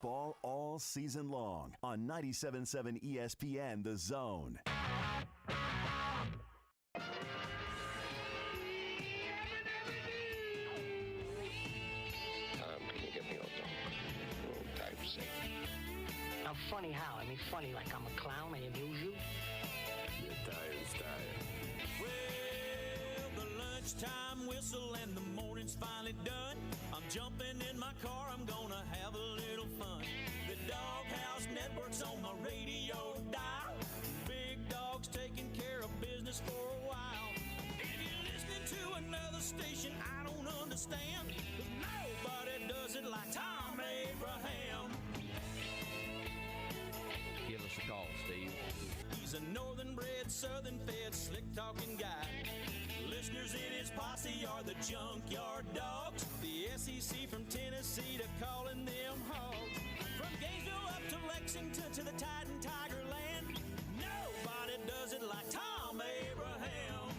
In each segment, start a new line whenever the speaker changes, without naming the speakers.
Ball all season long on 97.7 ESPN The Zone.
Can you get me a little typeset?
I'm funny how? I mean, funny like I'm a clown, I amuse you?
You're tired.
Well, the lunchtime whistle and the morning's finally done. I'm jumping in my car, I'm gonna have a little fun. The Doghouse Network's on my radio dial. Big Dog's taking care of business for a while. If you're listening to another station I don't understand, but nobody does it like Thom Abraham.
Give us a call, Steve.
He's a northern-bred, southern-fed, slick-talking guy. Listeners in his posse are the junkyard dogs. The SEC from Tennessee to calling them hogs. From Gainesville up to Lexington to the Titan Tiger Land, nobody does it like Thom Abraham.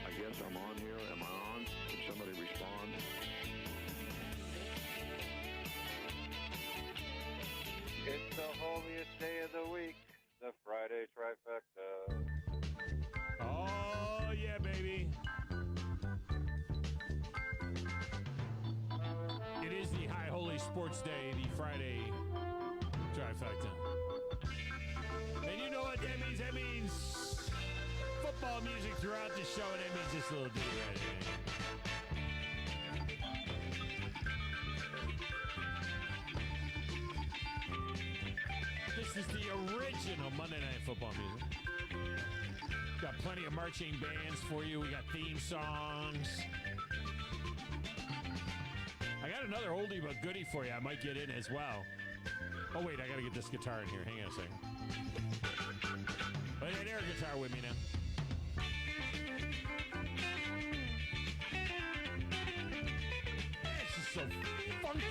I guess I'm on here. Am I on? Can somebody respond?
It's the holiest day of the week, the Friday trifecta.
Oh, yeah, baby. It is the High Holy Sports Day, the Friday trifecta. And you know what that means? That means football music throughout the show, and that means this little ditty right here. This is the original Monday Night Football music. Got plenty of marching bands for you. We got theme songs. I got another oldie but goodie for you. I might get in as well. Oh, wait, I got to get this guitar in here. Hang on a second. But that air guitar with me now. It's just so funky.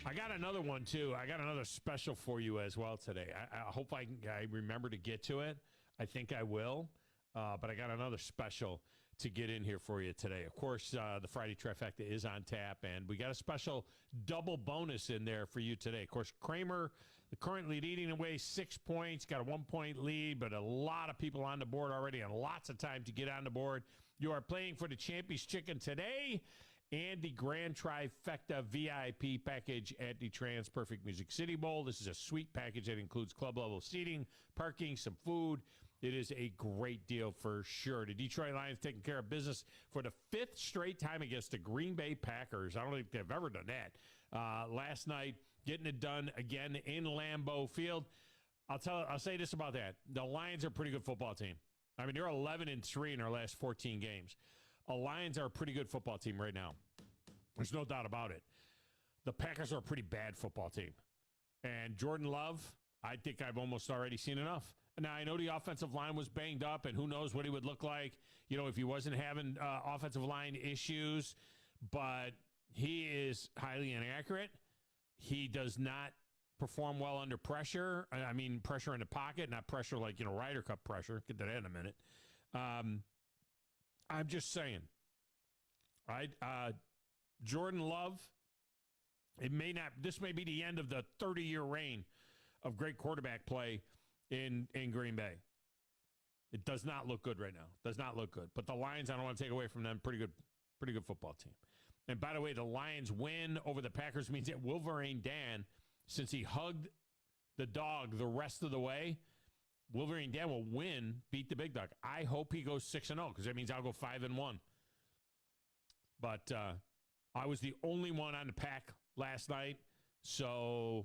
I got another one, too. I got another special for you as well today. I hope I remember to get to it. I think I will. But I got another special to get in here for you today. Of course, the Friday Trifecta is on tap, and we got a special double bonus in there for you today. Of course, Kramer, currently leading away 6 points, got a 1 point lead, but a lot of people on the board already and lots of time to get on the board. You are playing for the Champy's Chicken today and the Grand Trifecta VIP package at the Trans Perfect Music City Bowl. This is a sweet package that includes club-level seating, parking, some food. It is a great deal for sure. The Detroit Lions taking care of business for the fifth straight time against the Green Bay Packers. I don't think they've ever done that. Last night, getting it done again in Lambeau Field. I'll say this about that. The Lions are a pretty good football team. I mean, they're 11-3 in their last 14 games. The Lions are a pretty good football team right now. There's no doubt about it. The Packers are a pretty bad football team. And Jordan Love, I think I've almost already seen enough. Now, I know the offensive line was banged up, and who knows what he would look like, if he wasn't having offensive line issues. But he is highly inaccurate. He does not perform well under pressure. I mean, pressure in the pocket, not pressure like, Ryder Cup pressure. Get to that in a minute. I'm just saying. Jordan Love, this may be the end of the 30-year reign of great quarterback play in Green Bay. It does not look good right now. Does not look good. But the Lions, I don't want to take away from them, pretty good football team. And by the way, the Lions win over the Packers means that Wolverine Dan, since he hugged the dog the rest of the way, Wolverine Dan will beat the big dog. I hope he goes 6-0 because that means I'll go 5-1. But I was the only one on the pack last night. So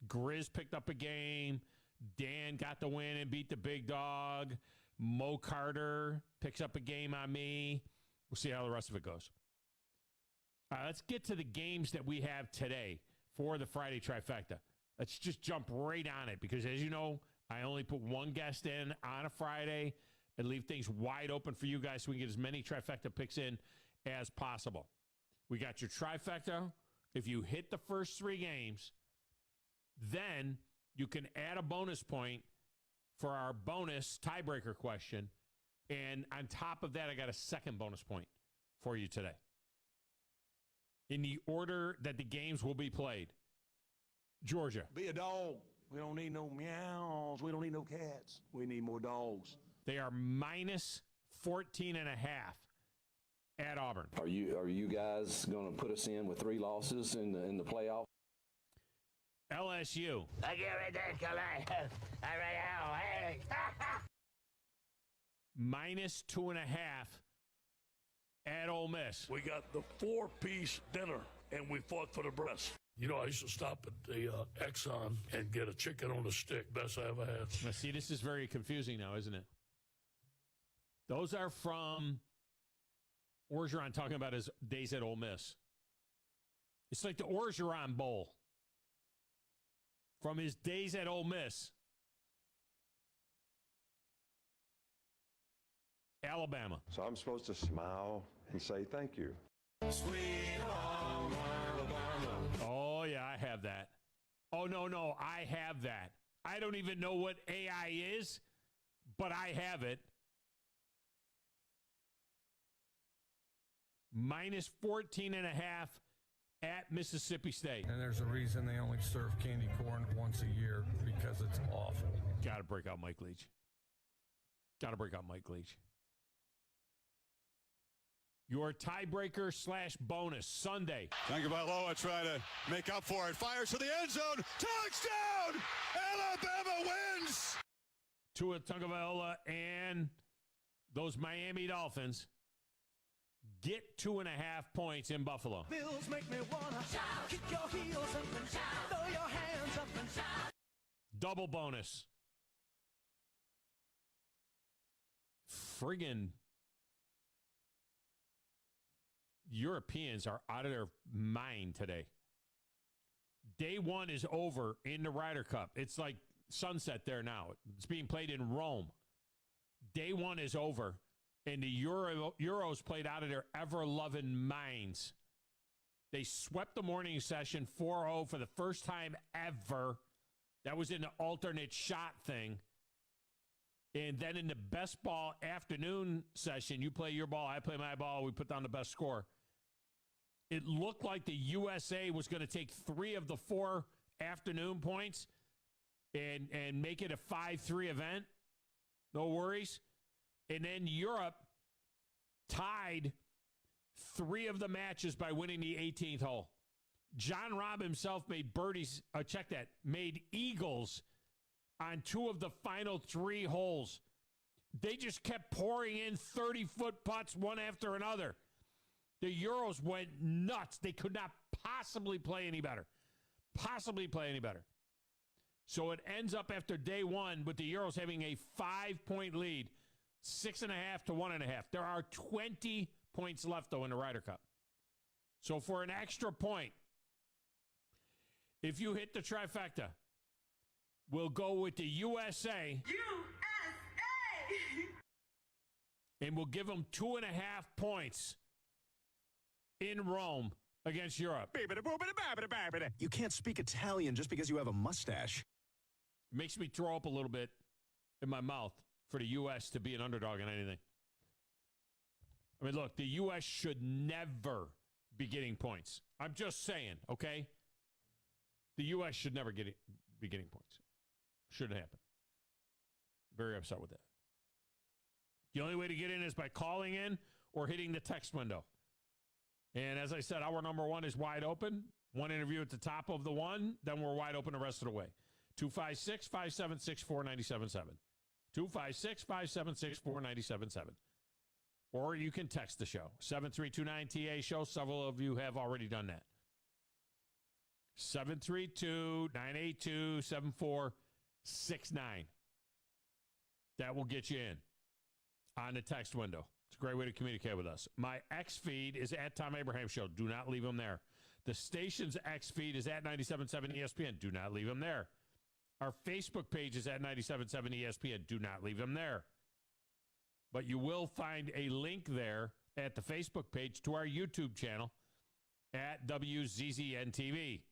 Grizz picked up a game. Dan got the win and beat the big dog. Mo Carter picks up a game on me. We'll see how the rest of it goes. All right, let's get to the games that we have today for the Friday Trifecta. Let's just jump right on it because, as you know, I only put one guest in on a Friday and leave things wide open for you guys so we can get as many Trifecta picks in as possible. We got your Trifecta. If you hit the first three games, then you can add a bonus point for our bonus tiebreaker question, And on top of that, I got a second bonus point for you today. In the order that the games will be played. Georgia.
Be a dog. We don't need no meows. We don't need no cats. We need more dogs.
They are minus 14.5 at Auburn.
Are you guys going to put us in with 3 losses in the playoff?
LSU. Minus 2.5 at Ole Miss.
We got the 4-piece dinner, and we fought for the breast. You know, I used to stop at the Exxon and get a chicken on a stick. Best I ever had.
Now, see, this is very confusing now, isn't it? Those are from Orgeron talking about his days at Ole Miss. It's like the Orgeron Bowl from his days at Ole Miss. Alabama.
So I'm supposed to smile and say thank you.
Sweet home Alabama.
Oh, yeah, I have that. Oh, no, I have that. I don't even know what AI is, but I have it. Minus 14.5 at Mississippi State.
And there's a reason they only serve candy corn once a year, because it's awful.
Got to break out Mike Leach. Your tiebreaker / bonus Sunday.
Tagovailoa trying to make up for it. Fires to the end zone. Touchdown! Alabama wins!
Tua Tagovailoa and those Miami Dolphins get 2.5 points in Buffalo.
Bills make me wanna shout, kick your heels up and shout, throw your hands up and shout.
Double bonus. Friggin' Europeans are out of their mind today. Day 1 is over in the Ryder Cup. It's like sunset there now. It's being played in Rome. Day 1 is over, and the Euros played out of their ever-loving minds. They swept the morning session 4-0 for the first time ever. That was in the alternate shot thing. And then in the best ball afternoon session, you play your ball, I play my ball, we put down the best score. It looked like the USA was going to take 3 of the 4 afternoon points and make it a 5-3 event. No worries. And then Europe tied 3 of the matches by winning the 18th hole. John Rahm himself made birdies, made eagles on 2 of the final 3 holes. They just kept pouring in 30-foot putts one after another. The Euros went nuts. They could not possibly play any better. So it ends up after day 1 with the Euros having a 5-point lead, 6.5 to 1.5. There are 20 points left, though, in the Ryder Cup. So for an extra point, if you hit the trifecta, we'll go with the USA. And we'll give them 2.5 points in Rome against Europe.
You can't speak Italian just because you have a mustache.
It makes me throw up a little bit in my mouth for the U.S. to be an underdog in anything. I mean, look, the U.S. should never be getting points. I'm just saying, okay? The U.S. should never be getting points. Shouldn't happen. Very upset with that. The only way to get in is by calling in or hitting the text window. And as I said, our number 1 is wide open. 1 interview at the top of the 1, then we're wide open the rest of the way. 256-576-4977. 256-576-4977. Or you can text the show. 732-9TA-SHOW. Several of you have already done that. 732-982-7469. That will get you in on the text window. It's a great way to communicate with us. My X feed is at Thom Abraham Show. Do not leave them there. The station's X feed is at 97.7 ESPN. Do not leave them there. Our Facebook page is at 97.7 ESPN. Do not leave them there. But you will find a link there at the Facebook page to our YouTube channel at WZZN-TV.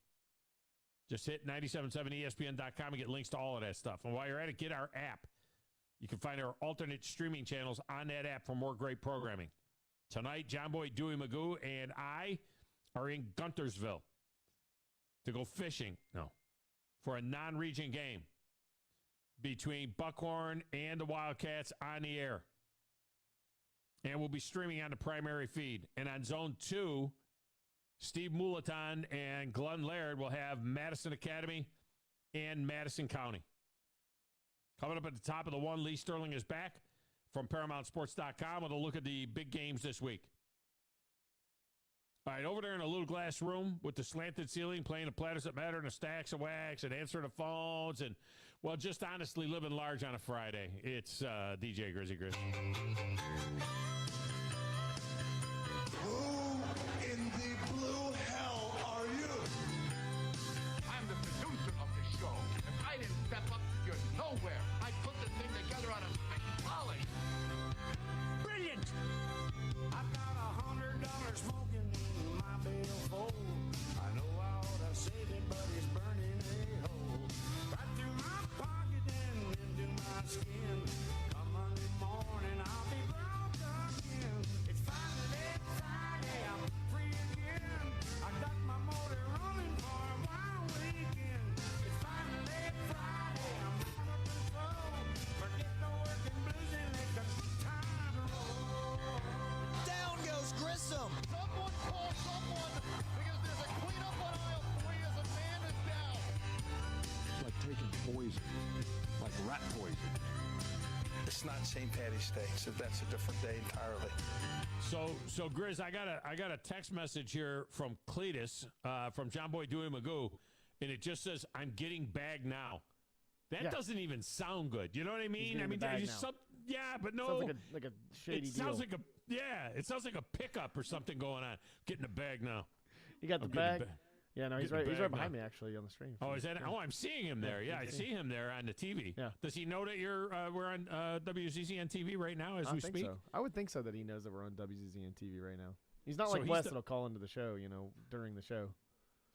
Just hit 97.7ESPN.com and get links to all of that stuff. And while you're at it, get our app. You can find our alternate streaming channels on that app for more great programming. Tonight, John Boy, Dewey Magoo, and I are in Guntersville to go fishing. No, for a non-region game between Buckhorn and the Wildcats on the air. And we'll be streaming on the primary feed. And on Zone 2, Steve Mulaton and Glenn Laird will have Madison Academy and Madison County. Coming up at the top of the one, Lee Sterling is back from ParamountSports.com with a look at the big games this week. All right, over there in a little glass room with the slanted ceiling, playing the Platters That Matter and the Stacks of Wax and answering the phones and, well, just honestly living large on a Friday. It's DJ Grizzy Grizz.
Who in the blue hell are you?
I'm the producer of the show. If I didn't step up, you're nowhere. I put the thing together out of spit and polish.
Brilliant! I've got $100 smoking in my billfold. I know I ought to save it, but it's burning a hole. Right through my pocket and into my skin. Come Monday morning, I'll be broke again. It's finally Friday, I'm free again. I got my motor running for a wild weekend. It's finally Friday, I'm out of control. Forget the working blues and let the time roll. Down goes Grissom.
Someone call someone because there's a cleanup on aisle 3 as a man is down.
It's like taking poison, like rat poison.
It's not St. Patty's Day, so that's a different day entirely.
So Grizz, I got a text message here from Cletus, from John Boy Dewey Magoo, and it just says, "I'm getting bagged now." That doesn't even sound good. You know what I mean? I mean, but no.
Sounds like a shady deal.
Sounds like it sounds like a pickup or something going on. Getting a bag now.
You got the bag? Yeah, no, he's right behind me actually on the screen.
Oh, is that? Oh, I'm seeing him there. Yeah, I see him there on the TV.
Yeah.
Does he know that we're on WZZN TV right now as we speak?
So. I would think so that he knows that we're on WZZN TV right now. He's not like Wes that'll call into the show, during the show.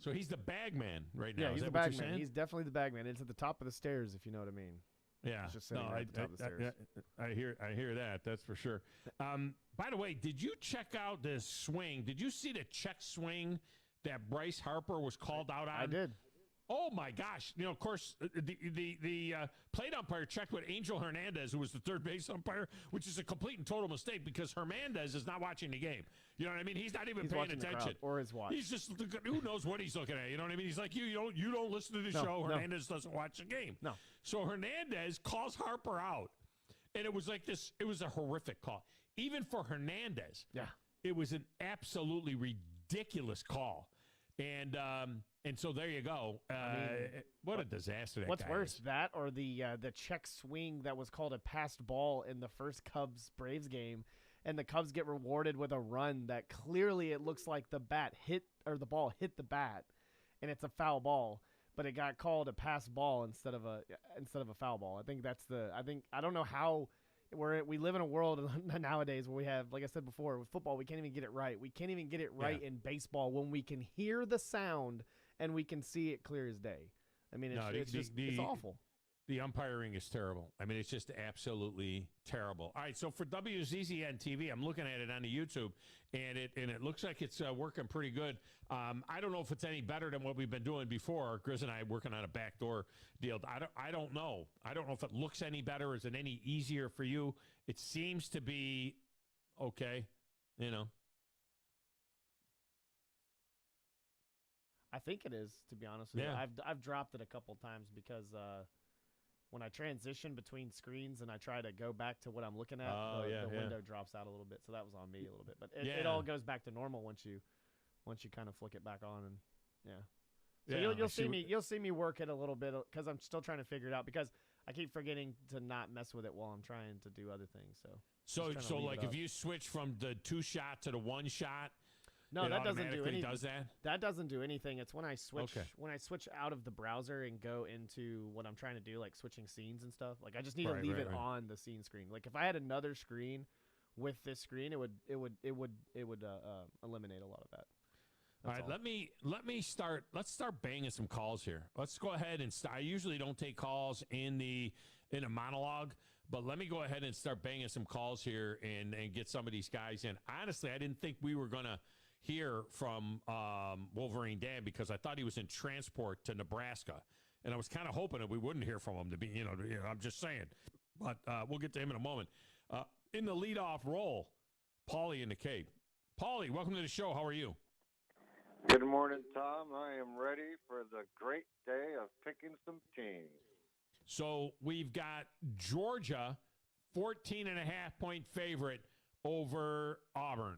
So he's the bag man right now.
Yeah, he's the bag man. He's definitely the bag man. It's at the top of the stairs, if you know what I mean.
Yeah.
It's just sitting at the top of the stairs.
I hear that. That's for sure. By the way, did you check out this swing? Did you see the check swing that Bryce Harper was called out on?
I did.
Oh my gosh! Of course, the plate umpire checked with Angel Hernandez, who was the third base umpire, which is a complete and total mistake because Hernandez is not watching the game. You know what I mean? He's not even paying attention,
or his watch.
He's just who knows what he's looking at. You know what I mean? He's like you don't listen to the show. Hernandez doesn't watch the game.
No.
So Hernandez calls Harper out, and it was like this. It was a horrific call, even for Hernandez.
Yeah.
It was an absolutely ridiculous call. And so there you go. What a disaster that
What's
guy
worse,
is.
that or the check swing that was called a passed ball in the first Cubs-Braves game, and the Cubs get rewarded with a run that clearly it looks like the ball hit the bat, and it's a foul ball, but it got called a passed ball instead of a foul ball. I don't know how. We live in a world nowadays where we have, like I said before, with football, we can't even get it right. We can't even get it right in baseball when we can hear the sound and we can see it clear as day. I mean, it's awful.
The umpiring is terrible. I mean, it's just absolutely terrible. All right, so for WZZN TV, I'm looking at it on the YouTube, and it looks like it's working pretty good. I don't know if it's any better than what we've been doing before. Grizz and I working on a backdoor deal. I don't know. I don't know if it looks any better. Is it any easier for you? It seems to be okay.
I think it is, to be honest with you. I've dropped it a couple times because when I transition between screens and I try to go back to what I'm looking at, the window drops out a little bit. So that was on me a little bit, but it all goes back to normal once you kind of flick it back on, and So you'll see me work it a little bit because I'm still trying to figure it out because I keep forgetting to not mess with it while I'm trying to do other things.
So like if you switch from the 2-shot to the 1-shot.
No, that doesn't do anything.
Does that?
That doesn't do anything. It's when I switch when I switch out of the browser and go into what I'm trying to do, like switching scenes and stuff. Like I just need to leave it on the scene screen. Like if I had another screen with this screen, it would eliminate a lot of that.
All right, let me start. Let's start banging some calls here. Let's go ahead and start. I usually don't take calls in a monologue, But let me go ahead and start banging some calls here and get some of these guys in. Honestly, I didn't think we were going to hear from Wolverine Dan because I thought he was in transport to Nebraska. And I was kind of hoping that we wouldn't hear from him to be, I'm just saying. But we'll get to him in a moment. In the leadoff role, Paulie in the Cape. Paulie, welcome to the show. How are you?
Good morning, Tom. I am ready for the great day of picking some teams.
So we've got Georgia, 14.5-point favorite over Auburn.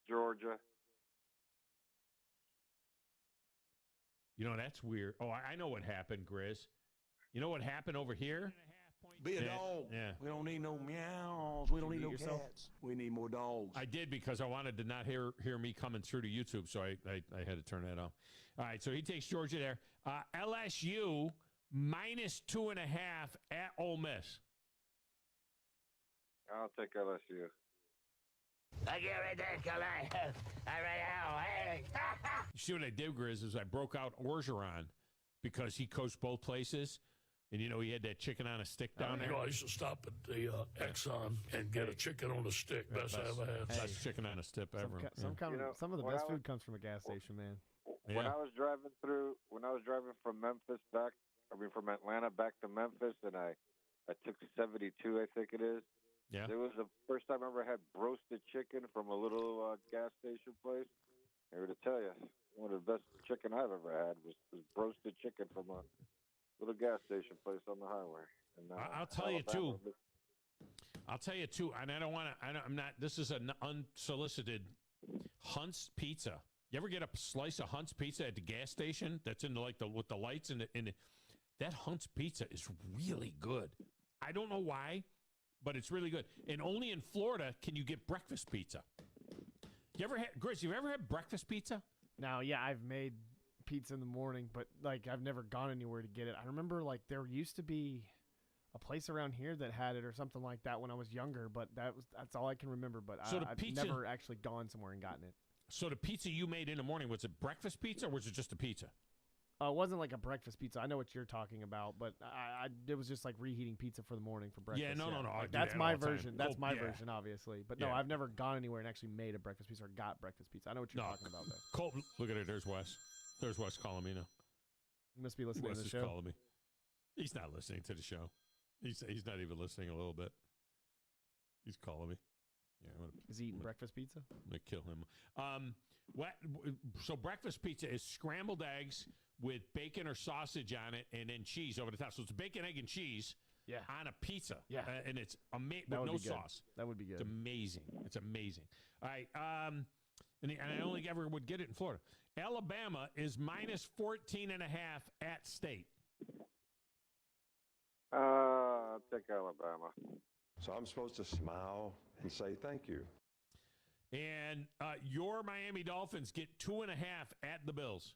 Georgia.
That's weird. Oh, I know what happened, Grizz. You know what happened over here?
Be a dog.
Yeah.
We don't need no meows. We don't need no cats. We need more dogs.
I did because I wanted to not hear me coming through to YouTube, so I had to turn that off. All right, so he takes Georgia there. LSU minus 2.5 at Ole Miss.
I'll take LSU.
You see what I did, Grizz, is I broke out Orgeron because he coached both places. And, he had that chicken on a stick down there.
I used to stop at the Exxon and get a chicken on a stick. Best I ever had.
Best chicken on a stick ever.
Some of the best food comes from a gas station, man.
When I was driving from from Atlanta back to Memphis, and I took 72, I think it is.
Yeah.
It was the first time I ever had roasted chicken from a little gas station place. I got to tell you, one of the best chicken I've ever had was roasted chicken from a little gas station place on the highway. And,
I'll tell you too, and I'm not, this is an unsolicited Hunt's Pizza. You ever get a slice of Hunt's Pizza at the gas station that's in with the lights in the that Hunt's Pizza is really good. I don't know why, but it's really good. And only in Florida can you get breakfast pizza. Grizz, you ever had breakfast pizza?
Now, yeah, I've made pizza in the morning, but I've never gone anywhere to get it. I remember there used to be a place around here that had it or something like that when I was younger, but that's all I can remember. But I've never actually gone somewhere and gotten it.
So the pizza you made in the morning, was it breakfast pizza or was it just a pizza?
It wasn't like a breakfast pizza. I know what you're talking about, but it was just like reheating pizza for the morning for breakfast.
Yeah, no.
That's my version. That's my version, obviously. But no, I've never gone anywhere and actually made a breakfast pizza or got breakfast pizza. I know what you're talking about, though.
Colton, look at it. There's Wes. There's Wes calling me now.
You must be listening to the show.
Wes is calling me. He's not listening to the show. He's not even listening a little bit. He's calling me. Yeah,
is he eating breakfast pizza?
I'm going to kill him. So breakfast pizza is scrambled eggs with bacon or sausage on it and then cheese over the top. So it's bacon, egg, and cheese on a pizza.
Yeah.
And it's with no sauce.
That would be good.
It's amazing. It's amazing. All right. And I only ever would get it in Florida. Alabama is minus 14.5 at State.
I'll take Alabama.
So I'm supposed to smile and say thank you.
And your Miami Dolphins get 2.5 at the Bills.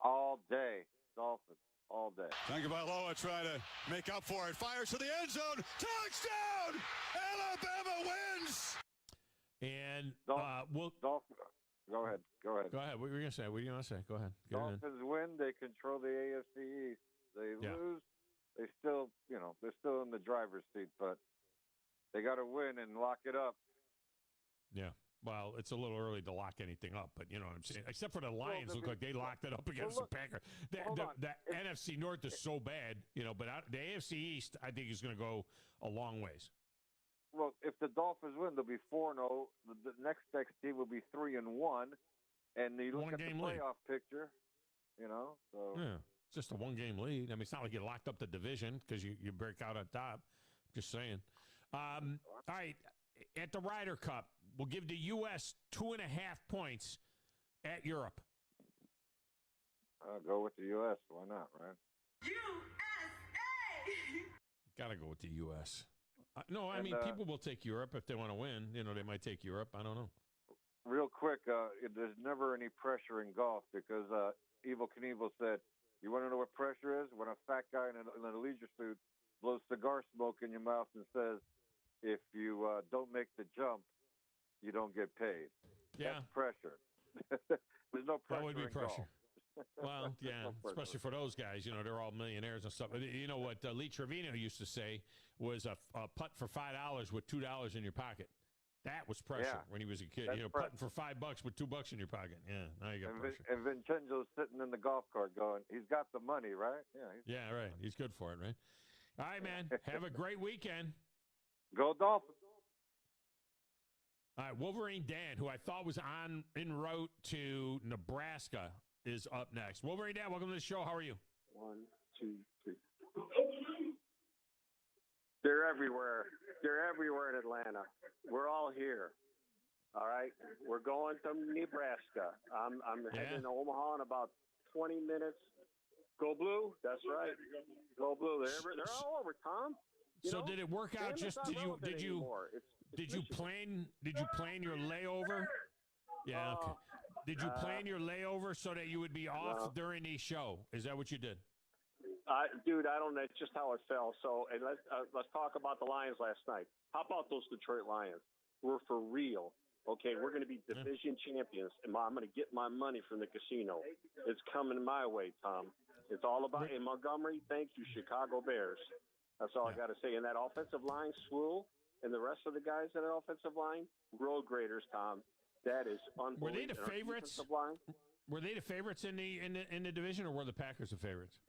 All day. Dolphins. All day.
Tagovailoa trying to make up for it. Fires to the end zone. Touchdown! Alabama wins!
And
Dolphins. Go ahead.
Go ahead. What were you going to say? What do you want to say? Go ahead.
Dolphins win. They control the AFC East. They lose. They still, they're still in the driver's seat, but they got to win and lock it up.
Yeah. Well, it's a little early to lock anything up, but you know what I'm saying? Except for the Lions look like they locked it up against the Packers. The NFC North is so bad, but the AFC East, I think, is going to go a long ways.
Well, if the Dolphins win, they'll be 4-0. The next team will be 3-1, and you look at the playoff picture, so.
Yeah, it's just a one-game lead. I mean, it's not like you locked up the division because you break out on top. Just saying. All right, at the Ryder Cup, we'll give the U.S. 2.5 points at Europe.
I'll go with the U.S. Why not, right?
USA! Got to go with the U.S. No, I mean, people will take Europe if they want to win. They might take Europe. I don't know.
Real quick, there's never any pressure in golf because Evel Knievel said, you want to know what pressure is? When a fat guy in a leisure suit blows cigar smoke in your mouth and says, if you don't make the jump, you don't get paid.
Yeah.
That's pressure. There's no pressure.
That would be
in
pressure.
Golf.
Well, yeah, especially for those guys. You know, they're all millionaires and stuff. You know what Lee Trevino used to say was a putt for $5 with $2 in your pocket. That was pressure when he was a kid. You know, putting for $5 with $2 in your pocket. Yeah, now you got pressure.
And Vincenzo's sitting in the golf cart going, he's got the money, right?
Yeah, right. He's good for it, right? All right, man. Have a great weekend.
Go Dolphins.
All right, Wolverine Dan, who I thought was en route to Nebraska, is up next. Wolverine Dan, welcome to the show. How are you?
1, 2, 3. They're everywhere. They're everywhere in Atlanta. We're all here. All right. We're going to Nebraska. I'm heading to Omaha in about 20 minutes. Go Blue. That's right. Go Blue. They're all over, Tom.
So did it work out? Just did you plan your layover? Yeah. Okay. Did you plan your layover so that you would be off during the show? Is that what you did?
Dude, I don't know. It's just how it fell. So, and let's talk about the Lions last night. How about those Detroit Lions? We're for real. Okay, we're going to be division champions, and I'm going to get my money from the casino. It's coming my way, Tom. It's all about in Montgomery. Thank you, Chicago Bears. That's all I got to say. And that offensive line, Swole, and the rest of the guys in that offensive line, road graders, Tom. That is unbelievable.
Were they the favorites? Were they the favorites in the division, or were the Packers the favorites?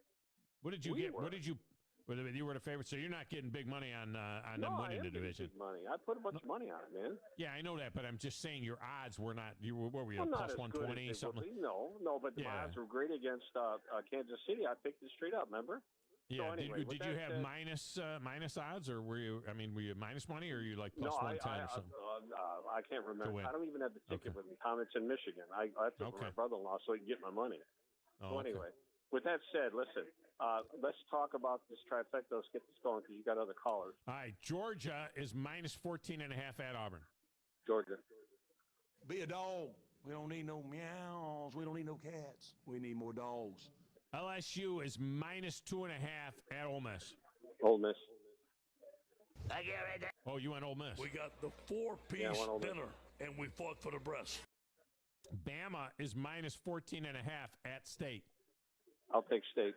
What did you get? What did you? You were the favorite, so you're not getting big money on them winning the division.
Big money. I put a bunch of money on it, man.
Yeah, I know that, but I'm just saying your odds were not. You were what were you plus 120 something?
No, but my odds were great against Kansas City. I picked it straight up. Remember?
Yeah.
So anyway,
did you have minus odds, or were you? I mean, were you minus money, or were you like plus 110 or something?
I can't remember. I don't even have the ticket with me, Tom. It's in Michigan. I took my brother-in-law so he can get my money. So anyway, with that said, listen. Let's talk about this trifecta. Let's get this going because you got other callers.
All right, Georgia is minus 14.5 at Auburn.
Georgia.
Be a dog. We don't need no meows. We don't need no cats. We need more dogs.
LSU is minus 2.5 at Ole Miss.
Ole Miss.
Oh, you went Ole Miss.
We got the 4-piece dinner, and we fought for the breast.
Bama is minus 14.5 at State.
I'll take State.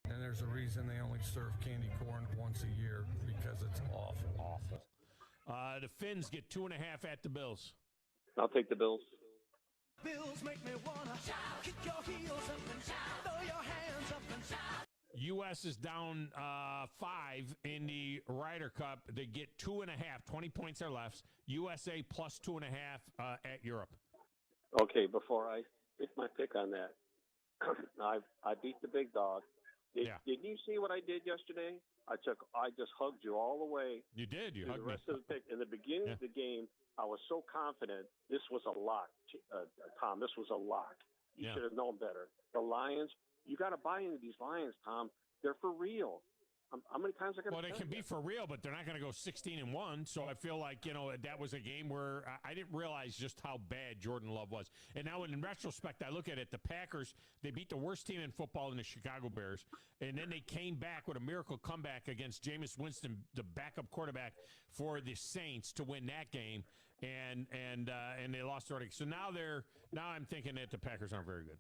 And there's a reason they only serve candy corn once a year, because it's awful.
The Finns get 2.5 at the Bills.
I'll take the Bills.
Bills make me wanna shout, kick your heels up and shout, throw your hands up and shout.
U.S. is down 5 in the Ryder Cup. They get 2.5, 20 points or less. USA plus 2.5 at Europe.
Okay, before I pick my pick on that, I beat the big dog. Did you see what I did yesterday? I just hugged you all the way.
You did. You hugged
the rest of the pick. In the beginning of the game, I was so confident this was a lock, Tom. This was a lock. You should have known better. The Lions, you got to buy into these Lions, Tom. They're for real. How many times are going to?
Well, they can be for real, but they're not going to go 16-1. So I feel like that was a game where I didn't realize just how bad Jordan Love was. And now, in retrospect, I look at it. The Packers, they beat the worst team in football in the Chicago Bears, and then they came back with a miracle comeback against Jameis Winston, the backup quarterback for the Saints, to win that game, and they lost already. So now I'm thinking that the Packers aren't very good.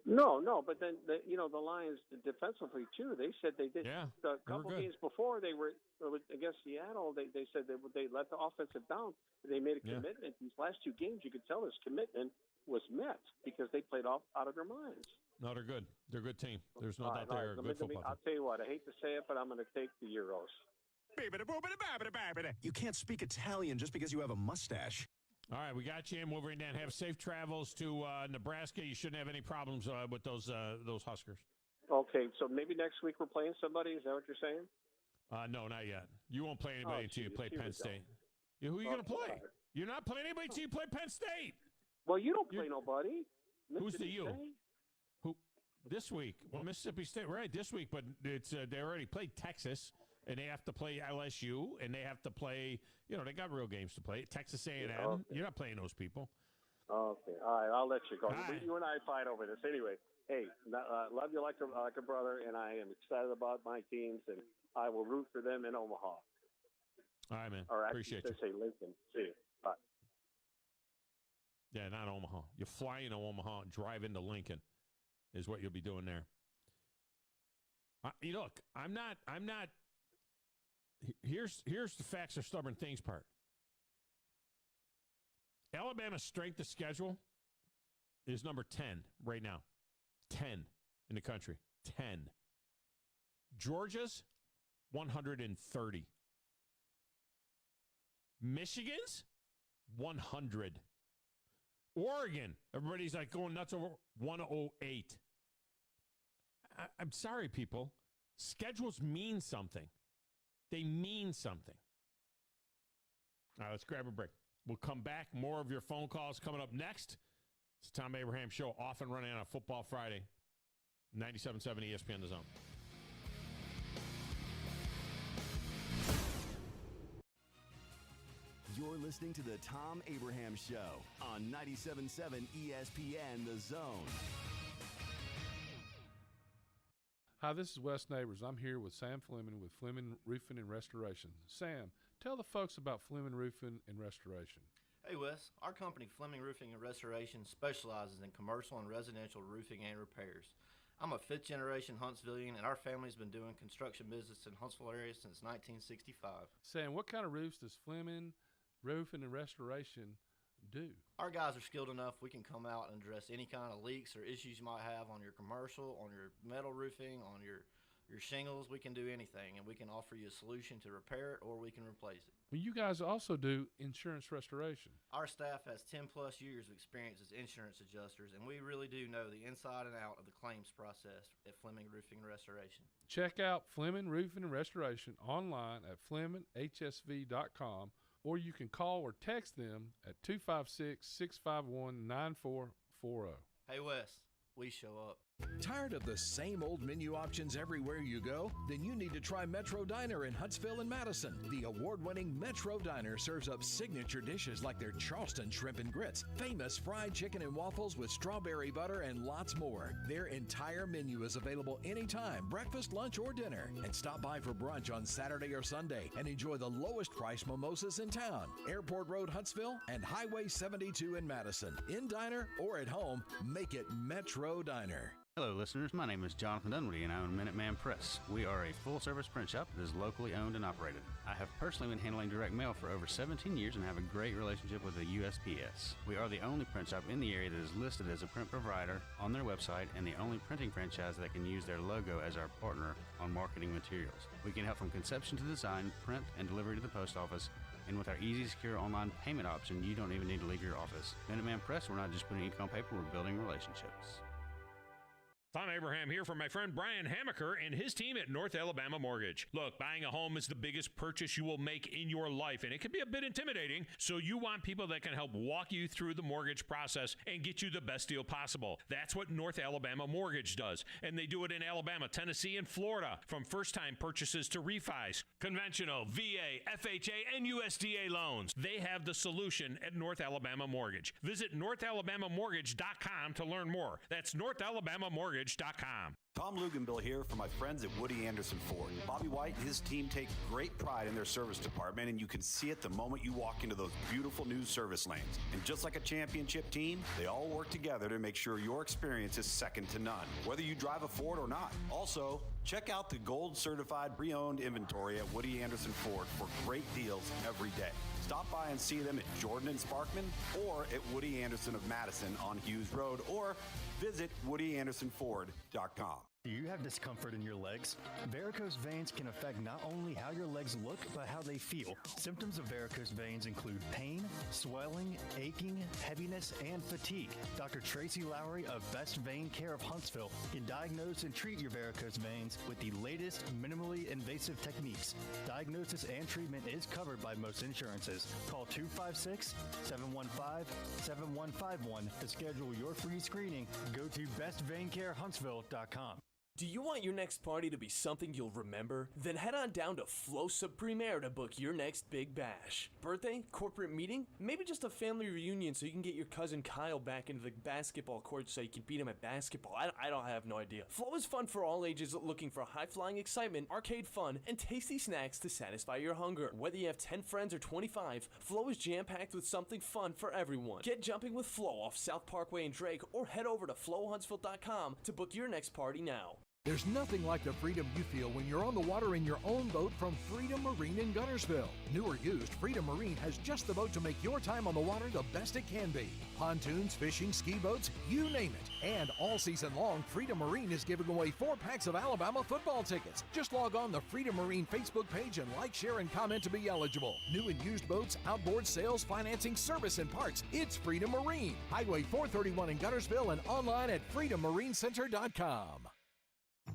No, but then the Lions defensively too. They said they did a couple games before they were against Seattle. They said they let the offensive down. They made a commitment. These last 2 games, you could tell this commitment was met because they played out of their minds.
No, they're good. They're a good team. There's no doubt they're a good football team.
I'll tell you what. I hate to say it, but I'm going to take the Euros.
You can't speak Italian just because you have a mustache.
All right, we got you in, Wolverine Dan. Have safe travels to Nebraska. You shouldn't have any problems with those Huskers.
Okay, so maybe next week we're playing somebody. Is that what you're saying?
No, not yet. You won't play anybody until you play Penn State. Who are you going to play? You're not playing anybody until you play Penn State.
Well, you don't play nobody.
Who's the you? Who this week? Well, Mississippi State, right? This week, but it's they already played Texas. And they have to play LSU, and they have to play, they got real games to play. Texas A&M, You're not playing those people.
Okay, all right, I'll let you go. You and I fight over this. Anyway, hey, love you like a brother, and I am excited about my teams, and I will root for them in Omaha.
All right, man.
Or
appreciate you.
Say Lincoln. See you. Bye.
Yeah, not Omaha. You fly into Omaha and drive into Lincoln is what you'll be doing there. Look, I'm not. Here's the facts or stubborn things part. Alabama's strength of schedule is number 10 right now. 10 in the country. 10. Georgia's 130. Michigan's 100. Oregon, everybody's like going nuts over 108. I'm sorry, people. Schedules mean something. They mean something. All right, let's grab a break. We'll come back. More of your phone calls coming up next. It's the Thom Abraham Show, off and running on a Football Friday. 97.7 ESPN The Zone.
You're listening to the Thom Abraham Show on 97.7 ESPN The Zone.
Hi, this is Wes Neighbors. I'm here with Sam Fleming with Fleming Roofing and Restoration. Sam, tell the folks about Fleming Roofing and Restoration.
Hey, Wes. Our company, Fleming Roofing and Restoration, specializes in commercial and residential roofing and repairs. I'm a fifth-generation Huntsvillian, and our family's been doing construction business in Huntsville area since 1965.
Sam, what kind of roofs does Fleming Roofing and Restoration do?
Our guys are skilled enough. We can come out and address any kind of leaks or issues you might have on your commercial, on your metal roofing, on your shingles. We can do anything, and we can offer you a solution to repair it, or we can replace it.
Well, you guys also do insurance restoration.
Our staff has 10-plus years of experience as insurance adjusters, and we really do know the inside and out of the claims process at Fleming Roofing and Restoration.
Check out Fleming Roofing and Restoration online at FlemingHSV.com, or you can call or text them at 256-651-9440.
Hey, Wes, we show up.
Tired of the same old menu options everywhere you go? Then you need to try Metro Diner in Huntsville and Madison. The award-winning Metro Diner serves up signature dishes like their Charleston shrimp and grits, famous fried chicken and waffles with strawberry butter, and lots more. Their entire menu is available anytime, breakfast, lunch, or dinner. And stop by for brunch on Saturday or Sunday and enjoy the lowest price mimosas in town. Airport Road, Huntsville, and Highway 72 in Madison. In diner or at home, make it Metro Diner.
Hello, listeners. My name is Jonathan Dunwoody, and I own Minuteman Press. We are a full-service print shop that is locally owned and operated. I have personally been handling direct mail for over 17 years and have a great relationship with the USPS. We are the only print shop in the area that is listed as a print provider on their website and the only printing franchise that can use their logo as our partner on marketing materials. We can help from conception to design, print, and delivery to the post office. And with our easy, secure online payment option, you don't even need to leave your office. Minuteman Press, we're not just putting ink on paper, we're building relationships.
Thom Abraham here from my friend Brian Hamaker and his team at North Alabama Mortgage. Look, buying a home is the biggest purchase you will make in your life, and it can be a bit intimidating, so you want people that can help walk you through the mortgage process and get you the best deal possible. That's what North Alabama Mortgage does, and they do it in Alabama, Tennessee, and Florida, from first-time purchases to refis, conventional, VA, FHA, and USDA loans. They have the solution at North Alabama Mortgage. Visit NorthAlabamaMortgage.com to learn more. That's NorthAlabamaMortgage.com.
Tom Luganbill here from my friends at Woody Anderson Ford. Bobby White and his team take great pride in their service department, and you can see it the moment you walk into those beautiful new service lanes. And just like a championship team, they all work together to make sure your experience is second to none, whether you drive a Ford or not. Also, check out the gold certified pre-owned inventory at Woody Anderson Ford for great deals every day. Stop by and see them at Jordan and Sparkman or at Woody Anderson of Madison on Hughes Road, or visit WoodyAndersonFord.com.
Do you have discomfort in your legs? Varicose veins can affect not only how your legs look, but how they feel. Symptoms of varicose veins include pain, swelling, aching, heaviness, and fatigue. Dr. Tracy Lowry of Best Vein Care of Huntsville can diagnose and treat your varicose veins with the latest minimally invasive techniques. Diagnosis and treatment is covered by most insurances. Call 256-715-7151 to schedule your free screening. Go to bestveincarehuntsville.com.
Do you want your next party to be something you'll remember? Then head on down to Flosa Premier to book your next big bash. Birthday? Corporate meeting? Maybe just a family reunion so you can get your cousin Kyle back into the basketball court so you can beat him at basketball. I don't have no idea. Flow is fun for all ages looking for high-flying excitement, arcade fun, and tasty snacks to satisfy your hunger. Whether you have 10 friends or 25, Flow is jam-packed with something fun for everyone. Get jumping with Flow off South Parkway in Drake or head over to flowhuntsville.com to book your next party now.
There's nothing like the freedom you feel when you're on the water in your own boat from Freedom Marine in Guntersville. New or used, Freedom Marine has just the boat to make your time on the water the best it can be. Pontoons, fishing, ski boats, you name it. And all season long, Freedom Marine is giving away 4 packs of Alabama football tickets. Just log on the Freedom Marine Facebook page and like, share, and comment to be eligible. New and used boats, outboard sales, financing, service, and parts. It's Freedom Marine. Highway 431 in Guntersville and online at freedommarincenter.com.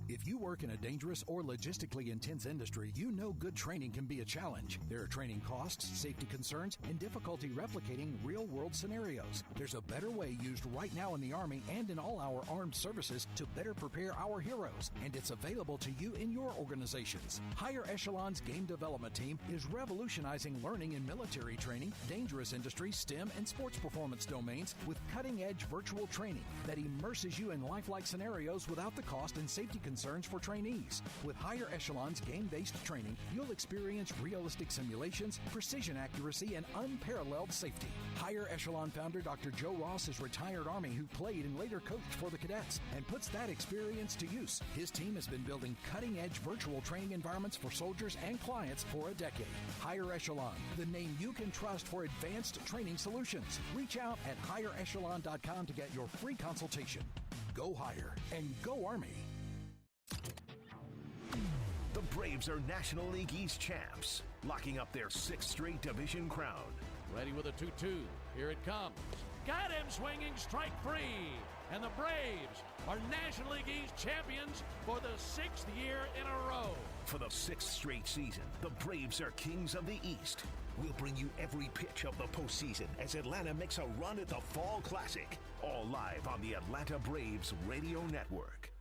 If you work in a dangerous or logistically intense industry, you know good training can be a challenge. There are training costs, safety concerns, and difficulty replicating real-world scenarios. There's a better way used right now in the Army and in all our armed services to better prepare our heroes, and it's available to you in your organizations. Higher Echelon's Game Development Team is revolutionizing learning in military training, dangerous industry, STEM, and sports performance domains with cutting-edge virtual training that immerses you in lifelike scenarios without the cost and safety concerns for trainees. With Higher Echelon's game-based training, you'll experience realistic simulations, precision accuracy, and unparalleled safety. Higher Echelon founder Dr. Joe Ross is retired Army who played and later coached for the cadets and puts that experience to use. His team has been building cutting-edge virtual training environments for soldiers and clients for a decade. Higher Echelon, the name you can trust for advanced training solutions. Reach out at higherechelon.com to get your free consultation. Go higher and go Army.
The Braves are National League East champs, locking up their 6th straight division crown.
Ready with a 2-2. Here it comes. Got him swinging, strike 3. And the Braves are National League East champions for the 6th year in a row.
For the 6th straight season, the Braves are kings of the East. We'll bring you every pitch of the postseason as Atlanta makes a run at the Fall Classic. All live on the Atlanta Braves Radio Network.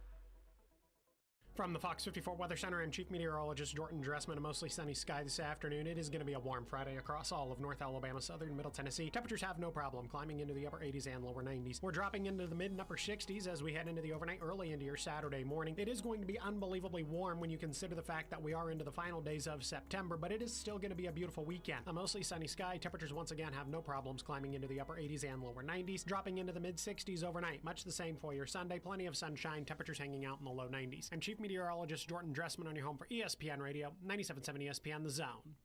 From the Fox 54 Weather Center, I'm Chief Meteorologist Jordan Dressman. A mostly sunny sky this afternoon. It is going to be a warm Friday across all of North Alabama, southern Middle Tennessee. Temperatures have no problem climbing into the upper 80s and lower 90s. We're dropping into the mid and upper 60s as we head into the overnight early into your Saturday morning. It is going to be unbelievably warm when you consider the fact that we are into the final days of September, but it is still going to be a beautiful weekend. A mostly sunny sky. Temperatures once again have no problems climbing into the upper 80s and lower 90s, dropping into the mid 60s overnight. Much the same for your Sunday. Plenty of sunshine. Temperatures hanging out in the low 90s. I'm Chief Meteorologist Jordan Dressman on your home for ESPN Radio, 97.7 ESPN The Zone.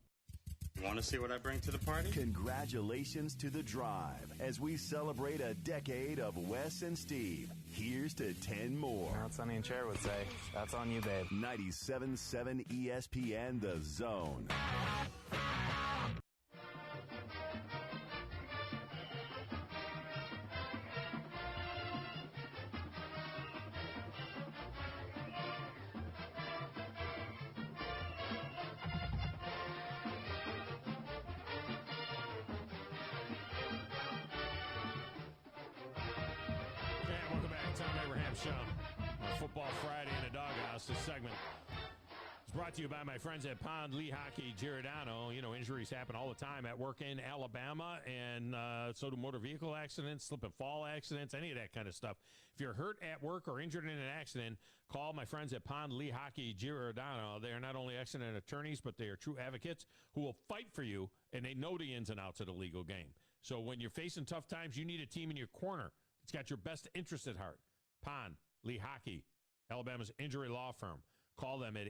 Want to see what I bring to the party?
Congratulations to The Drive as we celebrate a decade of Wes and Steve. Here's to 10 more.
Now, Sonny and Cher would say, that's on you, babe.
97.7 ESPN The Zone.
Show. Football Friday in the Doghouse. This segment is brought to you by my friends at Pond Lehocky Giordano. You know, injuries happen all the time at work in Alabama, and so do motor vehicle accidents, slip and fall accidents, any of that kind of stuff. If you're hurt at work or injured in an accident, call my friends at Pond Lehocky Giordano. They are not only accident attorneys, but they are true advocates who will fight for you, and they know the ins and outs of the legal game. So when you're facing tough times, you need a team in your corner that's got your best interest at heart. Pond Lehocky, Alabama's injury law firm. Call them at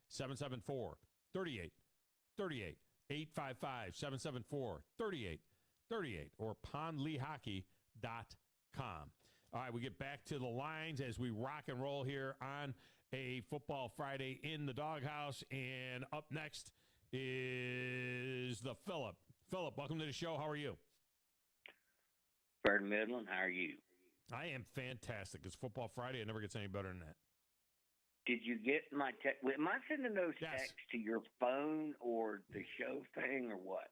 855-774-3838, 855-774-3838, or pondlehocky.com. All right, we get back to the lines as we rock and roll here on a Football Friday in the Doghouse. And up next is the Philip. Philip, welcome to the show. How are you?
Bird Midland, how are you?
I am fantastic. It's Football Friday. It never gets any better than that.
Did you get my text? Am I sending those texts to your phone or the show thing or what?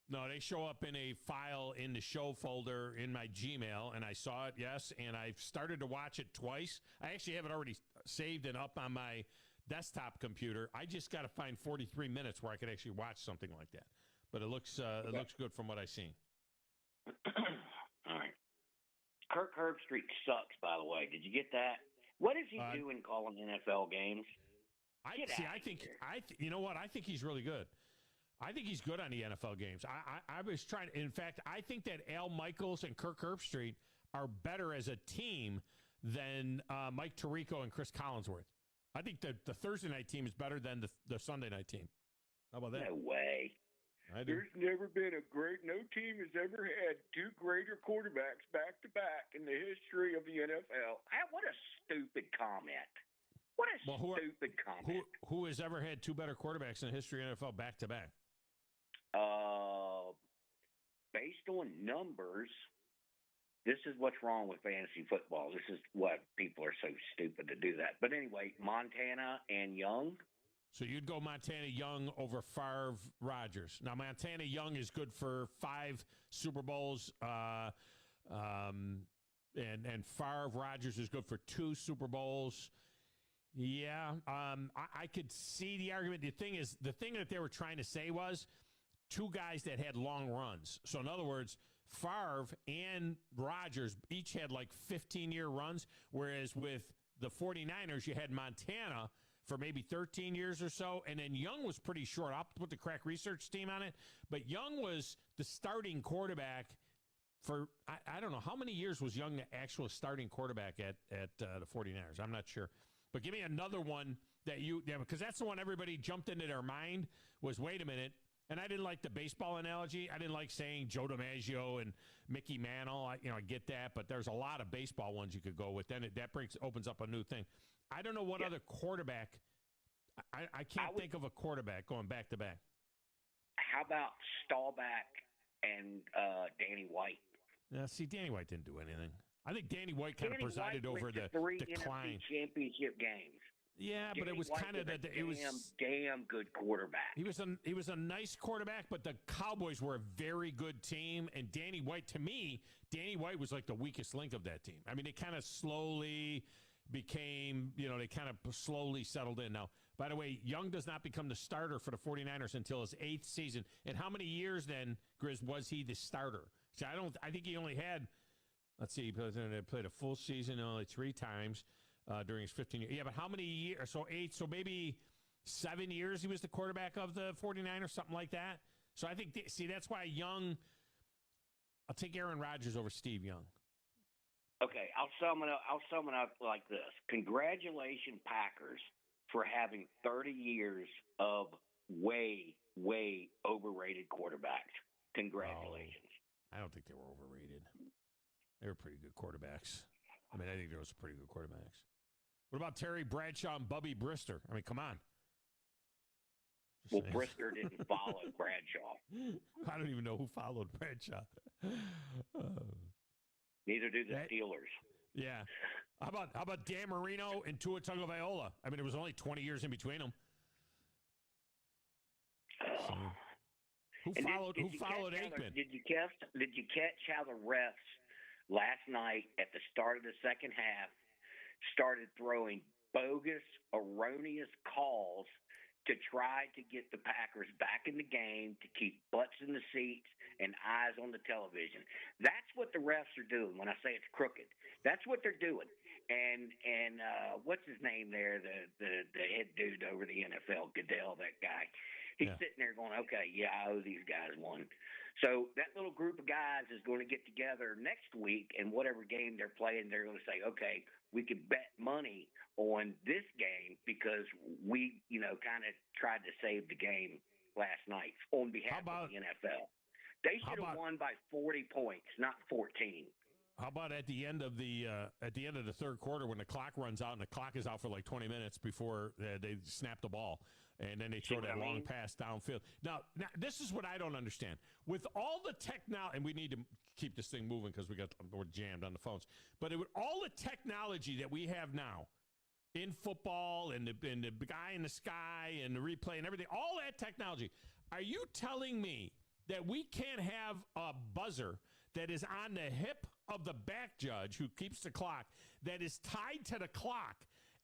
No, they show up in a file in the show folder in my Gmail, and I saw it, yes, and I've started to watch it twice. I actually have it already saved and up on my desktop computer. I just got to find 43 minutes where I could actually watch something like that. But it looks good from what I've seen.
All right. Kirk Herbstreit sucks, by the way. Did you get that? What is he doing calling NFL games?
You know what? I think he's really good. I think he's good on the NFL games. I was trying. In fact, I think that Al Michaels and Kirk Herbstreit are better as a team than Mike Tirico and Chris Collinsworth. I think that the Thursday night team is better than the Sunday night team. How about that?
No way.
There's never been no team has ever had two greater quarterbacks back to back in the history of the NFL.
What a stupid comment. What a stupid comment.
Who has ever had two better quarterbacks in the history of the NFL back to back?
Based on numbers, this is what's wrong with fantasy football. This is what people are so stupid to do that. But anyway, Montana and Young.
So you'd go Montana Young over Favre Rodgers. Now, Montana Young is good for 5 Super Bowls, and Favre Rodgers is good for 2 Super Bowls. Yeah, I could see the argument. The thing that they were trying to say was 2 guys that had long runs. So in other words, Favre and Rodgers each had like 15-year runs, whereas with the 49ers, you had Montana for maybe 13 years or so, and then Young was pretty short. I'll put the crack research team on it, but Young was the starting quarterback for, I don't know, how many years was Young the actual starting quarterback at the 49ers? I'm not sure. But give me another one because that's the one everybody jumped into their mind was, wait a minute, and I didn't like the baseball analogy. I didn't like saying Joe DiMaggio and Mickey Mantle. I get that, but there's a lot of baseball ones you could go with. Then that opens up a new thing. I don't know what other quarterback. I can't think of a quarterback going back to back.
How about Staubach and Danny White?
Now, see, Danny White didn't do anything. I think Danny White kind of presided over the
3
decline.
NFC championship games.
Yeah, but it was kind of that it was
damn good quarterback.
He was a nice quarterback, but the Cowboys were a very good team. And Danny White, to me, was like the weakest link of that team. I mean, they kind of slowly became, they kind of slowly settled in. Now, by the way, Young does not become the starter for the 49ers until his 8th season. And how many years then, Grizz, was he the starter? See, I think he only had, let's see, he played a full season only 3 times during his 15 years. Yeah, but how many years? So 8, so maybe 7 years he was the quarterback of the 49ers, something like that. So I think, that's why Young, I'll take Aaron Rodgers over Steve Young.
Okay, I'll sum it up like this. Congratulations, Packers, for having 30 years of way, way overrated quarterbacks. Congratulations.
I don't think they were overrated. They were pretty good quarterbacks. I mean, I think there was pretty good quarterbacks. What about Terry Bradshaw and Bubby Brister? I mean, come on.
Well, Brister didn't follow Bradshaw.
I don't even know who followed Bradshaw.
Neither do the Steelers.
Yeah. How about Dan Marino and Tua Tagovailoa? I mean, there was only 20 years in between them. So, who followed Aikman?
Did you catch how the refs last night at the start of the second half started throwing bogus, erroneous calls to try to get the Packers back in the game, to keep butts in the seats and eyes on the television? That's what the refs are doing when I say it's crooked. That's what they're doing. And what's his name there, the head dude over the NFL, Goodell, that guy. He's sitting there going, okay, yeah, I owe these guys one. So that little group of guys is going to get together next week, and whatever game they're playing, they're going to say, okay, we could bet money on this game because we, kind of tried to save the game last night on behalf of the NFL. They should have won by 40 points, not 14.
How about at the end of the third quarter when the clock runs out and the clock is out for like 20 minutes before they snap the ball, and then they throw that long pass downfield. Now, this is what I don't understand. With all the technology, and we need to keep this thing moving because we're jammed on the phones, but with all the technology that we have now in football and the guy in the sky and the replay and everything, all that technology, are you telling me that we can't have a buzzer that is on the hip of the back judge who keeps the clock, that is tied to the clock,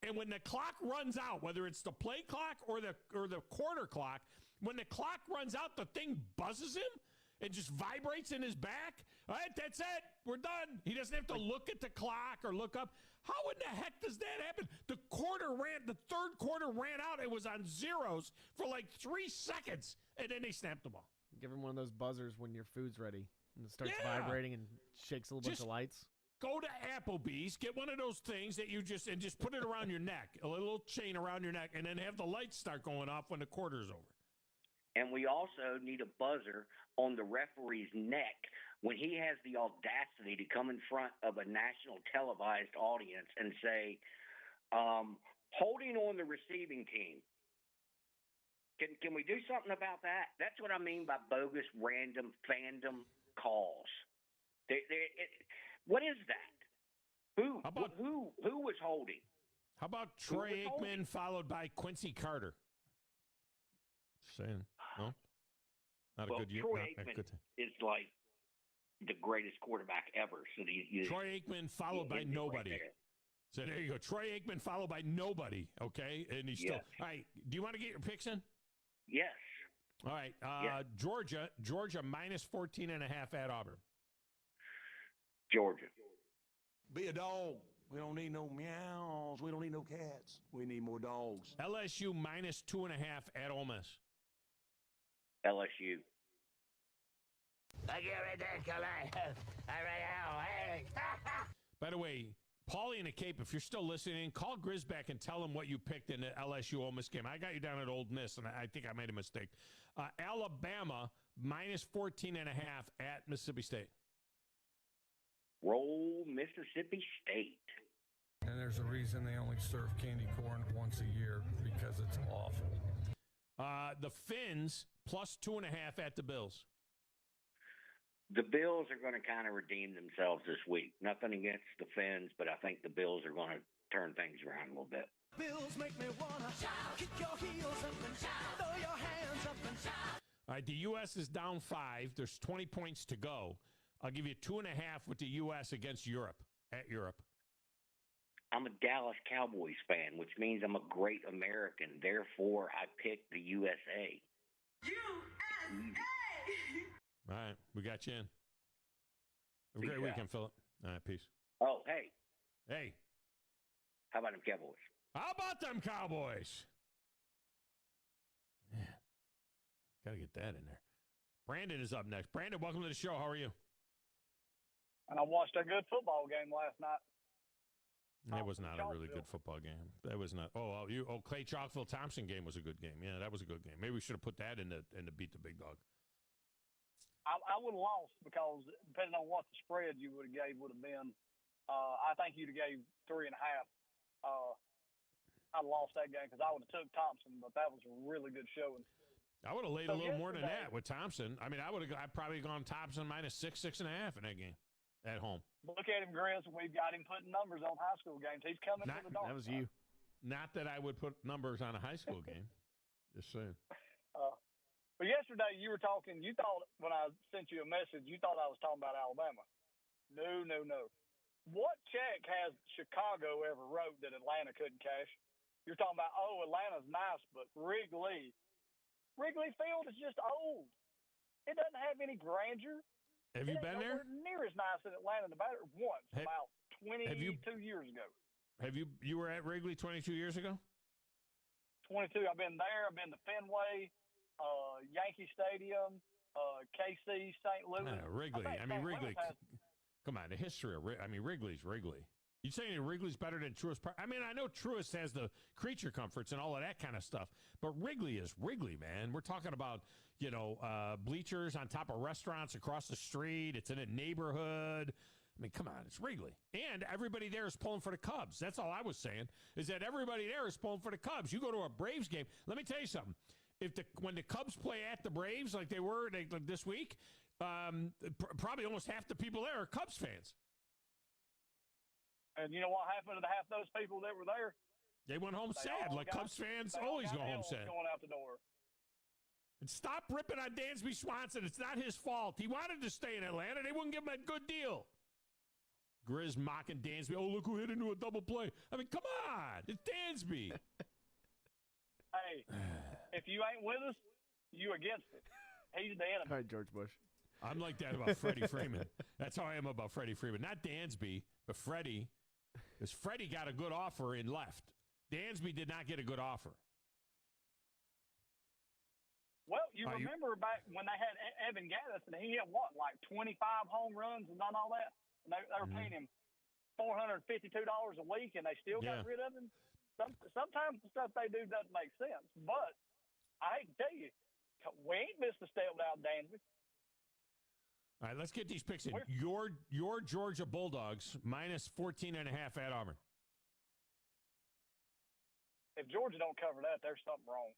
And when the clock runs out, whether it's the play clock or the quarter clock, when the clock runs out, the thing buzzes him and just vibrates in his back. All right, that's it. We're done. He doesn't have to look at the clock or look up. How in the heck does that happen? The third quarter ran out. It was on zeros for like 3 seconds, and then they snapped the ball.
Give him one of those buzzers when your food's ready. And it starts vibrating and shakes a little bunch of lights.
Go to Applebee's, get one of those things that you just put it around your neck, a little chain around your neck, and then have the lights start going off when the quarter's over.
And we also need a buzzer on the referee's neck when he has the audacity to come in front of a national televised audience and say, holding on the receiving team. Can we do something about that? That's what I mean by bogus, random fandom calls. What is that? Who was holding?
How about Troy Aikman followed by Quincy Carter? Just saying. No? Not a good year.
Troy Aikman is like the greatest quarterback ever. So
Troy Aikman followed by nobody. Right so there you go. Troy Aikman followed by nobody. Okay? And he's still. All right. Do you want to get your picks in?
Yes.
All right. Georgia minus 14.5 at Auburn.
Georgia.
Be a dog. We don't need no meows. We don't need no cats. We need more dogs.
LSU minus 2.5 at Ole Miss.
LSU.
By the way, Paulie in the Cape, if you're still listening, call Grizz back and tell him what you picked in the LSU Ole Miss game. I got you down at Ole Miss, and I think I made a mistake. Alabama minus 14.5 at Mississippi State.
Roll Mississippi State.
And there's a reason they only serve candy corn once a year, because it's awful.
The Finns plus 2.5 at the Bills.
The Bills are going to kind of redeem themselves this week. Nothing against the Finns, but I think the Bills are going to turn things around a little bit.
Bills make me wanna shout, kick your heels up and shout, throw your hands up and shout.
All right, the U.S. is down 5. There's 20 points to go. I'll give you 2.5 with the U.S. against Europe, at Europe.
I'm a Dallas Cowboys fan, which means I'm a great American. Therefore, I picked the USA.
USA!
All right, we got you in. Have a great weekend, Philip. All right, peace.
Oh, hey.
Hey.
How about them Cowboys?
How about them Cowboys? Yeah. Got to get that in there. Brandon is up next. Brandon, welcome to the show. How are you?
And I watched a good football game last night.
That was not a really good football game. That was not. Clay Chalkville Thompson game was a good game. Yeah, that was a good game. Maybe we should have put that in the beat the big dog.
I would have lost because depending on what the spread you would have been, I think you'd have gave 3.5. I lost that game because I would have took Thompson, but that was a really good showing.
I would have laid a little more than that with Thompson. I mean, I'd probably gone Thompson minus 6, 6.5 in that game at home.
Look at him, Grizz. We've got him putting numbers on high school games. He's coming to the dark.
That was you.
Not that I would put numbers on a high school game. Just saying.
But yesterday you were talking. You thought when I sent you a message, you thought I was talking about Alabama. No. What check has Chicago ever wrote that Atlanta couldn't cash? You're talking about, Atlanta's nice, but Wrigley Field is just old. It doesn't have any grandeur.
Have you been there?
Near as nice as Atlanta, Nevada once, about 22 years ago.
You were at Wrigley 22 years ago?
22. I've been there. I've been to Fenway, Yankee Stadium, KC, St. Louis.
Wrigley. Wrigley. Come on, the history of Wrigley's Wrigley. You saying Wrigley's better than Truist Park? I mean, I know Truist has the creature comforts and all of that kind of stuff, but Wrigley is Wrigley, man. We're talking about, bleachers on top of restaurants across the street. It's in a neighborhood. I mean, come on, it's Wrigley. And everybody there is pulling for the Cubs. That's all I was saying, is that everybody there is pulling for the Cubs. You go to a Braves game. Let me tell you something. When the Cubs play at the Braves like they were like this week, probably almost half the people there are Cubs fans.
And you know what happened to half those people that were there?
They went home sad, like Cubs fans always go home sad.
Going out the door.
And stop ripping on Dansby Swanson. It's not his fault. He wanted to stay in Atlanta. They wouldn't give him a good deal. Grizz mocking Dansby. Oh, look who hit into a double play. I mean, come on. It's Dansby.
Hey, if you ain't with us, you against it. He's the enemy.
All right, George Bush.
I'm like that about Freddie Freeman. That's how I am about Freddie Freeman. Not Dansby, but Freddie. Because Freddie got a good offer and left. Dansby did not get a good offer.
Well, you remember back when they had Evan Gaddis, and he had what, like 25 home runs and done all that? And they were paying him $452 a week, and they still got rid of him? Sometimes the stuff they do doesn't make sense. But I hate to tell you, we ain't missed a step without Dansby.
All right, let's get these picks in. Your Georgia Bulldogs minus 14.5 at Auburn.
If Georgia don't cover that, there's something wrong.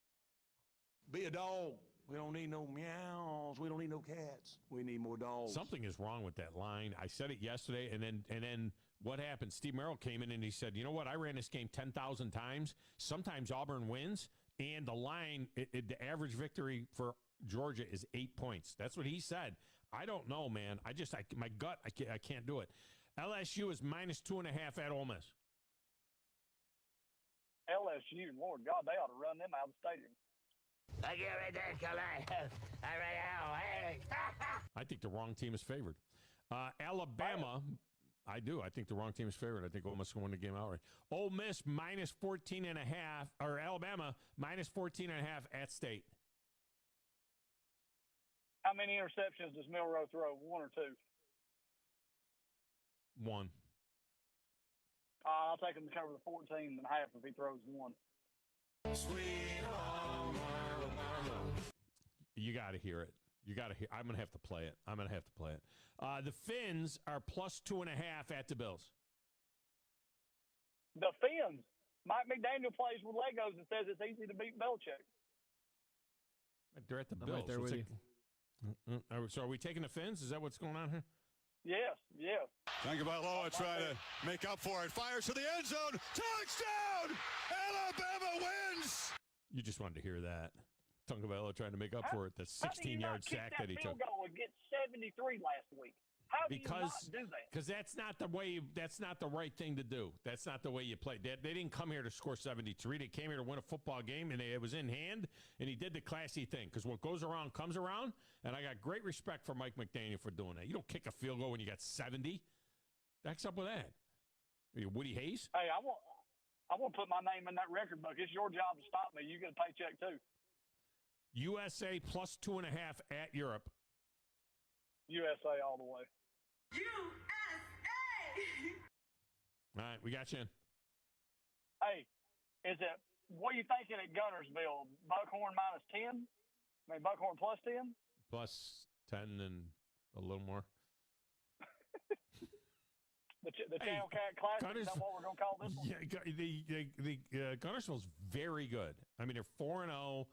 Be a dog. We don't need no meows. We don't need no cats. We need more dogs.
Something is wrong with that line. I said it yesterday, and then what happened? Steve Merrill came in and he said, you know what? I ran this game 10,000 times. Sometimes Auburn wins, and the line, the average victory for Georgia is 8 points. That's what he said. I don't know, man. My gut, I can't do it. LSU is minus 2.5 at Ole Miss.
LSU, Lord God, they ought to run them out of the stadium.
I think the wrong team is favored. Alabama, I do. I think the wrong team is favored. I think Ole Miss will win the game outright. Ole Miss minus 14.5, or Alabama minus 14.5 at State.
How many interceptions does Milroe throw? 1 or 2?
1.
I'll take him to cover the 14.5 if he throws 1.
Sweet home Alabama.
You got to hear it. You got to hear. I'm gonna have to play it. The Finns are plus 2.5 at the Bills.
The Finns. Mike McDaniel plays with Legos and says it's easy to beat Belichick.
They're at the
I'm
Bills.
right there with you.
So are we taking the Finns? Is that what's going on here?
Yes.
Tagovailoa trying to make up for it. Fires to the end zone. Touchdown! Alabama wins!
You just wanted to hear that. Tagovailoa trying to make up for it. The 16-yard sack that he took.
Field goal and get 73 last week. How do you not do that?
Because that's not the way. That's not the right thing to do. That's not the way you play. They didn't come here to score 73. They came here to win a football game, and it was in hand. And he did the classy thing. Because what goes around comes around. And I got great respect for Mike McDaniel for doing that. You don't kick a field goal when you got 70. What's up with that? Are you Woody Hayes?
Hey, I want to put my name in that record book. It's your job to stop me. You get a paycheck too.
USA plus 2.5 at Europe.
USA all the way.
USA!
All right, we got you in.
Hey, what are you thinking at Gunnersville? Buckhorn minus 10? I mean, Buckhorn plus 10?
Plus 10 and a little more.
The Channel Cat Classic, is that what we're going to call this one?
Yeah, Gunnersville's very good. I mean, they're 4-0.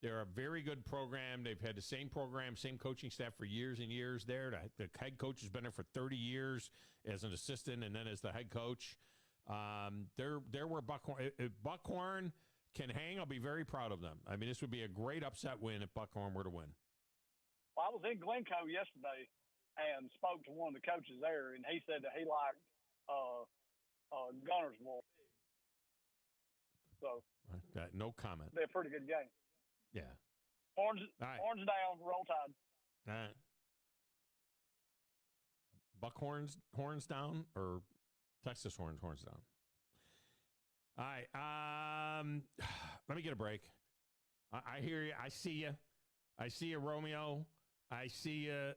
They're a very good program. They've had the same program, same coaching staff for years and years there. The head coach has been there for 30 years as an assistant and then as the head coach. They're where Buckhorn. If Buckhorn can hang, I'll be very proud of them. I mean, this would be a great upset win if Buckhorn were to win.
Well, I was in Glencoe yesterday and spoke to one of the coaches there, and he said that he liked Gunnersville. So,
no comment.
They're a pretty good game.
Yeah.
Orange
right.
down, roll tide.
All right. Buckhorns horns down or Texas horns down. All right. Let me get a break. I hear you. I see you. I see you, Romeo. I see you,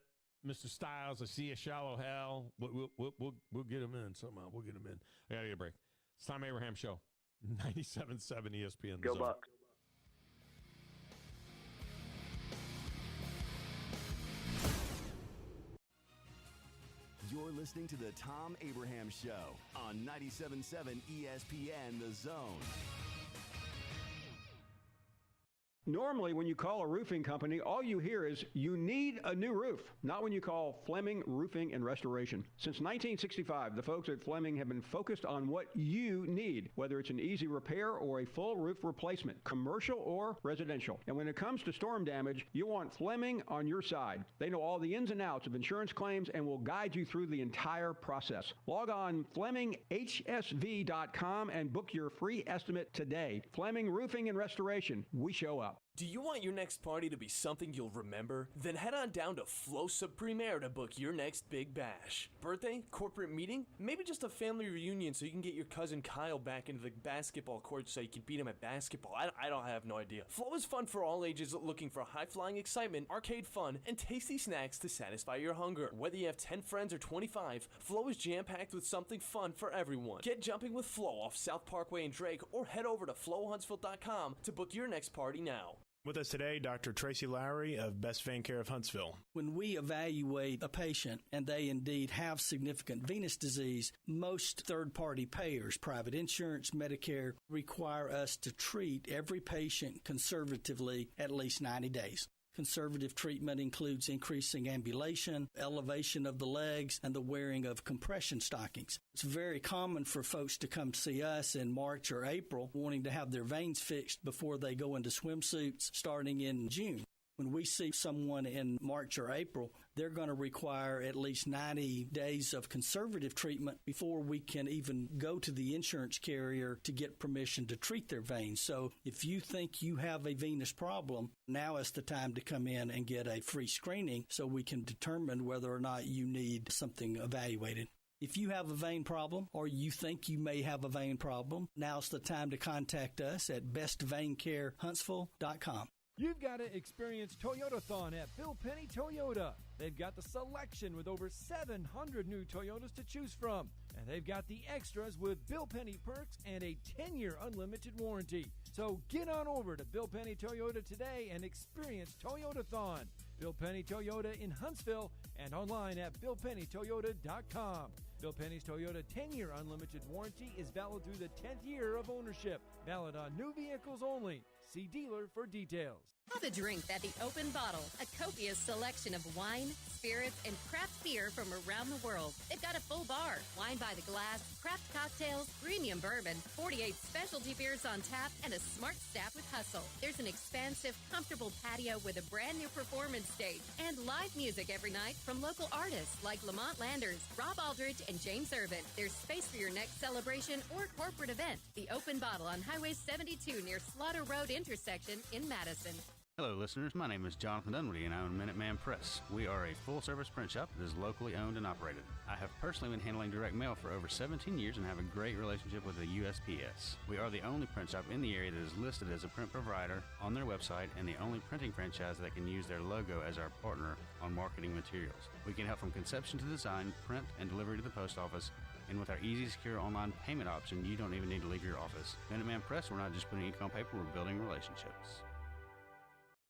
Mr. Styles. I see you, Shallow Hell. We'll get him in somehow. We'll get him in. I got to get a break. It's Thom Abraham Show. 97.7 ESPN.
Go Bucks.
You're listening to the Thom Abraham Show on 97.7 ESPN The Zone.
Normally, when you call a roofing company, all you hear is, you need a new roof. Not when you call Fleming Roofing and Restoration. Since 1965, the folks at Fleming have been focused on what you need, whether it's an easy repair or a full roof replacement, commercial or residential. And when it comes to storm damage, you want Fleming on your side. They know all the ins and outs of insurance claims and will guide you through the entire process. Log on FlemingHSV.com and book your free estimate today. Fleming Roofing and Restoration. We show up.
Do you want your next party to be something you'll remember? Then head on down to Flow Premier to book your next big bash. Birthday? Corporate meeting? Maybe just a family reunion so you can get your cousin Kyle back into the basketball court so you can beat him at basketball. I have no idea. Flow is fun for all ages looking for high-flying excitement, arcade fun, and tasty snacks to satisfy your hunger. Whether you have 10 friends or 25, Flow is jam-packed with something fun for everyone. Get jumping with Flow off South Parkway in Drake or head over to flowhuntsville.com to book your next party now.
With us today, Dr. Tracy Lowry of Best Vein Care of Huntsville.
When we evaluate a patient and they indeed have significant venous disease, most third-party payers, private insurance, Medicare, require us to treat every patient conservatively at least 90 days. Conservative treatment includes increasing ambulation, elevation of the legs, and the wearing of compression stockings. It's very common for folks to come see us in March or April wanting to have their veins fixed before they go into swimsuits starting in June. When we see someone in March or April, they're going to require at least 90 days of conservative treatment before we can even go to the insurance carrier to get permission to treat their veins. So if you think you have a venous problem, now is the time to come in and get a free screening so we can determine whether or not you need something evaluated. If you have a vein problem or you think you may have a vein problem, now's the time to contact us at bestveincarehuntsville.com.
You've got to experience Toyotathon at Bill Penny Toyota. They've got the selection with over 700 new Toyotas to choose from. And they've got the extras with Bill Penny perks and a 10-year unlimited warranty. So get on over to Bill Penny Toyota today and experience Toyotathon. Bill Penny Toyota in Huntsville and online at BillPennyToyota.com. Bill Penny's Toyota 10-year unlimited warranty is valid through the 10th year of ownership. Valid on new vehicles only. See dealer for details.
Have a drink at the Open Bottle, a copious selection of wine, spirits, and craft beer from around the world. They've got a full bar, wine by the glass, craft cocktails, premium bourbon, 48 specialty beers on tap, and a smart staff with hustle. There's an expansive, comfortable patio with a brand new performance stage and live music every night from local artists like Lamont Landers, Rob Aldridge, and James Irvin. There's space for your next celebration or corporate event. The Open Bottle on Highway 72 near Slaughter Road intersection in Madison.
Hello, listeners. My name is Jonathan Dunwoody, and I own Minuteman Press. We are a full-service print shop that is locally owned and operated. I have personally been handling direct mail for over 17 years and have a great relationship with the USPS. We are the only print shop in the area that is listed as a print provider on their website and the only printing franchise that can use their logo as our partner on marketing materials. We can help from conception to design, print, and delivery to the post office. And with our easy, secure online payment option, you don't even need to leave your office. Minuteman Press, we're not just putting ink on paper, we're building relationships.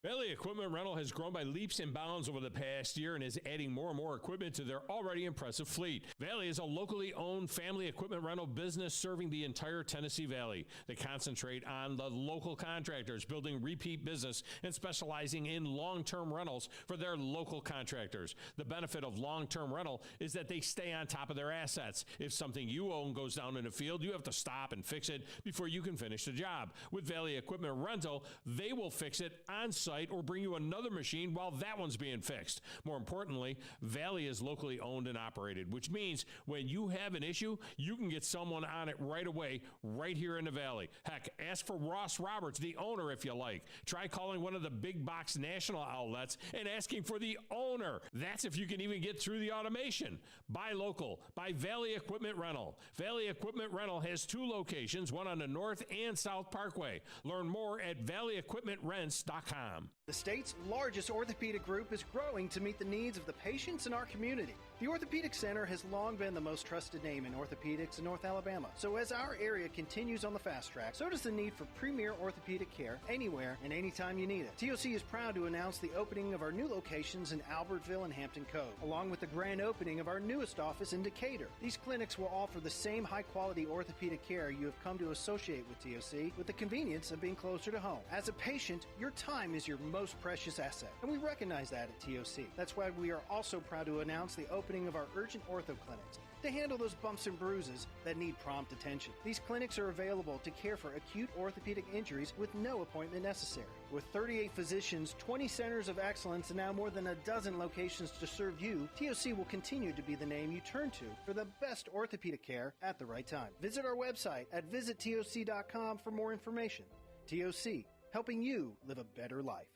Valley Equipment Rental has grown by leaps and bounds over the past year and is adding more and more equipment to their already impressive fleet. Valley is a locally owned family equipment rental business serving the entire Tennessee Valley. They concentrate on the local contractors, building repeat business and specializing in long-term rentals for their local contractors. The benefit of long-term rental is that they stay on top of their assets. If something you own goes down in a field, you have to stop and fix it before you can finish the job. With Valley Equipment Rental, they will fix it on site or bring you another machine while that one's being fixed. More importantly, Valley is locally owned and operated, which means when you have an issue, you can get someone on it right away, right here in the Valley. Heck, ask for Ross Roberts, the owner, if you like. Try calling one of the big box national outlets and asking for the owner. That's if you can even get through the automation. Buy local. Buy Valley Equipment Rental. Valley Equipment Rental has 2 locations, one on the North and South Parkway. Learn more at valleyequipmentrents.com. them.
The state's largest orthopedic group is growing to meet the needs of the patients in our community. The Orthopedic Center has long been the most trusted name in orthopedics in North Alabama. So as our area continues on the fast track, so does the need for premier orthopedic care anywhere and anytime you need it. TOC is proud to announce the opening of our new locations in Albertville and Hampton Cove, along with the grand opening of our newest office in Decatur. These clinics will offer the same high-quality orthopedic care you have come to associate with TOC, with the convenience of being closer to home. As a patient, your time is your most precious asset, and we recognize that at TOC. That's why we are also proud to announce the opening of our urgent ortho clinics to handle those bumps and bruises that need prompt attention. These clinics are available to care for acute orthopedic injuries with no appointment necessary. With 38 physicians, 20 centers of excellence, and now more than a dozen locations to serve you, TOC will continue to be the name you turn to for the best orthopedic care at the right time. Visit our website at visittoc.com for more information. TOC, helping you live a better life.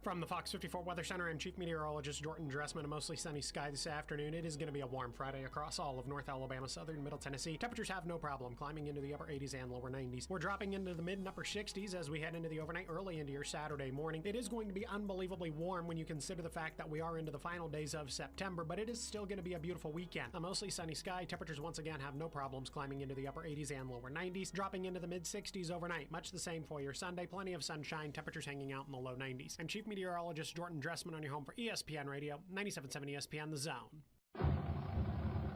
From the Fox 54 Weather Center, I'm Chief Meteorologist Jordan Dressman. A mostly sunny sky this afternoon. It is going to be a warm Friday across all of North Alabama, southern Middle Tennessee. Temperatures have no problem climbing into the upper 80s and lower 90s. We're dropping into the mid and upper 60s as we head into the overnight early into your Saturday morning. It is going to be unbelievably warm when you consider the fact that we are into the final days of September, but it is still going to be a beautiful weekend. A mostly sunny sky. Temperatures once again have no problems climbing into the upper 80s and lower 90s, dropping into the mid 60s overnight. Much the same for your Sunday. Plenty of sunshine. Temperatures hanging out in the low 90s. And Chief Meteorologist Jordan Dressman on your home for ESPN Radio, 97.7 ESPN The Zone.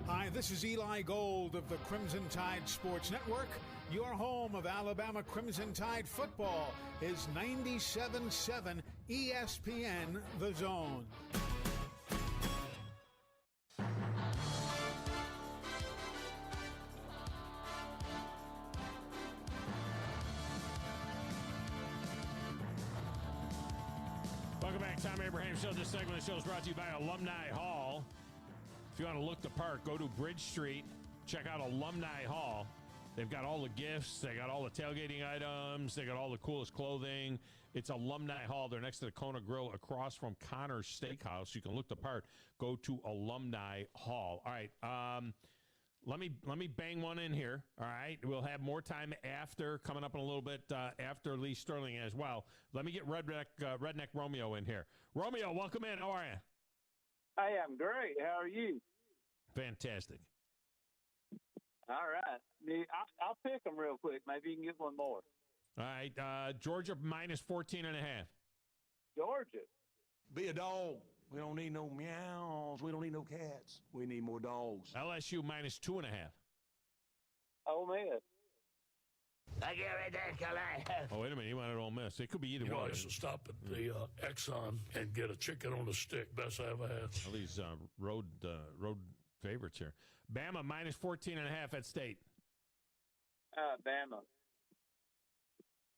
Hi, this is Eli Gold of the Crimson Tide Sports Network. Your home of Alabama Crimson Tide football is 97.7 ESPN The Zone.
Welcome back, Tom Abraham Show. This segment of the show is brought to you by Alumni Hall. If you want to look the part, go to Bridge Street. Check out Alumni Hall. They've got all the gifts. They got all the tailgating items. They got all the coolest clothing. It's Alumni Hall. They're next to the Kona Grill across from Connor's Steakhouse. You can look the part. Go to Alumni Hall. All right. Let me bang one in here. All right. We'll have more time after, coming up in a little bit after Lee Sterling as well. Let me get Redneck Romeo in here. Romeo, welcome in. How are you?
I am great. How are you?
Fantastic.
All right. I'll pick them real quick. Maybe you can get one more.
All right. Georgia minus 14.5.
Georgia.
Be a dog. We don't need no meows. We don't need no cats. We need more dogs.
LSU minus 2.5.
Ole Miss.
Oh, wait a minute. He wanted Ole Miss. It could be either one.
I used to stop at the Exxon and get a chicken on a stick. Best I ever had.
All these road favorites here. Bama minus 14.5 at State.
Bama.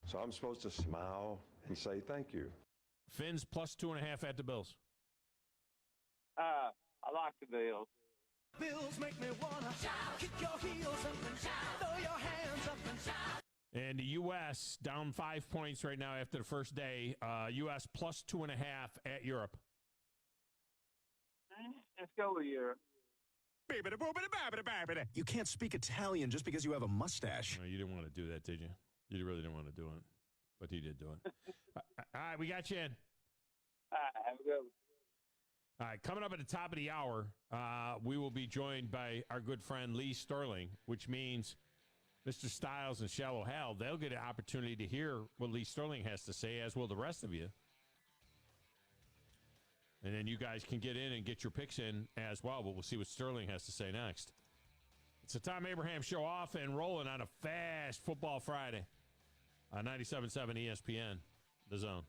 So I'm supposed to smile and say thank you.
Fins plus 2.5 at the Bills.
I like the Bills.
Bills make me wanna shout, kick your heels up and shout, throw your hands up and shout.
And the U.S. down 5 points right now after the first day. U.S. plus 2.5 at Europe.
Let's go with Europe.
You can't speak Italian just because you have a mustache.
No, you didn't want to do that, did you? You really didn't want to do it, but he did do it. All right, we got you in.
All right, have a good one.
All right, coming up at the top of the hour, we will be joined by our good friend Lee Sterling, which means Mr. Styles and Shallow Hal, they'll get an opportunity to hear what Lee Sterling has to say, as will the rest of you. And then you guys can get in and get your picks in as well, but we'll see what Sterling has to say next. It's the Tom Abraham Show, off and rolling on a fast Football Friday on 97.7 ESPN, The Zone.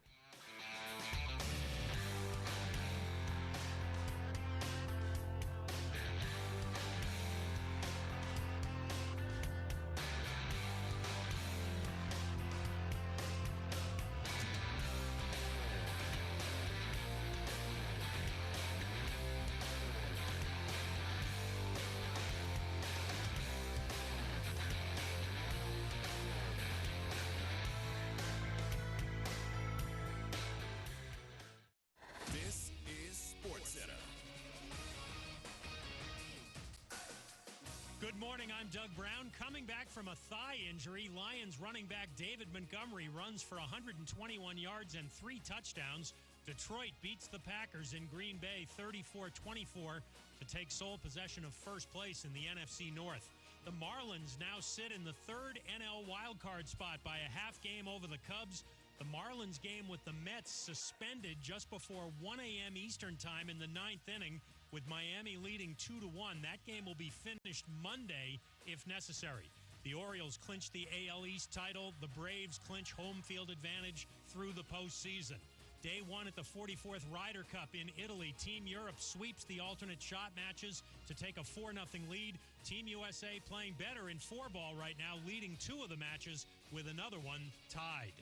Good morning, I'm Doug Brown. Coming back from a thigh injury, Lions running back David Montgomery runs for 121 yards and 3 touchdowns. Detroit beats the Packers in Green Bay 34-24 to take sole possession of first place in the NFC North. The Marlins now sit in the third NL wildcard spot by a half game over the Cubs. The Marlins game with the Mets suspended just before 1 a.m. Eastern time in the 9th inning, with Miami leading 2-1. That game will be finished Monday if necessary. The Orioles clinch the AL East title. The Braves clinch home field advantage through the postseason. Day 1 at the 44th Ryder Cup in Italy. Team Europe sweeps the alternate shot matches to take a 4-0 lead. Team USA playing better in 4-ball right now, leading 2 of the matches with another one tied.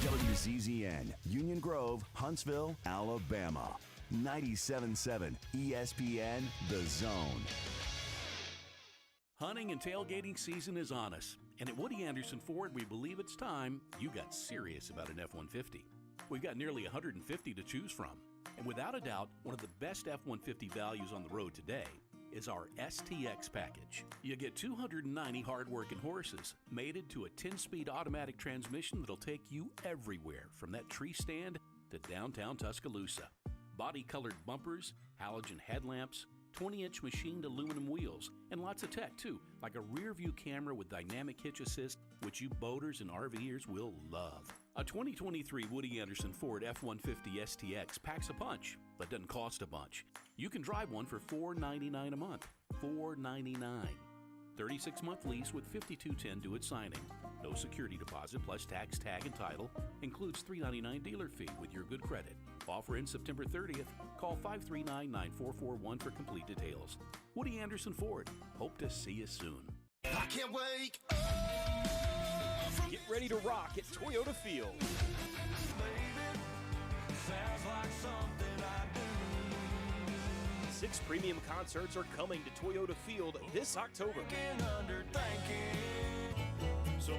WCZN, Union Grove, Huntsville, Alabama. 97.7 ESPN, The Zone.
Hunting and tailgating season is on us, and at Woody Anderson Ford, we believe it's time you got serious about an F-150. We've got nearly 150 to choose from, and without a doubt, one of the best F-150 values on the road today is our STX package. You get 290 hard-working horses, mated to a 10-speed automatic transmission that'll take you everywhere, from that tree stand to downtown Tuscaloosa. Body-colored bumpers, halogen headlamps, 20-inch machined aluminum wheels, and lots of tech too, like a rear-view camera with dynamic hitch assist, which you boaters and RVers will love. A 2023 Woody Anderson Ford F-150 STX packs a punch, but doesn't cost a bunch. You can drive one for $499 a month. $499. 36-month lease with $52.10 due at signing. No security deposit plus tax, tag, and title. Includes $399 dealer fee with your good credit. Offer ends September 30th. Call 539-9441 for complete details. Woody Anderson Ford. Hope to see you soon.
I can't wake
Get ready to rock at Toyota Field.
sounds like something I do.
6 premium concerts are coming to Toyota Field this October.
So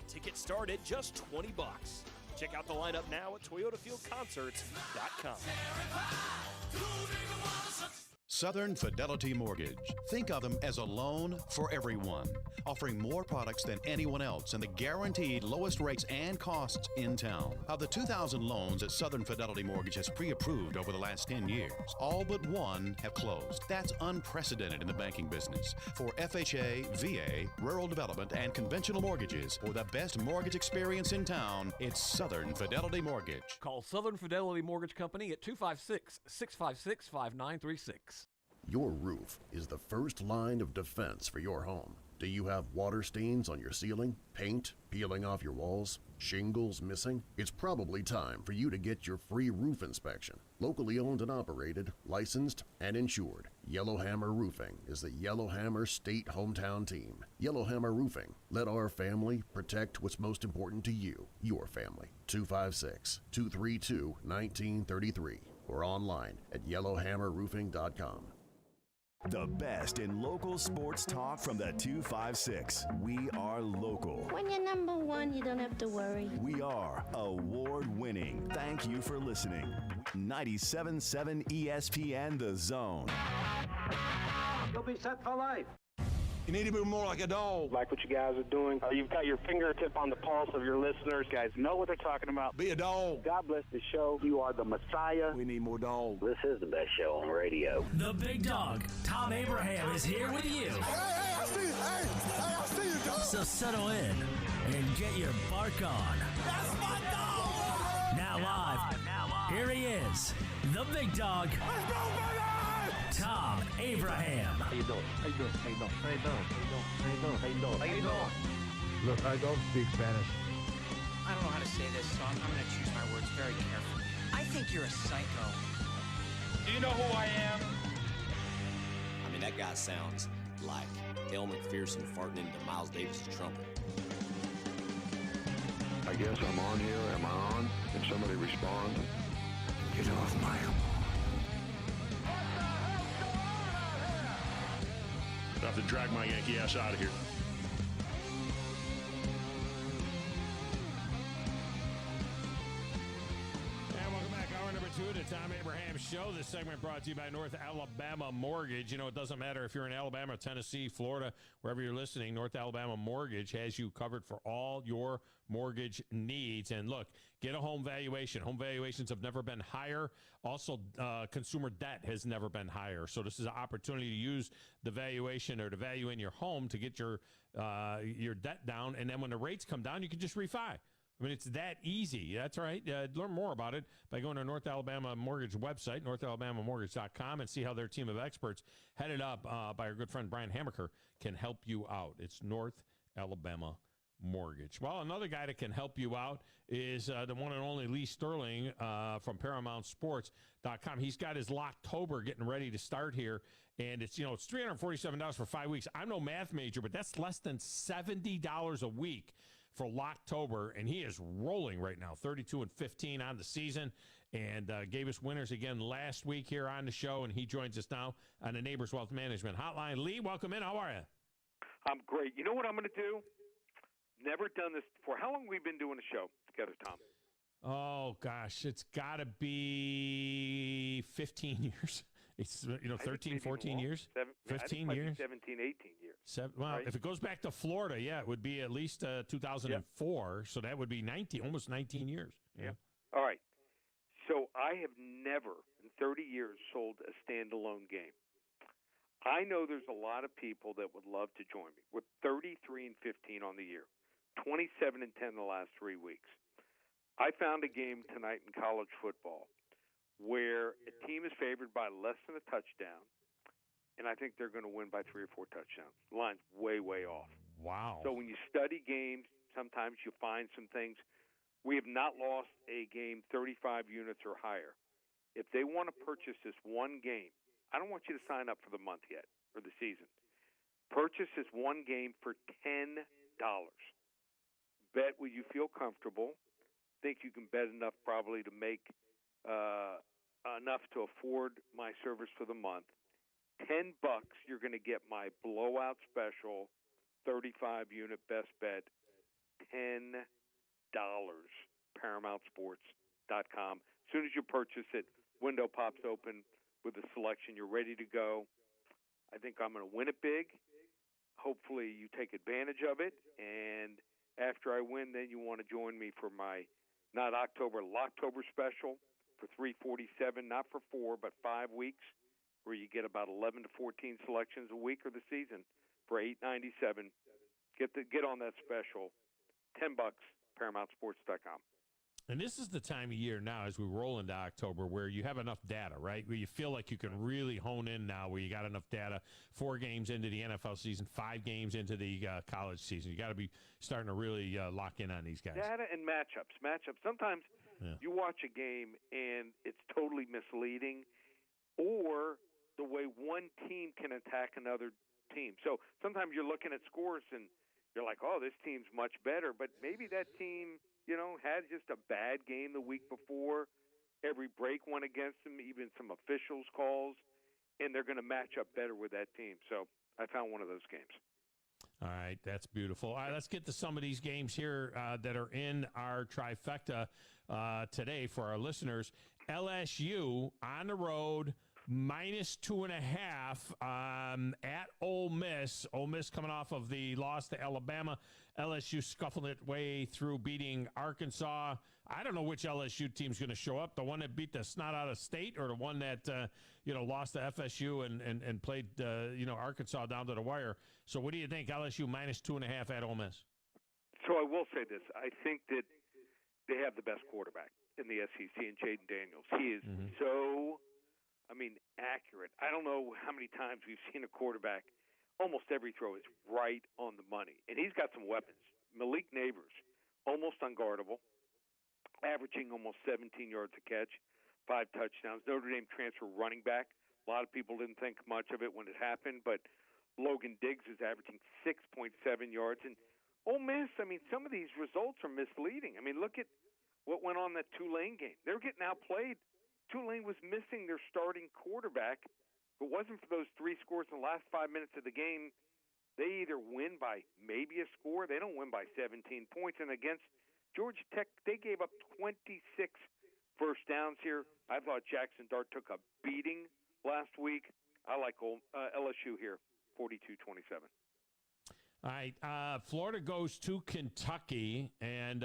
Tickets start at just $20. Check out the lineup now at ToyotaFieldConcerts.com.
Southern Fidelity Mortgage. Think of them as a loan for everyone, offering more products than anyone else and the guaranteed lowest rates and costs in town. Of the 2,000 loans that Southern Fidelity Mortgage has pre-approved over the last 10 years, all but one have closed. That's unprecedented in the banking business. For FHA, VA, rural development, and conventional mortgages, for the best mortgage experience in town, it's Southern Fidelity Mortgage.
Call Southern Fidelity Mortgage Company at 256-656-5936.
Your roof is the first line of defense for your home. Do you have water stains on your ceiling, paint peeling off your walls, shingles missing? It's probably time for you to get your free roof inspection. Locally owned and operated, licensed, and insured, Yellowhammer Roofing is the Yellowhammer State hometown team. Yellowhammer Roofing. Let our family protect what's most important to you, your family. 256-232-1933 or online at yellowhammerroofing.com.
The best in local sports talk from the 256. We are local.
When you're number one, you don't have to worry.
We are award-winning. Thank you for listening. 97.7 ESPN The Zone.
You'll be set for life.
You need to be more like a dog.
Like what you guys are doing. You've got your fingertip on the pulse of your listeners. You guys know what they're talking about.
Be a dog.
God bless the show. You are the Messiah.
We need more dogs.
This is the best show on radio.
The big dog, Thom Abraham, is here with you.
Hey, I see you. I see you, dog.
So settle in and get your bark on.
That's my dog.
Now live, here he is, the big dog,
Let's go, baby!
Thom Abraham.
How you doing? How you doing? How you doing? How you doing? How you doing? How you doing? How you doing?
Look, I don't speak Spanish.
I don't know how to say this, so I'm going to choose my words very carefully. I think you're a psycho. Do you know who I am?
I mean, that guy sounds like Elle McPherson farting into Miles Davis' trumpet.
I guess I'm on here. Am I on? Can somebody respond? Get off my lawn.
I have to drag my Yankee ass out of here.
Tom Abraham Show. This segment brought to you by North Alabama Mortgage. You know, it doesn't matter if you're in Alabama, Tennessee, Florida, wherever you're listening, North Alabama Mortgage has you covered for all your mortgage needs. And look, get a home valuation. Home valuations have never been higher. Also, consumer debt has never been higher. So this is an opportunity to use the valuation or the value in your home to get your debt down. And then when the rates come down, you can just refi. I mean, it's that easy. That's right. Learn more about it by going to North Alabama Mortgage website, northalabamamortgage.com, and see how their team of experts, headed up by our good friend Brian Hammaker, can help you out. It's North Alabama Mortgage. Well, another guy that can help you out is the one and only Lee Sterling from ParamountSports.com. He's got his Locktober getting ready to start here, and it's $347 for 5 weeks. I'm no math major, but that's less than $70 a week for Locktober, and he is rolling right now, 32-15 on the season, and gave us winners again last week here on the show, and he joins us now on the Neighbors Wealth Management Hotline. Lee, welcome in. How are you?
I'm great. You know what I'm going to do? Never done this before. How long have we been doing the show together, Tom?
Oh, gosh, it's got to be 15 years. It's 13, 14 years, 15 years,
17, 18 years.
Well,
right?
If it goes back to Florida, yeah, it would be at least 2004. So that would be almost 19 years.
Yeah. All right. So I have never in 30 years sold a standalone game. I know there's a lot of people that would love to join me. We're 33-15 on the year, 27-10 the last 3 weeks. I found a game tonight in college football where a team is favored by less than a touchdown, and I think they're going to win by 3 or 4 touchdowns. The line's way, way off.
Wow.
So when you study games, sometimes you find some things. We have not lost a game 35 units or higher. If they want to purchase this one game, I don't want you to sign up for the month yet or the season. Purchase this one game for $10. Bet will you feel comfortable. Think you can bet enough probably to make enough to afford my service for the month. $10, you're going to get my blowout special, 35 unit best bet, $10. ParamountSports.com. As soon as you purchase it, window pops open with a selection. You're ready to go. I think I'm going to win it big. Hopefully you take advantage of it. And after I win, then you want to join me for my not October, Locktober special for $347, not for 4, but 5 weeks, where you get about 11 to 14 selections a week or the season for $897. Get on that special. $10, ParamountSports.com.
And this is the time of year now as we roll into October where you have enough data, right? Where you feel like you can really hone in now, where you got enough data. 4 games into the NFL season, 5 games into the college season. You got to be starting to really lock in on these guys.
Data and matchups. Sometimes you watch a game and it's totally misleading, or the way one team can attack another team. So sometimes you're looking at scores and you're like, oh, this team's much better, but maybe that team, had just a bad game the week before. Every break went against them, even some officials' calls, and they're going to match up better with that team. So I found one of those games.
All right, that's beautiful. All right, let's get to some of these games here that are in our trifecta today for our listeners. LSU on the road, -2.5 at Ole Miss. Ole Miss coming off of the loss to Alabama. LSU scuffled its way through beating Arkansas. I don't know which LSU team's going to show up, the one that beat the snot out of State or the one that lost to FSU and played Arkansas down to the wire. So what do you think, LSU -2.5 at Ole Miss?
So I will say this. I think that they have the best quarterback in the SEC in Jaden Daniels. He is so accurate. I don't know how many times we've seen a quarterback, almost every throw is right on the money. And he's got some weapons. Malik Neighbors, almost unguardable, averaging almost 17 yards a catch, 5 touchdowns. Notre Dame transfer running back. A lot of people didn't think much of it when it happened, but Logan Diggs is averaging 6.7 yards. And Ole Miss, some of these results are misleading. Look at what went on in that Tulane game. They were getting outplayed. Tulane was missing their starting quarterback. If it wasn't for those 3 scores in the last 5 minutes of the game, they either win by maybe a score. They don't win by 17 points. And against Georgia Tech, they gave up 26 first downs here. I thought Jackson Dart took a beating last week. I like LSU here, 42-27.
All right, Florida goes to Kentucky, and,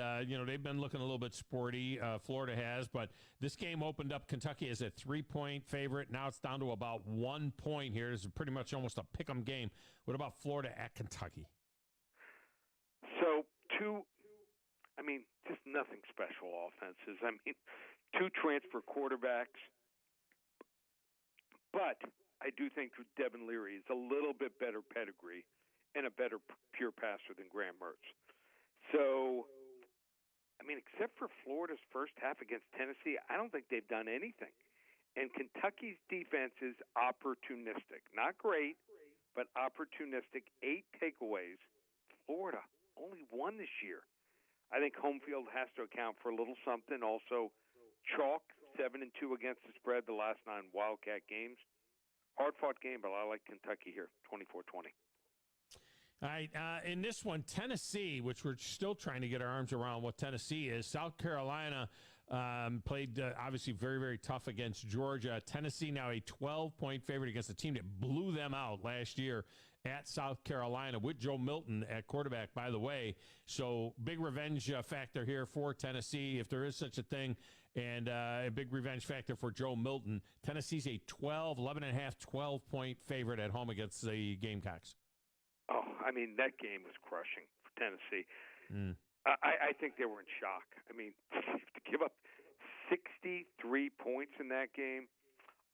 they've been looking a little bit sporty, Florida has, but this game opened up Kentucky as a 3-point favorite. Now it's down to about 1 point here. It's pretty much almost a pick-em game. What about Florida at Kentucky?
So, just nothing special offenses. Two transfer quarterbacks, but I do think Devin Leary is a little bit better pedigree and a better pure passer than Graham Mertz. So, except for Florida's first half against Tennessee, I don't think they've done anything. And Kentucky's defense is opportunistic. Not great, but opportunistic. 8 takeaways. Florida only 1 this year. I think home field has to account for a little something. Also, chalk 7-2 against the spread the last 9 Wildcat games. Hard-fought game, but I like Kentucky here, 24-20.
All right, in this one, Tennessee, which we're still trying to get our arms around what Tennessee is. South Carolina played obviously very, very tough against Georgia. Tennessee now a 12-point favorite against a team that blew them out last year at South Carolina with Joe Milton at quarterback, by the way. So big revenge factor here for Tennessee, if there is such a thing, and a big revenge factor for Joe Milton. Tennessee's a 12-point favorite at home against the Gamecocks.
Oh, that game was crushing for Tennessee. I think they were in shock. To give up 63 points in that game,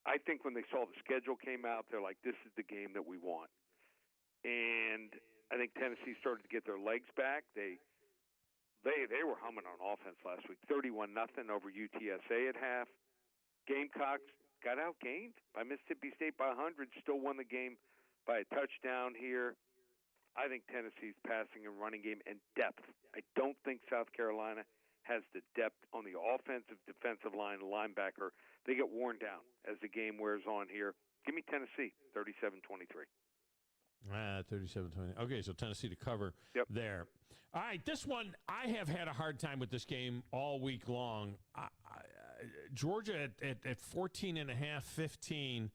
I think when they saw the schedule came out, they're like, this is the game that we want. And I think Tennessee started to get their legs back. They were humming on offense last week, 31-0 over UTSA at half. Gamecocks got outgained by Mississippi State by 100, still won the game by a touchdown here. I think Tennessee's passing and running game and depth. I don't think South Carolina has the depth on the offensive, defensive line, linebacker. They get worn down as the game wears on here. Give me Tennessee, 37-23.
37-20. Okay, so Tennessee to cover there. All right, this one, I have had a hard time with this game all week long. Georgia at 14.5, 15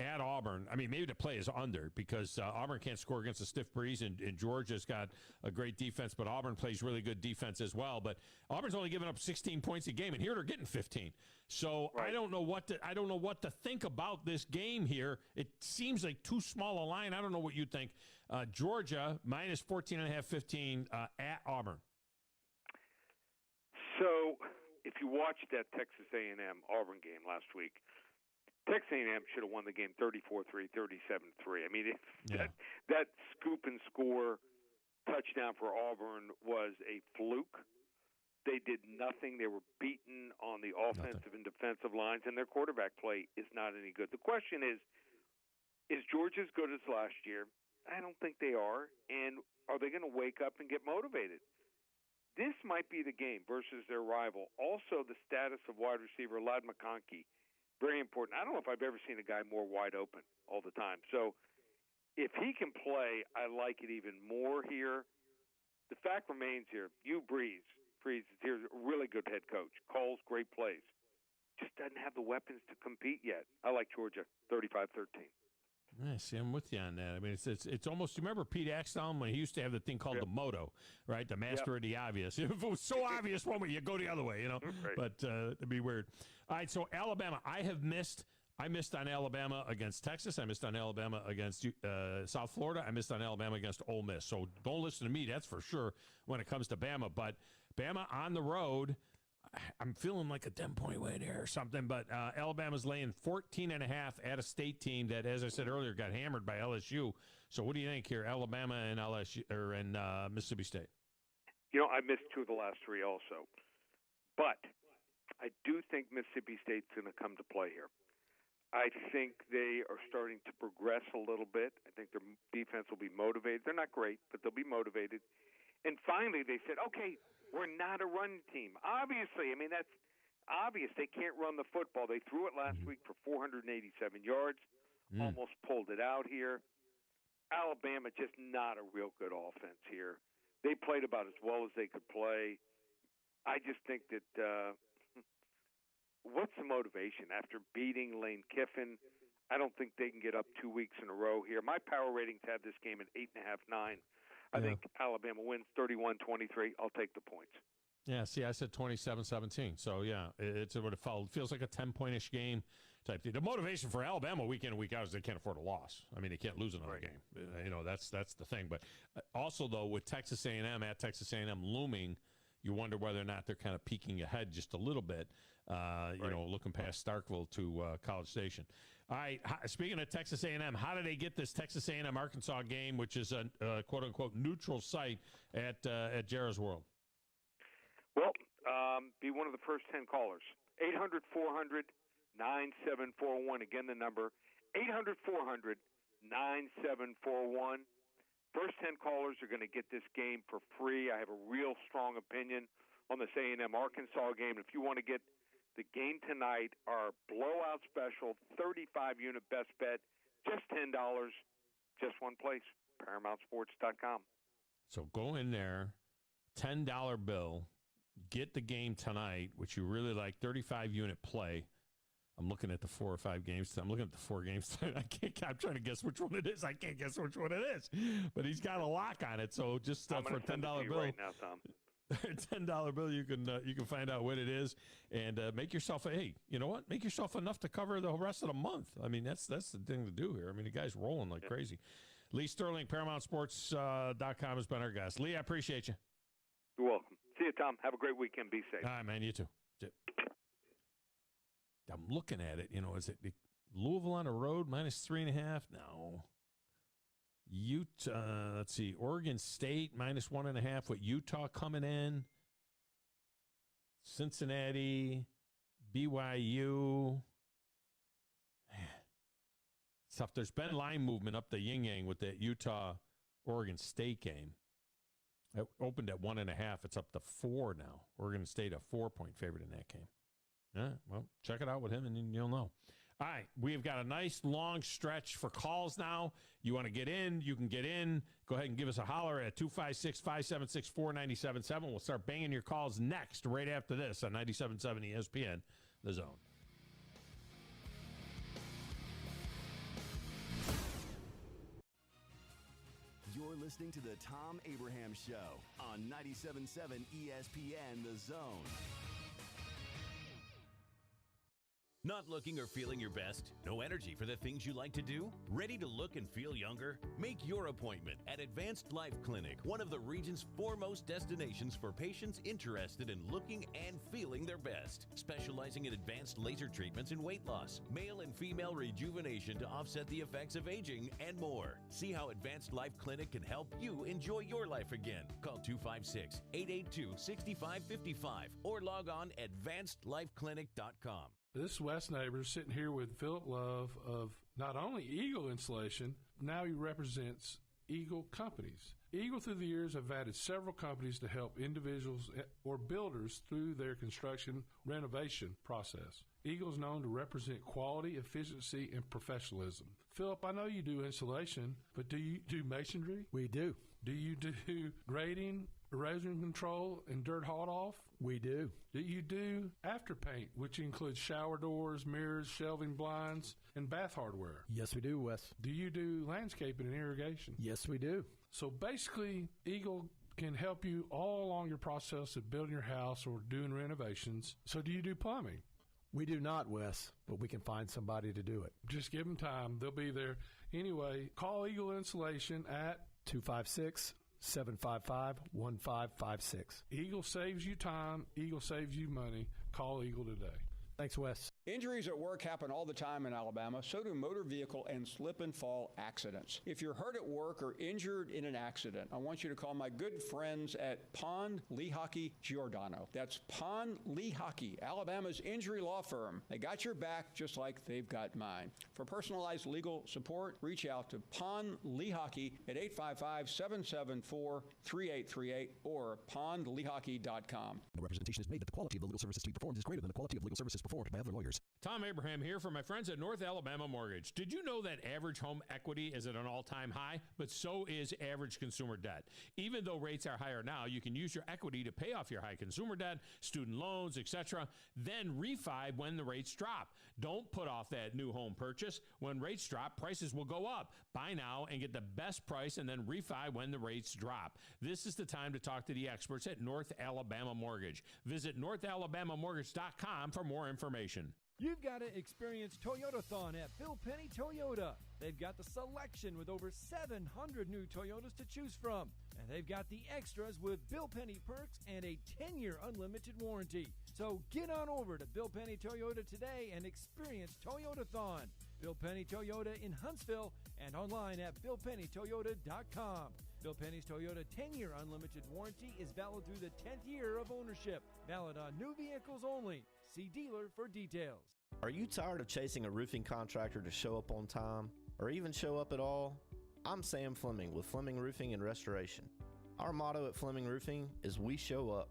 at Auburn. Maybe the play is under because Auburn can't score against a stiff breeze, and Georgia's got a great defense, but Auburn plays really good defense as well. But Auburn's only giving up 16 points a game, and here they're getting 15. So right. I don't know what to think about this game here. It seems like too small a line. I don't know what you think. Georgia minus 14.5, 15 at Auburn.
So if you watched that Texas A&M Auburn game last week, Texas A&M should have won the game 34-3, 37-3. That scoop and score touchdown for Auburn was a fluke. They did nothing. They were beaten on the offensive and defensive lines, and their quarterback play is not any good. The question is Georgia as good as last year? I don't think they are. And are they going to wake up and get motivated? This might be the game versus their rival. Also, the status of wide receiver Ladd McConkey. Very important. I don't know if I've ever seen a guy more wide open all the time. So if he can play, I like it even more here. The fact remains here, Freeze is here, a really good head coach. Calls great plays. Just doesn't have the weapons to compete yet. I like Georgia, 35-13.
Yeah, see, I'm with you on that. It's almost, you remember Pete Axtell when he used to have the thing called the Moto, right? The master of the obvious. If it was so obvious one way, you go the other way, Right. But it'd be weird. All right, so Alabama, I missed on Alabama against Texas. I missed on Alabama against South Florida. I missed on Alabama against Ole Miss. So don't listen to me, that's for sure, when it comes to Bama. But Bama on the road, I'm feeling like a 10-point win here or something, but Alabama's laying 14.5 at a state team that, as I said earlier, got hammered by LSU. So what do you think here, Alabama and LSU and Mississippi State?
I missed 2 of the last 3 also, but I do think Mississippi State's going to come to play here. I think they are starting to progress a little bit. I think their defense will be motivated. They're not great, but they'll be motivated. And finally, they said, okay, we're not a run team. Obviously, that's obvious. They can't run the football. They threw it last week for 487 yards, almost pulled it out here. Alabama just not a real good offense here. They played about as well as they could play. I just think that what's the motivation after beating Lane Kiffin? I don't think they can get up 2 weeks in a row here. My power ratings had this game at 8.5, 9. I think Alabama wins 31-23. I'll take the points.
Yeah, see, I said 27-17. So, yeah, it's what it feels like a 10-point-ish game type thing. The motivation for Alabama week in and week out is they can't afford a loss. I mean, they can't lose another game. You know, that's the thing. But also, though, with Texas A&M at Texas A&M looming, you wonder whether or not they're kind of peeking ahead just a little bit, you know, looking past Starkville to College Station. All right, speaking of Texas A&M, how did they get this Texas A&M Arkansas game, which is a quote-unquote neutral site at Jarrah's World?
Well, be one of the first 10 callers. 800-400-9741. Again, the number, 800-400-9741. First 10 callers are going to get this game for free. I have a real strong opinion on this A&M Arkansas game. If you want to get the game tonight, our blowout special, 35-unit best bet, just $10, just one place, ParamountSports.com.
So go in there, $10 bill, get the game tonight, which you really like, 35-unit play. I'm looking at the 4 or 5 games. I'm looking at the 4 games. I'm trying to guess which one it is. I can't guess which one it is. But he's got a lock on it. So just for a $10 bill
right now, Tom.
$10 bill, you can find out what it is and make yourself you know what? Make yourself enough to cover the rest of the month. I mean, that's the thing to do here. I mean, the guy's rolling like crazy. Lee Sterling, ParamountSports.com has been our guest. Lee, I appreciate you.
You're welcome. See you, Tom. Have a great weekend. Be safe.
All right, man. You too. I'm looking at it. You know, is it Louisville on the road -3.5? No. Utah. Let's see. Oregon State -1.5 with Utah coming in. Cincinnati, BYU. Man, it's tough. There's been line movement up the yin-yang with the Utah-Oregon State game. It opened at 1.5. It's up to 4 now. Oregon State a 4-point favorite in that game. Yeah, well, check it out with him, and then you'll know. All right, we've got a nice long stretch for calls now. You want to get in, you can get in. Go ahead and give us a holler at 256-576-4977. We'll start banging your calls next, right after this on 97.7 ESPN, The Zone.
You're listening to the Tom Abraham Show on 97.7 ESPN, The Zone.
Not looking or feeling your best? No energy for the things you like to do? Ready to look and feel younger? Make your appointment at Advanced Life Clinic, one of the region's foremost destinations for patients interested in looking and feeling their best. Specializing in advanced laser treatments and weight loss, male and female rejuvenation to offset the effects of aging, and more. See how Advanced Life Clinic can help you enjoy your life again. Call 256-882-6555 or log on advancedlifeclinic.com.
This is Wes Neighbors sitting here with Philip Love of not only Eagle Insulation, now he represents Eagle Companies. Eagle through the years have added several companies to help individuals or builders through their construction renovation process. Eagle is known to represent quality, efficiency, and professionalism. Philip, I know you do insulation, but do you do masonry?
We do.
Do you do grading, erosion control, and dirt hauled off?
We do.
Do you do afterpaint, which includes shower doors, mirrors, shelving blinds, and bath hardware?
Yes, we do, Wes.
Do you do landscaping and irrigation?
Yes, we do.
So basically, Eagle can help you all along your process of building your house or doing renovations. So do you do plumbing?
We do not, Wes, but we can find somebody to do it.
Just give them time. They'll be there. Anyway, call Eagle Insulation at
256-755-1556.
Eagle saves you time. Eagle saves you money. Call Eagle today.
Thanks, Wes.
Injuries at work happen all the time in Alabama. So do motor vehicle and slip and fall accidents. If you're hurt at work or injured in an accident, I want you to call my good friends at Pond Lehocky Giordano. That's Pond Lehocky, Alabama's injury law firm. They got your back just like they've got mine. For personalized legal support, reach out to Pond Lehocky at 855-774-3838 or pondlehocky.com.
No representation is made that the quality of the legal services to be performed is greater than the quality of legal services
performed by other lawyers.
Tom Abraham here for my friends at North Alabama Mortgage. Did you know that average home equity is at an all-time high? But so is average consumer debt. Even though rates are higher now, you can use your equity to pay off your high consumer debt, student loans, etc., then refi when the rates drop. Don't put off that new home purchase. When rates drop, prices will go up. Buy now and get the best price and then refi when the rates drop. This is the time to talk to the experts at North Alabama Mortgage. Visit northalabamamortgage.com for more information.
You've got to experience Toyotathon at Bill Penny Toyota. They've got the selection with over 700 new Toyotas to choose from. And they've got the extras with Bill Penny perks and a 10-year unlimited warranty. So get on over to Bill Penny Toyota today and experience Toyotathon. Bill Penny Toyota in Huntsville and online at BillPennyToyota.com. Bill Penny's Toyota 10-year unlimited warranty is valid through the 10th year of ownership. Valid on new vehicles only. See dealer for details.
Are you tired of chasing a roofing contractor to show up on time or even show up at all? I'm Sam Fleming with Fleming Roofing and Restoration. Our motto at Fleming Roofing is we show up.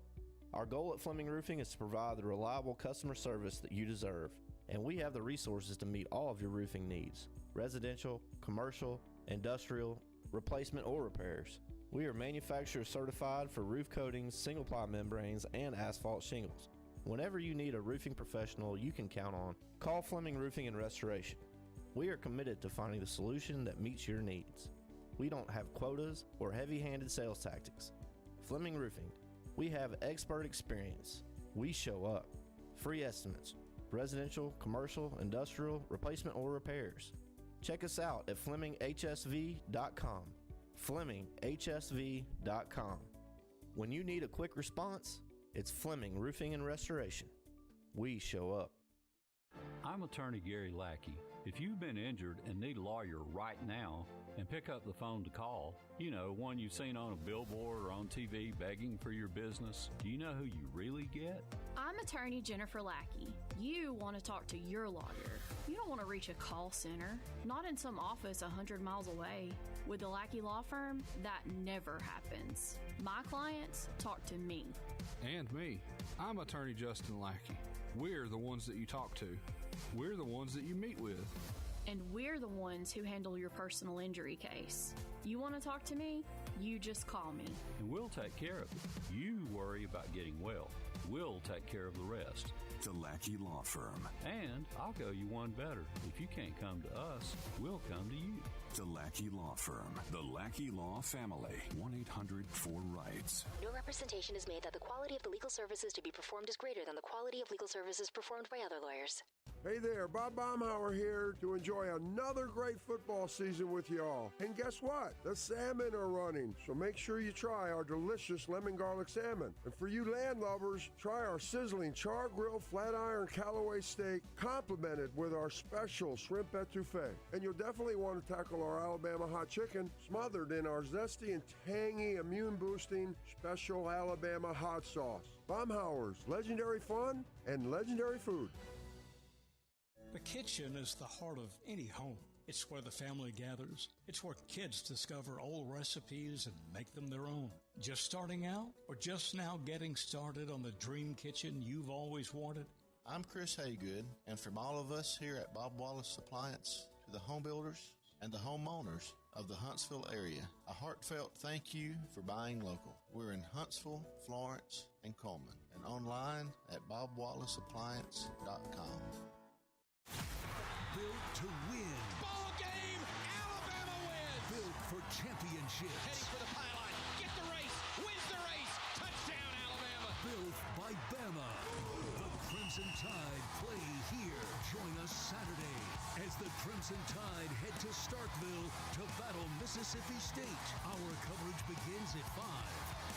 Our goal at Fleming Roofing is to provide the reliable customer service that you deserve, and we have the resources to meet all of your roofing needs: residential, commercial, industrial, replacement, or repairs. We are manufacturer certified for roof coatings, single-ply membranes, and asphalt shingles. Whenever you need a roofing professional you can count on, call Fleming Roofing and Restoration. We are committed to finding the solution that meets your needs. We don't have quotas or heavy-handed sales tactics. Fleming Roofing, we have expert experience. We show up. Free estimates, residential, commercial, industrial, replacement, or repairs. Check us out at FlemingHSV.com. FlemingHSV.com. When you need a quick response, it's Fleming Roofing and Restoration. We show up.
I'm attorney Gary Lackey. If you've been injured and need a lawyer right now, and pick up the phone to call, one you've seen on a billboard or on TV begging for your business, do you know who you really get?
I'm attorney Jennifer Lackey. You want to talk to your lawyer. You don't want to reach a call center, not in some office 100 miles away. With the Lackey Law Firm, that never happens. My clients talk to me.
And me. I'm attorney Justin Lackey. We're the ones that you talk to. We're the ones that you meet with.
And we're the ones who handle your personal injury case. You want to talk to me? You just call me.
And we'll take care of it. You worry about getting well. We'll take care of the rest.
The Lackey Law Firm.
And I'll go you one better. If you can't come to us, we'll come to you.
The Lackey Law Firm. The Lackey Law Family. 1-800-4-RIGHTS.
No representation is made that the quality of the legal services to be performed is greater than the quality of legal services performed by other lawyers.
Hey there, Bob Baumhauer here to enjoy another great football season with y'all. And guess what? The salmon are running, so make sure you try our delicious lemon garlic salmon. And for you land lovers, try our sizzling char grill flat iron Callaway steak, complemented with our special shrimp etouffee. And you'll definitely want to tackle our Alabama hot chicken, smothered in our zesty and tangy, immune-boosting special Alabama hot sauce. Baumhauer's legendary fun and legendary food.
The kitchen is the heart of any home. It's where the family gathers. It's where kids discover old recipes and make them their own. Just starting out or just now getting started on the dream kitchen you've always wanted?
I'm Chris Haygood, and from all of us here at Bob Wallace Appliance to the home builders and the homeowners of the Huntsville area, a heartfelt thank you for buying local. We're in Huntsville, Florence, and Coleman, and online at BobWallaceAppliance.com.
Built to win.
Ball game. Alabama wins.
Built for championships.
Heading for the pylon. Get the race. Wins the race. Touchdown, Alabama.
Built by Bama. The Crimson Tide play here. Join us Saturday as the Crimson Tide head to Starkville to battle Mississippi State. Our coverage begins at 5.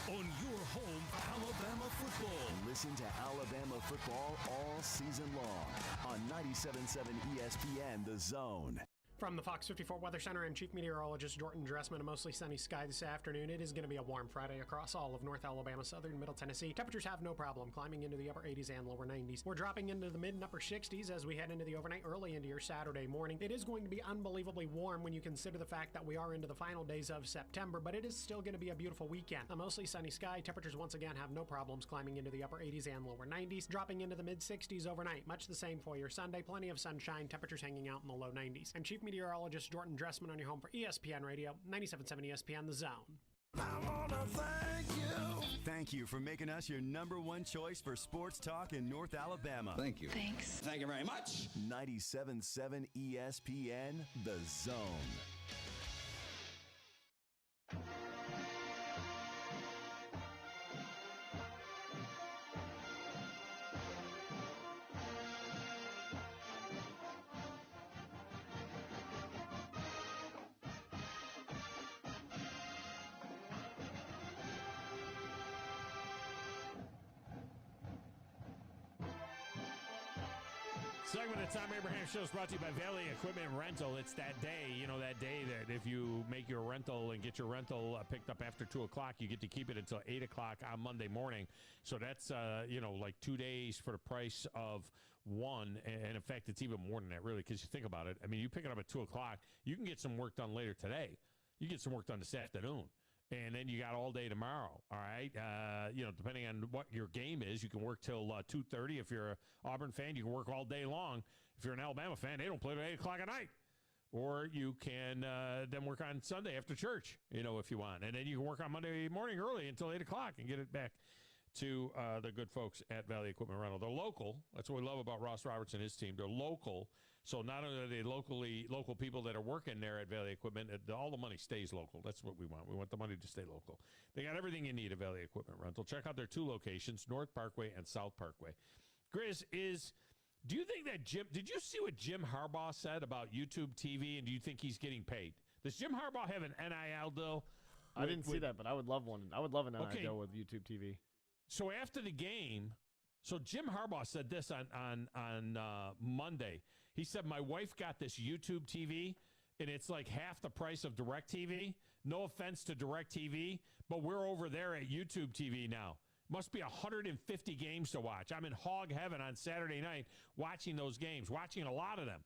On your home, Alabama football.
Listen to Alabama football all season long on 97.7 ESPN The Zone.
From the Fox 54 Weather Center, I'm Chief Meteorologist Jordan Dressman. A mostly sunny sky this afternoon. It is going to be a warm Friday across all of North Alabama, southern Middle Tennessee. Temperatures have no problem climbing into the upper 80s and lower 90s. We're dropping into the mid and upper 60s as we head into the overnight early into your Saturday morning. It is going to be unbelievably warm when you consider the fact that we are into the final days of September, but it is still going to be a beautiful weekend. A mostly sunny sky. Temperatures once again have no problems climbing into the upper 80s and lower 90s, dropping into the mid 60s overnight. Much the same for your Sunday. Plenty of sunshine. Temperatures hanging out in the low 90s. I'm Chief Meteorologist Jordan Dressman on your home for ESPN Radio, 97.7 ESPN The Zone.
I wanna thank you. Thank you for making us your number one choice for sports talk in North Alabama.
Thank you.
Thanks.
Thank you very much.
97.7 ESPN The Zone.
Segment of Tom Abraham Show is brought to you by Valley Equipment Rental. It's that day, that day that if you make your rental and get your rental picked up after 2 o'clock, you get to keep it until 8 o'clock on Monday morning. So that's, like 2 days for the price of one. And in fact, it's even more than that, really, because you think about it. I mean, you pick it up at 2 o'clock, you can get some work done later today. You get some work done this afternoon. And then you got all day tomorrow, all right? Depending on what your game is, you can work till 2:30. If you're an Auburn fan, you can work all day long. If you're an Alabama fan, they don't play till 8 o'clock at night. Or you can then work on Sunday after church, if you want. And then you can work on Monday morning early until 8 o'clock and get it back to the good folks at Valley Equipment Rental. They're local. That's what we love about Ross Roberts and his team. They're local. So not only are they local people that are working there at Valley Equipment, all the money stays local. That's what we want. We want the money to stay local. They got everything you need at Valley Equipment Rental. Check out their two locations, North Parkway and South Parkway. Grizz, do you think that did you see what Jim Harbaugh said about YouTube TV, and do you think he's getting paid? Does Jim Harbaugh have an NIL deal?
I didn't see that, but I would love one. I would love an NIL deal with YouTube TV.
So after the game, Jim Harbaugh said this on Monday. He said, my wife got this YouTube TV, and it's like half the price of DirecTV. No offense to DirecTV, but we're over there at YouTube TV now. Must be 150 games to watch. I'm in hog heaven on Saturday night watching those games, watching a lot of them.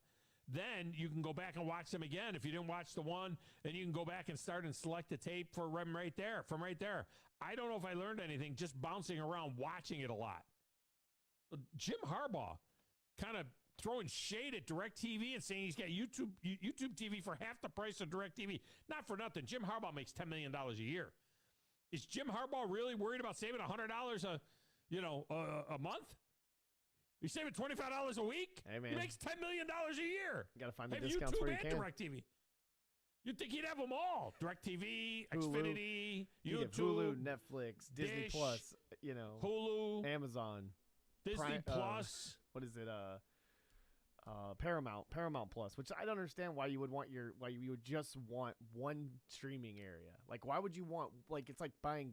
Then you can go back and watch them again. If you didn't watch the one, then you can go back and start and select the tape from right there. I don't know if I learned anything just bouncing around watching it a lot. Jim Harbaugh kind of throwing shade at DirecTV and saying he's got YouTube TV for half the price of DirecTV. Not for nothing. Jim Harbaugh makes $10 million a year. Is Jim Harbaugh really worried about saving $100 a month? He's saving $25 a week?
Hey, man.
He makes $10 million a year.
You got to find the discounts where you can.
DirecTV. You'd think he'd have them all. DirecTV, Xfinity, YouTube,
Hulu, Netflix, Disney
Dish,
Plus,
Hulu,
Amazon,
Disney Plus.
What is it? Paramount Plus, which I don't understand why you would just want one streaming area. Like, why would you want, it's like buying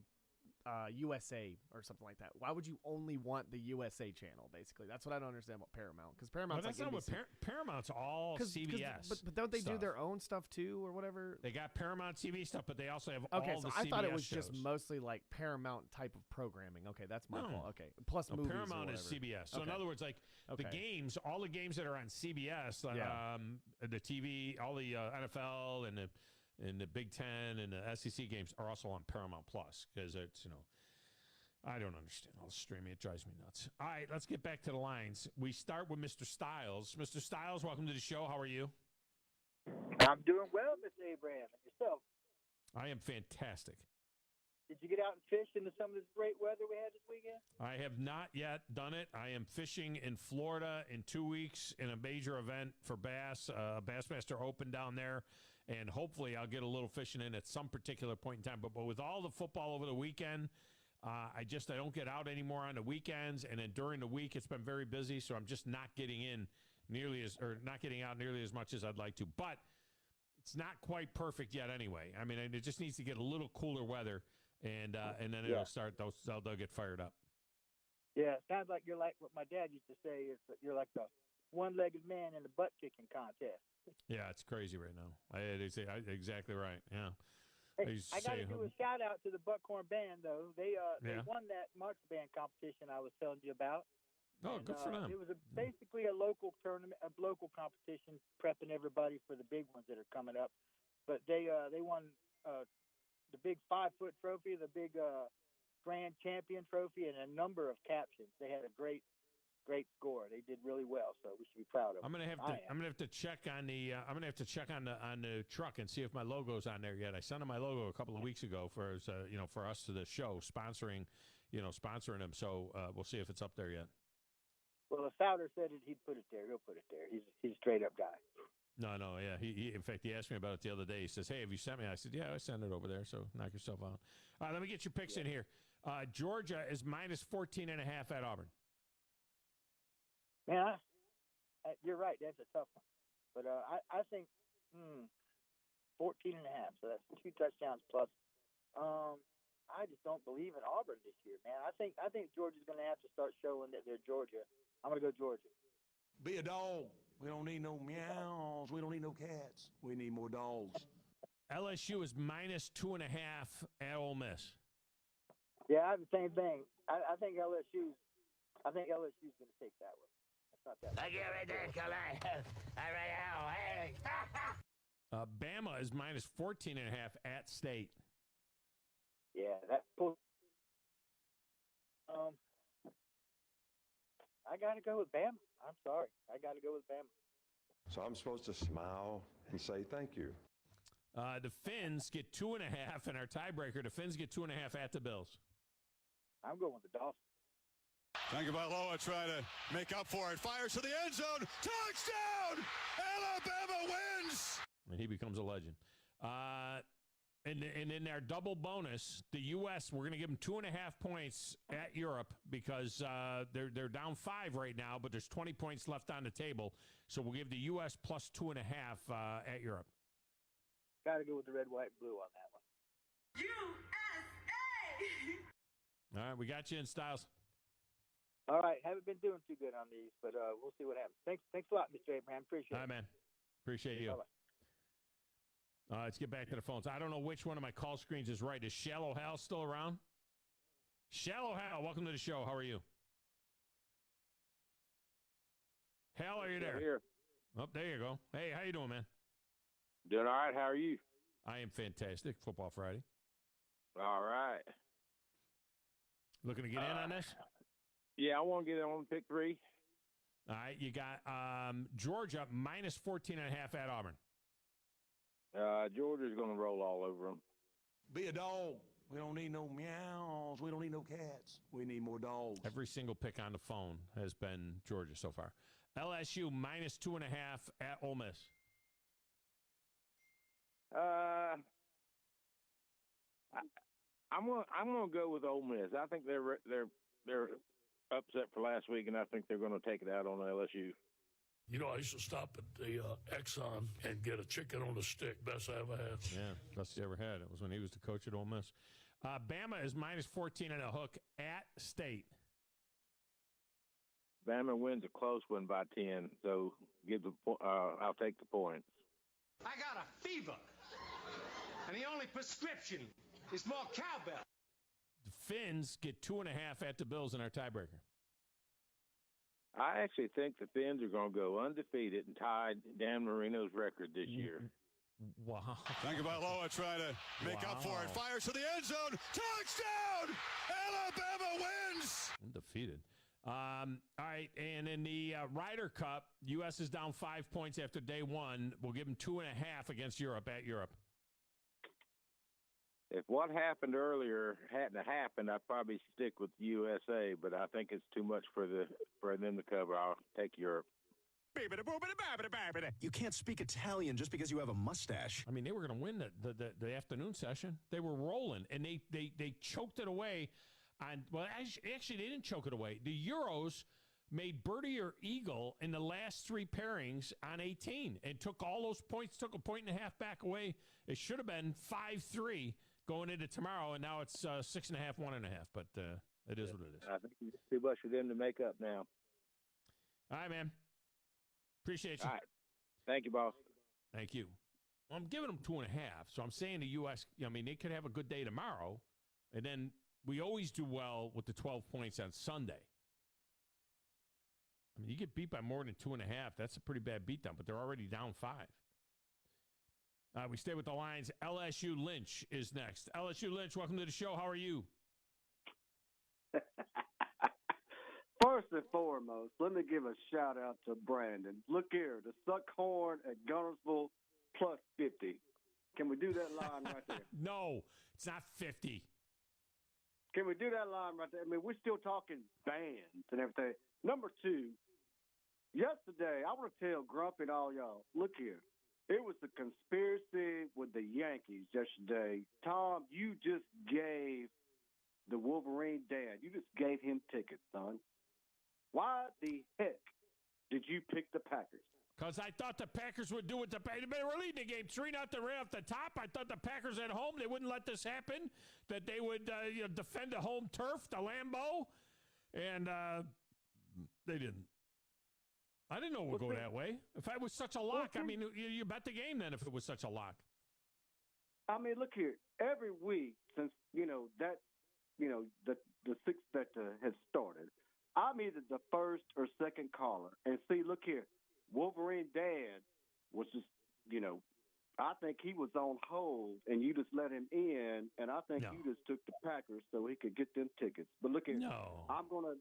USA or something like that. Why would you only want the USA channel, basically? That's what I don't understand about Paramount, because Paramount's
that's
like
not what Paramount's all CBS.
But don't they do their own stuff too, or whatever?
They got Paramount TV stuff, but they also have all the CBS
I thought it was
shows.
just mostly like Paramount type of programming. Okay, that's my fault. Okay, plus movies.
Paramount
or
is CBS. So
okay.
in other words, the games, all the games that are on CBS, the TV, all the NFL and the Big Ten and the SEC games are also on Paramount Plus, because it's, I don't understand all the streaming. It drives me nuts. All right, let's get back to the lines. We start with Mr. Stiles. Mr. Stiles, welcome to the show. How are you?
I'm doing well, Mr. Abraham. And yourself?
I am fantastic.
Did you get out and fish into some of this great weather we had this weekend?
I have not yet done it. I am fishing in Florida in 2 weeks in a major event for bass, Bassmaster Open down there. And hopefully I'll get a little fishing in at some particular point in time. But with all the football over the weekend, I don't get out anymore on the weekends, and then during the week it's been very busy, so I'm just not getting out nearly as much as I'd like to. But it's not quite perfect yet anyway. I mean, it just needs to get a little cooler weather, and then it'll start. They'll get fired up.
Yeah, it sounds like you're like what my dad used to say is that you're like the one-legged man in the butt kicking contest.
Yeah, it's crazy right now. Exactly right. Yeah.
Hey, I got to do a shout out to the Buckhorn Band though. They won that marching band competition I was telling you about.
Oh, good for them.
It was basically a local tournament, a local competition, prepping everybody for the big ones that are coming up. But they won the big 5-foot trophy, the big grand champion trophy, and a number of captions. They had a great score. They did really well, so we should be proud of them.
I'm gonna have to check on the truck and see if my logo's on there yet. I sent them my logo a couple of weeks ago for us to the show sponsoring them. So we'll see if it's up there yet.
Well, if Fowler said it, he'd put it there. He'll put it there. He's a straight up guy.
No, yeah. He in fact, he asked me about it the other day. He says, "Hey, have you sent me?" I said, "Yeah, I sent it over there. So knock yourself out." All right, let me get your picks in here. Georgia is minus 14.5 at Auburn.
Man, you're right. That's a tough one. But I think 14.5. So that's 2 touchdowns plus. I just don't believe in Auburn this year, man. I think Georgia's going to have to start showing that they're Georgia. I'm going to go Georgia.
Be a dog. We don't need no meows. We don't need no cats. We need more dogs.
LSU is minus 2.5 at Ole Miss.
Yeah, I have the same thing. I think LSU's going to take that one. That's not that.
Thank you, ridiculous.
Bama is minus 14.5 at State.
Yeah, that pull. I got to go with Bama. I'm sorry. I got to go with Bama.
So I'm supposed to smile and say thank you.
The Finns get 2.5 in our tiebreaker. The Finns get 2.5 at the Bills.
I'm going with the Dolphins.
Tagovailoa trying to make up for it. Fires to the end zone. Touchdown! Alabama wins!
And he becomes a legend. And in our double bonus, the U.S., we're going to give them 2.5 points at Europe because they're down 5 right now, but there's 20 points left on the table. So we'll give the U.S. plus 2.5 at Europe.
Got to go with the red, white, and blue on that one.
USA!
All right, we got you in, Styles.
All right, haven't been doing too good on these, but we'll see what happens. Thanks a lot, Mr. Abraham. Appreciate it.
All right, man. Appreciate you.
Bye-bye.
Let's get back to the phones. I don't know which one of my call screens is right. Is Shallow Hal still around? Shallow Hal, welcome to the show. How are you? Hal, are you there?
Here.
Oh, there you go. Hey, how you doing, man?
Doing all right. How are you?
I am fantastic. Football Friday.
All right.
Looking to get in on this?
Yeah, I want to get on pick 3.
All right, you got Georgia minus 14.5 at Auburn.
Georgia's going to roll all over them.
Be a dog. We don't need no meows. We don't need no cats. We need more dogs.
Every single pick on the phone has been Georgia so far. LSU minus 2.5 at Ole Miss.
I'm gonna go with Ole Miss. I think they're upset for last week, and I think they're going to take it out on LSU.
You know, I used to stop at the Exxon and get a chicken on a stick. Best I ever had.
Yeah, best he ever had. It was when he was the coach at Ole Miss. Bama is minus 14 and a hook at State.
Bama wins a close one by 10, so I'll take the points.
I got a fever, and the only prescription is more cowbell.
The Finns get 2.5 at the Bills in our tiebreaker.
I actually think the Finns are going to go undefeated and tie Dan Marino's record this year.
Wow.
Tagovailoa trying to make up for it. Fires to the end zone. Touchdown! Alabama wins!
Undefeated. All right, and in the Ryder Cup, U.S. is down 5 points after day 1. We'll give them 2.5 against Europe at Europe.
If what happened earlier hadn't happened, I'd probably stick with the USA, but I think it's too much for them to cover. I'll take Europe.
You can't speak Italian just because you have a mustache.
I mean, they were going to win the afternoon session. They were rolling, and they choked it away. Actually, they didn't choke it away. The Euros made birdie or eagle in the last 3 pairings on 18 and took all those points, took a 1.5 back away. It should have been 5-3 going into tomorrow, and now it's 6.5, 1.5. But it is what it is.
I think it's too much for them to make up now.
All right, man. Appreciate you.
All right. Thank you, boss.
Thank you. Well, I'm giving them 2.5. So I'm saying the U.S., I mean, they could have a good day tomorrow. And then we always do well with the 12 points on Sunday. I mean, you get beat by more than 2.5. That's a pretty bad beatdown, but they're already down 5. We stay with the Lions. LSU Lynch is next. LSU Lynch, welcome to the show. How are you?
First and foremost, let me give a shout out to Brandon. Look here, the Suckhorn at Gunnersville plus 50. Can we do that line right there?
No, it's not 50.
Can we do that line right there? I mean, we're still talking bands and everything. Number 2, yesterday, I want to tell Grumpy and all y'all, look here. It was a conspiracy with the Yankees yesterday. Thom, you just gave the Wolverine dad, you just gave him tickets, son. Why the heck did you pick the Packers?
Because I thought the Packers would do what they were leading the game 3-0 right off the top. I thought the Packers at home, they wouldn't let this happen, that they would defend the home turf, the Lambeau, and they didn't. I didn't know it would go that way. If it was such a lock, I mean, you bet the game then if it was such a lock.
I mean, look here. Every week since, the sixth that has started, I'm either the first or second caller. And see, look here. Wolverine Dad was just, I think he was on hold, and you just let him in, and I think you just took the Packers so he could get them tickets. But look here,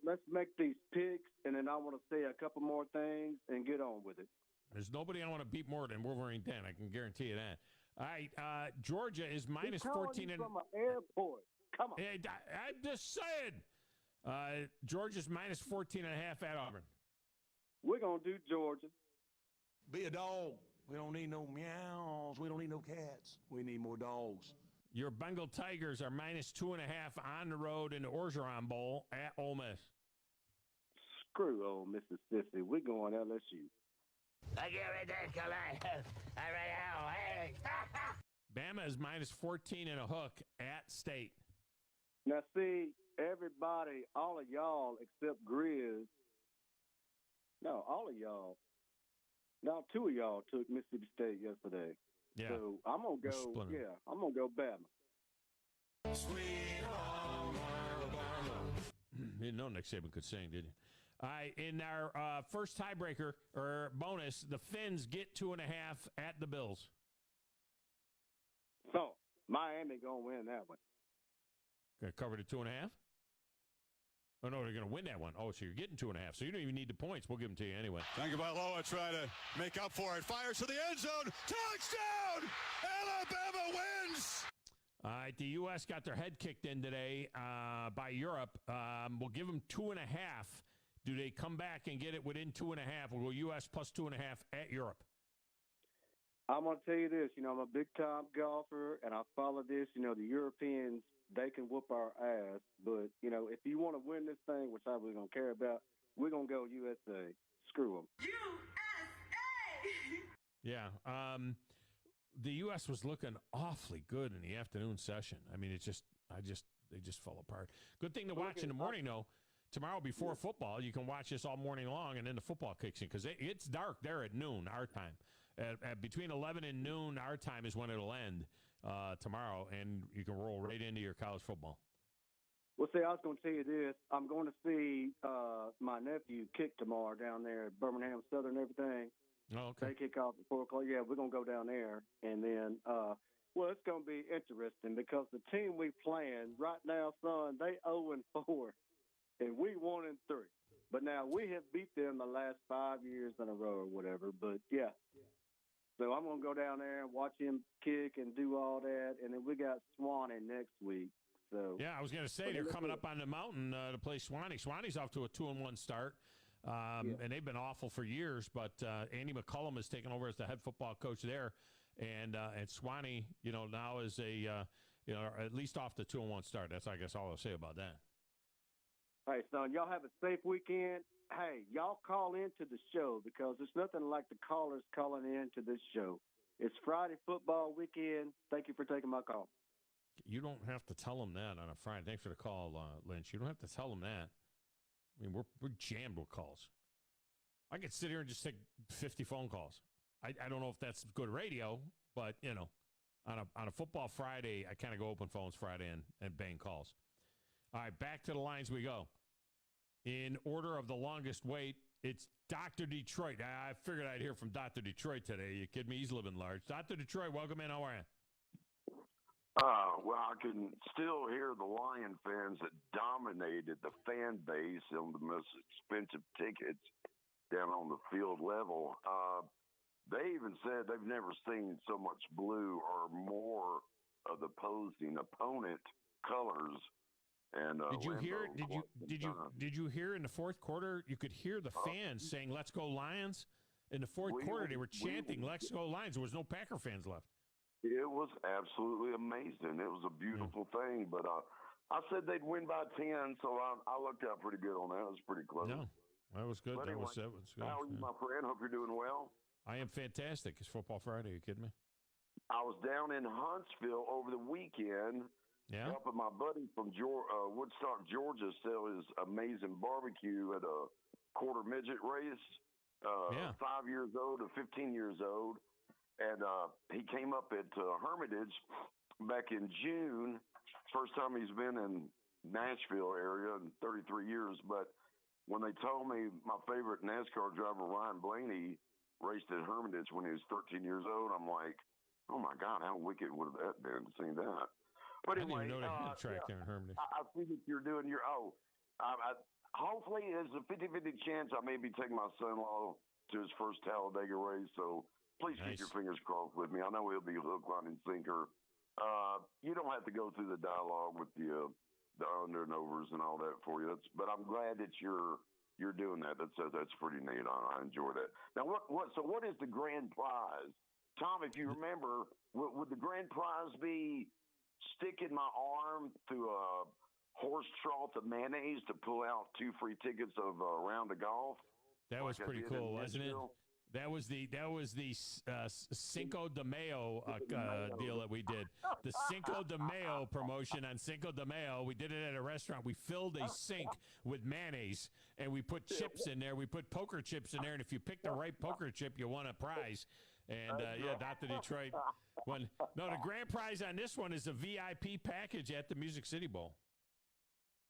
let's make these picks, and then I want to say a couple more things and get on with it.
There's nobody I want to beat more than Wolverine Dan. I can guarantee you that. All right, Georgia is minus 14
from an airport. Come on.
Hey, I'm just saying. Georgia's minus 14.5 at Auburn.
We're going to do Georgia.
Be a dog. We don't need no meows. We don't need no cats. We need more dogs.
Your Bengal Tigers are minus 2.5 on the road in the Orgeron Bowl at Ole Miss.
Screw old Mississippi. We're going LSU.
Bama is minus 14 and a hook at State.
Now, see, everybody, all of y'all except Grizz. No, all of y'all. Now, 2 of y'all took Mississippi State yesterday.
Yeah.
So I'm going to go, I'm going to go Bama.
Sweet home Alabama.
You didn't know Nick Saban could sing, did you? All right, in our first tiebreaker or bonus, the Finns get 2.5 at the Bills.
So, Miami going to win that one.
Going to cover the 2.5? Oh, no, they're going to win that one. Oh, so you're getting 2.5. So you don't even need the points. We'll give them to you anyway.
Tagovailoa trying to make up for it. Fires to the end zone. Touchdown! Alabama wins!
All right, the U.S. got their head kicked in today by Europe. We'll give them 2.5. Do they come back and get it within 2.5? We'll go U.S. plus 2.5 at Europe.
I'm going to tell you this. I'm a big-time golfer, and I follow this. The Europeans, they can whoop our ass. But, if you want to win this thing, which I really don't care about, we're going to go USA. Screw them.
USA! Yeah. The U.S. was looking awfully good in the afternoon session. I mean, they just fell apart. Good thing to watch in the morning, though. Tomorrow before football, you can watch this all morning long, and then the football kicks in because it's dark there at noon, our time. At between 11 and noon, our time is when it'll end tomorrow, and you can roll right into your college football.
Well, see, I was going to tell you this. I'm going to see my nephew kick tomorrow down there at Birmingham Southern and everything.
Oh, okay.
They kick off at 4 o'clock. Yeah, we're going to go down there. And then, it's going to be interesting because the team we playing right now, son, they 0-4. And we 1-3. But now we have beat them the last 5 years in a row or whatever. But, yeah. So I'm going to go down there and watch him kick and do all that. And then we got Swanee next week. So
yeah, I was going to say, they're coming up on the mountain to play Swanee. Swanee's off to a 2-1 start. And they've been awful for years. But Andy McCullum has taken over as the head football coach there. And Swanee, now is at least off the 2-1 start. That's, I guess, all I'll say about that.
Hey, son, y'all have a safe weekend. Hey, y'all call into the show because there's nothing like the callers calling into this show. It's Friday football weekend. Thank you for taking my call.
You don't have to tell them that on a Friday. Thanks for the call, Lynch. You don't have to tell them that. I mean, we're jammed with calls. I could sit here and just take 50 phone calls. I don't know if that's good radio, but, on a football Friday, I kind of go open phones Friday and bang calls. All right, back to the lines we go. In order of the longest wait, it's Dr. Detroit. I figured I'd hear from Dr. Detroit today. You kidding me? He's living large. Dr. Detroit, welcome in. How are you?
Well, I can still hear the Lion fans that dominated the fan base on the most expensive tickets down on the field level. They even said they've never seen so much blue or more of the opposing opponent colors. And
did you hear? Did you hear in the fourth quarter? You could hear the fans saying, "Let's go Lions." In the fourth quarter, they were chanting, "Let's go Lions." There was no Packer fans left.
It was absolutely amazing. It was a beautiful thing. But I said they'd win by 10, so I looked out pretty good on that. It was pretty close.
No, that was good.
But anyway,
that was good.
How are you, my friend? Hope you're doing well.
I am fantastic. It's Football Friday. Are you kidding me?
I was down in Huntsville over the weekend.
Yeah.
Helping my buddy from Woodstock, Georgia, sell his amazing barbecue at a quarter midget race. 5 years old to 15 years old. And he came up at Hermitage back in June. First time he's been in Nashville area in 33 years. But when they told me my favorite NASCAR driver, Ryan Blaney, raced at Hermitage when he was 13 years old, I'm like, oh, my God, how wicked would have that been to see that? But anyway,
I didn't even know they had a track there in Hermitage.
I see that you're doing your hopefully there's a 50-50 chance I may be taking my son-in-law to his first Talladega race. So please keep your fingers crossed with me. I know he'll be hook, line, and sinker. You don't have to go through the dialogue with the under and overs and all that for you. But I'm glad that you're doing that. That's pretty neat. I enjoy that. Now, what is the grand prize? Tom, if you remember, would the grand prize be sticking my arm through a horse trough of mayonnaise to pull out 2 free tickets of a round of golf?
That was pretty cool, wasn't it? That was the Cinco de Mayo deal that we did. The Cinco de Mayo promotion on Cinco de Mayo. We did it at a restaurant. We filled a sink with mayonnaise, and we put chips in there. We put poker chips in there, and if you pick the right poker chip, you won a prize. And, Dr. Detroit won. No, the grand prize on this one is a VIP package at the Music City Bowl.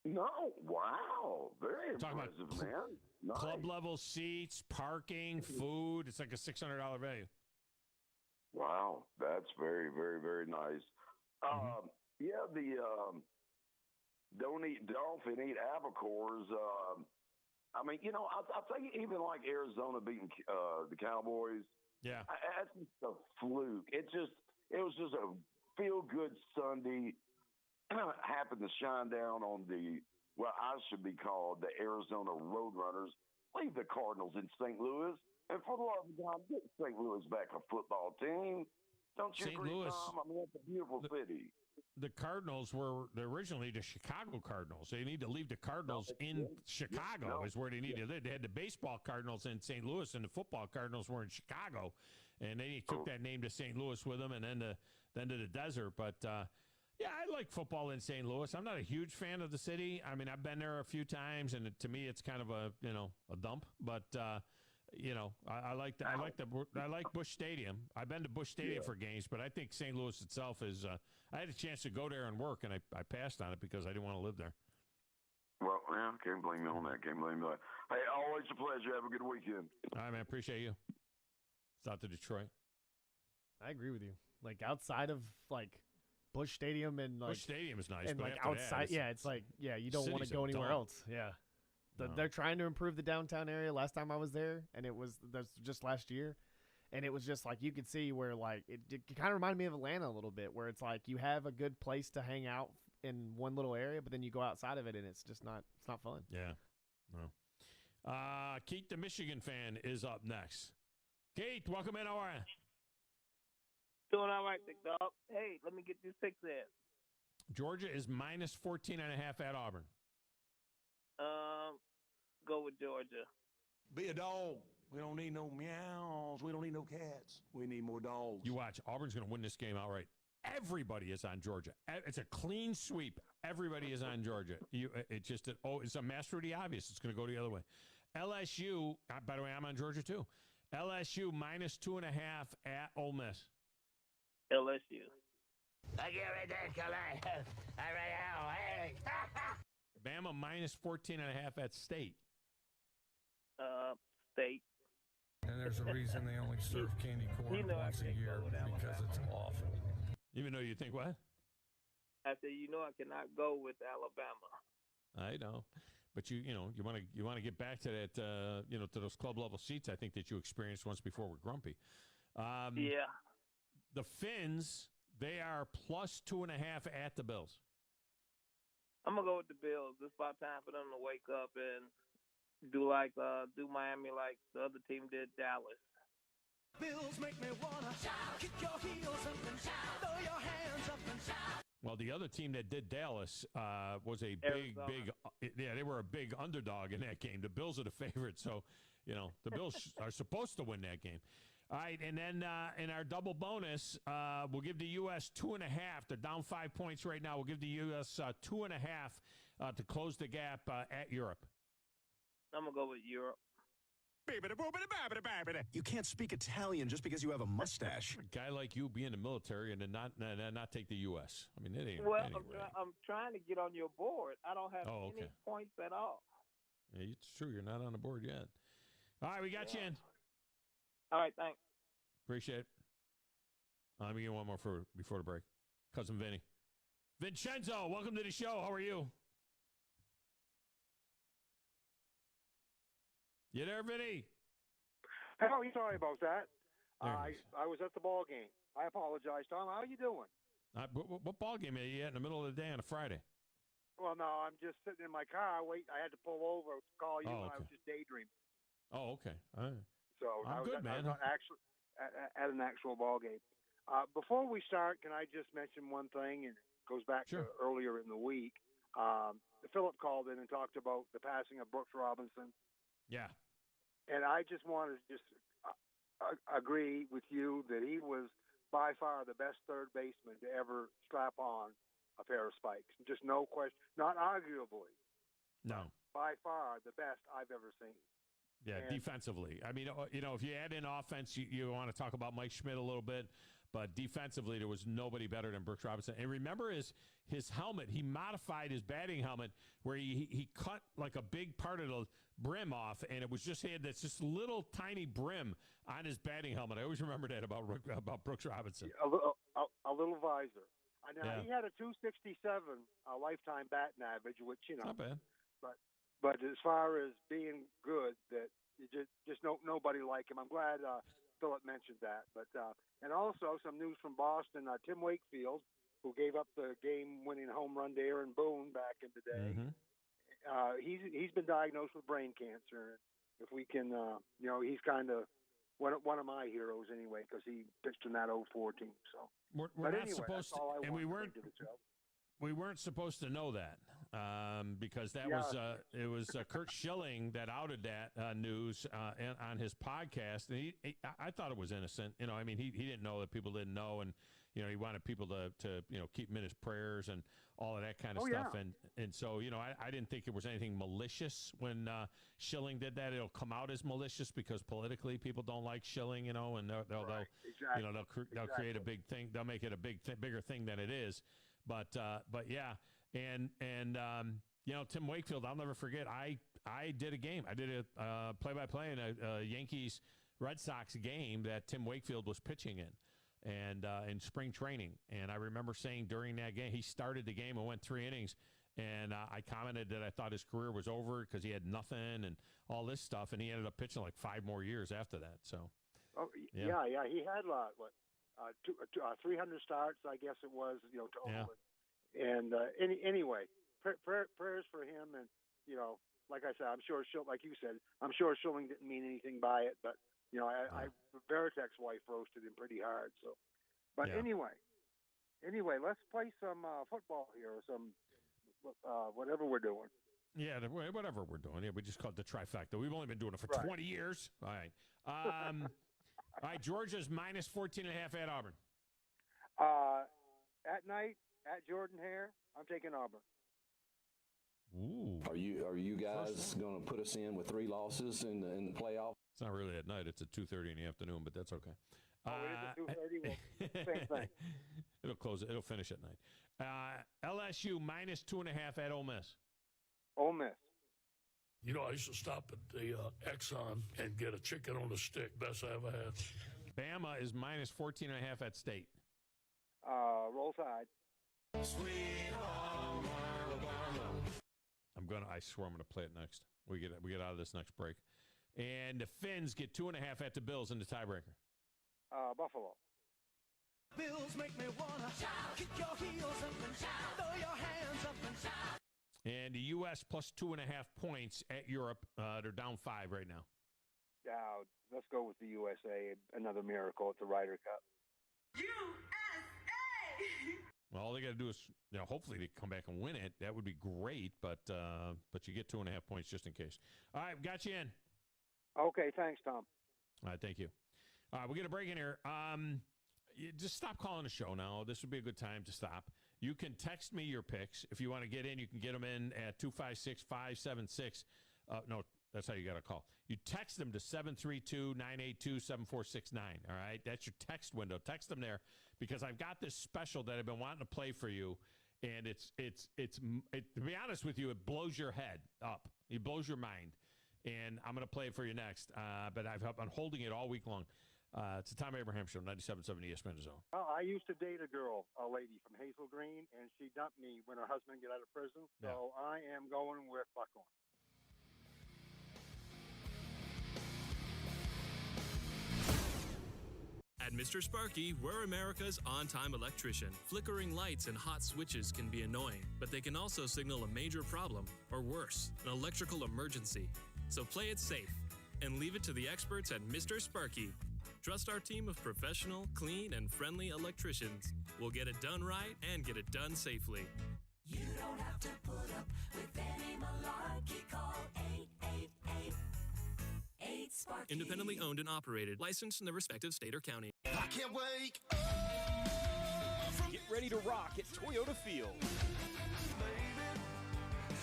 No, wow. Very impressive, man. Nice.
Club level seats, parking, food. It's like a $600 value.
Wow, that's very, very, very nice. The don't eat dolphin, eat albacores. I think even like Arizona beating the Cowboys.
Yeah,
that's just a fluke. It was just a feel good Sunday. Happened to shine down on what I should be called the Arizona Roadrunners. Leave the Cardinals in St. Louis, and for the love of God, get St. Louis back a football team. Don't you agree, Tom? I mean, that's a beautiful city.
The Cardinals were originally the Chicago Cardinals. They need to leave the Cardinals in Chicago is where they need to live. They had the baseball Cardinals in St. Louis, and the football Cardinals were in Chicago, and they took that name to St. Louis with them, and then to the desert. But yeah, I like football in St. Louis. I'm not a huge fan of the city. I mean, I've been there a few times, and to me, it's kind of a dump. But I like Busch Stadium. I've been to Busch Stadium for games, but I think St. Louis itself is. I had a chance to go there and work, and I passed on it because I didn't want to live there.
Well, yeah, can't blame me on that. Can't blame me on that. Hey, always a pleasure. Have a good weekend.
All right, man. Appreciate you. It's out to Detroit.
I agree with you. Like outside of Busch Stadium and
Busch Stadium is nice,
and
but
outside, you don't want to go anywhere else. Yeah, they're trying to improve the downtown area. Last time I was there, and that's just last year, and it was just you could see where it kind of reminded me of Atlanta a little bit, where it's you have a good place to hang out in one little area, but then you go outside of it, and it's just not fun.
Yeah, no. Keith, the Michigan fan, is up next. Keith, welcome in. How are you?
Doing all right, big dog. Hey, let me get these picks in.
Georgia is minus 14.5 at Auburn.
Go with Georgia.
Be a dog. We don't need no meows. We don't need no cats. We need more dogs.
You watch. Auburn's going to win this game outright. Everybody is on Georgia. It's a clean sweep. Everybody is on Georgia. It's a master of the obvious. It's going to go the other way. LSU, by the way, I'm on Georgia too. LSU minus 2.5 at Ole Miss.
LSU.
Bama minus 14.5 at State.
State.
And there's a reason they only serve candy corn once a year because it's awful.
Even though you think what?
I said, I cannot go with Alabama.
I know, but you want to get back to that to those club level seats. I think that you experienced once before with Grumpy.
Yeah.
The Finns, they are plus 2.5 at the Bills.
I'm gonna go with the Bills. It's about time for them to wake up and do Miami like the other team did Dallas.
Bills make me wanna shout, kick your heels up and shout, throw your hands up and shout.
Well, the other team that did Dallas was a
Arizona.
they were a big underdog in that game. The Bills are the favorite, so the Bills are supposed to win that game. All right, and then in our double bonus, we'll give the U.S. 2.5. They're down 5 points right now. We'll give the U.S. 2.5 to close the gap at Europe.
I'm going to go with Europe.
You can't speak Italian just because you have a mustache.
A guy like you be in the military and then not take the U.S. I mean, it ain't.
Well,
anyway.
I'm trying to get on your board. I don't have any points at all.
Yeah, it's true. You're not on the board yet. All right, we got you in.
All right, thanks.
Appreciate it. Let me get one more before the break. Cousin Vinny. Vincenzo, welcome to the show. How are you? You there, Vinny?
Oh, sorry about that. I was at the ball game. I apologize, Tom. How are you doing?
What ball game are you at in the middle of the day on a Friday?
Well, no, I'm just sitting in my car. I had to pull over to call you,
Oh,
and I
okay.
was just daydreaming.
Oh, okay. All right.
So
I'm
I was
good, man.
actually at an actual ball game. Before we start, can I just mention one thing? And it goes back to earlier in the week. Philip called in and talked about the passing of Brooks Robinson.
Yeah.
And I just wanted to agree with you that he was by far the best third baseman to ever strap on a pair of spikes. Just no question, not arguably.
No.
By far the best I've ever seen.
Yeah, defensively. I mean, if you add in offense, you want to talk about Mike Schmidt a little bit, but defensively, there was nobody better than Brooks Robinson. And remember his helmet, he modified his batting helmet where he cut like a big part of the brim off, and it was he had this little tiny brim on his batting helmet. I always remember that about Brooks Robinson.
A little visor. Now, he had a 267 lifetime batting average, which,
not bad.
But as far as being good, that just nobody like him. I'm glad Philip mentioned that. But and also some news from Boston. Tim Wakefield, who gave up the game-winning home run to Aaron Boone back in the day, he's been diagnosed with brain cancer. If we can, he's kind of one of my heroes anyway, because he pitched in that 04 team. So
we're not supposed to, and we weren't supposed to know that because that was Kurt Schilling that outed that news on his podcast, and I thought it was innocent. I mean, he didn't know that people didn't know, and he wanted people to keep him in his prayers and all of that kind of stuff.
Yeah.
And so I didn't think it was anything malicious when Schilling did that. It'll come out as malicious because politically people don't like Schilling, and they'll create a big thing. They'll make it a bigger thing than it is. But yeah, and Tim Wakefield, I'll never forget. I did a game. I did a play-by-play in a Yankees Red Sox game that Tim Wakefield was pitching in, and in spring training. And I remember saying during that game, he started the game and went 3 innings, and I commented that I thought his career was over because he had nothing and all this stuff, and he ended up pitching like 5 more years after that. So,
yeah, he had 300 starts, I guess it was, total.
Yeah.
And anyway, prayers for him, and like I said, I'm sure like you said, I'm sure Schilling didn't mean anything by it, but Veritek's wife roasted him pretty hard. So, but anyway, let's play some football here, or some whatever we're doing.
Yeah, whatever we're doing. Yeah, we just call it the trifecta. We've only been doing it for 20 years. All right. All right, Georgia's minus 14.5 at Auburn.
At night, at Jordan Hare, I'm taking Auburn.
Ooh.
Are you guys going to put us in with 3 losses in the playoff?
It's not really at night. It's at 2:30 in the afternoon, but that's okay.
It is at 2:30. Well, same thing.
It'll close. It'll finish at night. LSU minus 2.5 at Ole Miss.
Ole Miss.
You know, I used to stop at the Exxon and get a chicken on a stick. Best I ever had.
Bama is minus 14.5 at State.
Roll Tide.
Sweet home Alabama.
I swear I'm gonna play it next. We get out of this next break. And the Finns get 2.5 at the Bills in the tiebreaker.
Buffalo.
Bills make me wanna shout, kick your heels up and shout, throw your hands up and shout.
And the U.S. plus 2.5 points at Europe. They're down 5 right now.
Let's go with the USA. Another miracle at the Ryder Cup.
USA!
Well, all they got to do is, hopefully they come back and win it. That would be great, but you get 2.5 points just in case. All right, got you in.
Okay, thanks, Tom.
All right, thank you. All right, we're going to break in here. Just stop calling the show now. This would be a good time to stop. You can text me your picks. If you want to get in, you can get them in at 256-576. No, that's how you got to call. You text them to 732-982-7469. All right, that's your text window. Text them there because I've got this special that I've been wanting to play for you, and it's to be honest with you, it blows your head up. It blows your mind. And I'm going to play it for you next. But I've been holding it all week long. It's the Tom Abraham Show, 97.7 ESPN Zone.
Well, I used to date a lady from Hazel Green, and she dumped me when her husband got out of prison. So I am going with Buckhorn.
At Mr. Sparky, we're America's on-time electrician. Flickering lights and hot switches can be annoying, but they can also signal a major problem, or worse, an electrical emergency. So play it safe and leave it to the experts at Mr. Sparky. Trust our team of professional, clean, and friendly electricians. We'll get it done right and get it done safely.
You don't have to put up with any malarkey. Call 888-8-SPARKY.
Independently owned and operated. Licensed in the respective state or county.
I can't wait.
Get ready to rock at Toyota Field.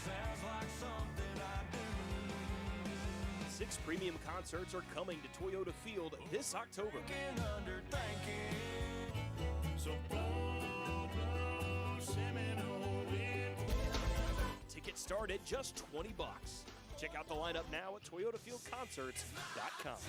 Sounds like something I do.
6 premium concerts are coming to Toyota Field this October. Tickets start at just $20. Check out the lineup now at ToyotaFieldConcerts.com.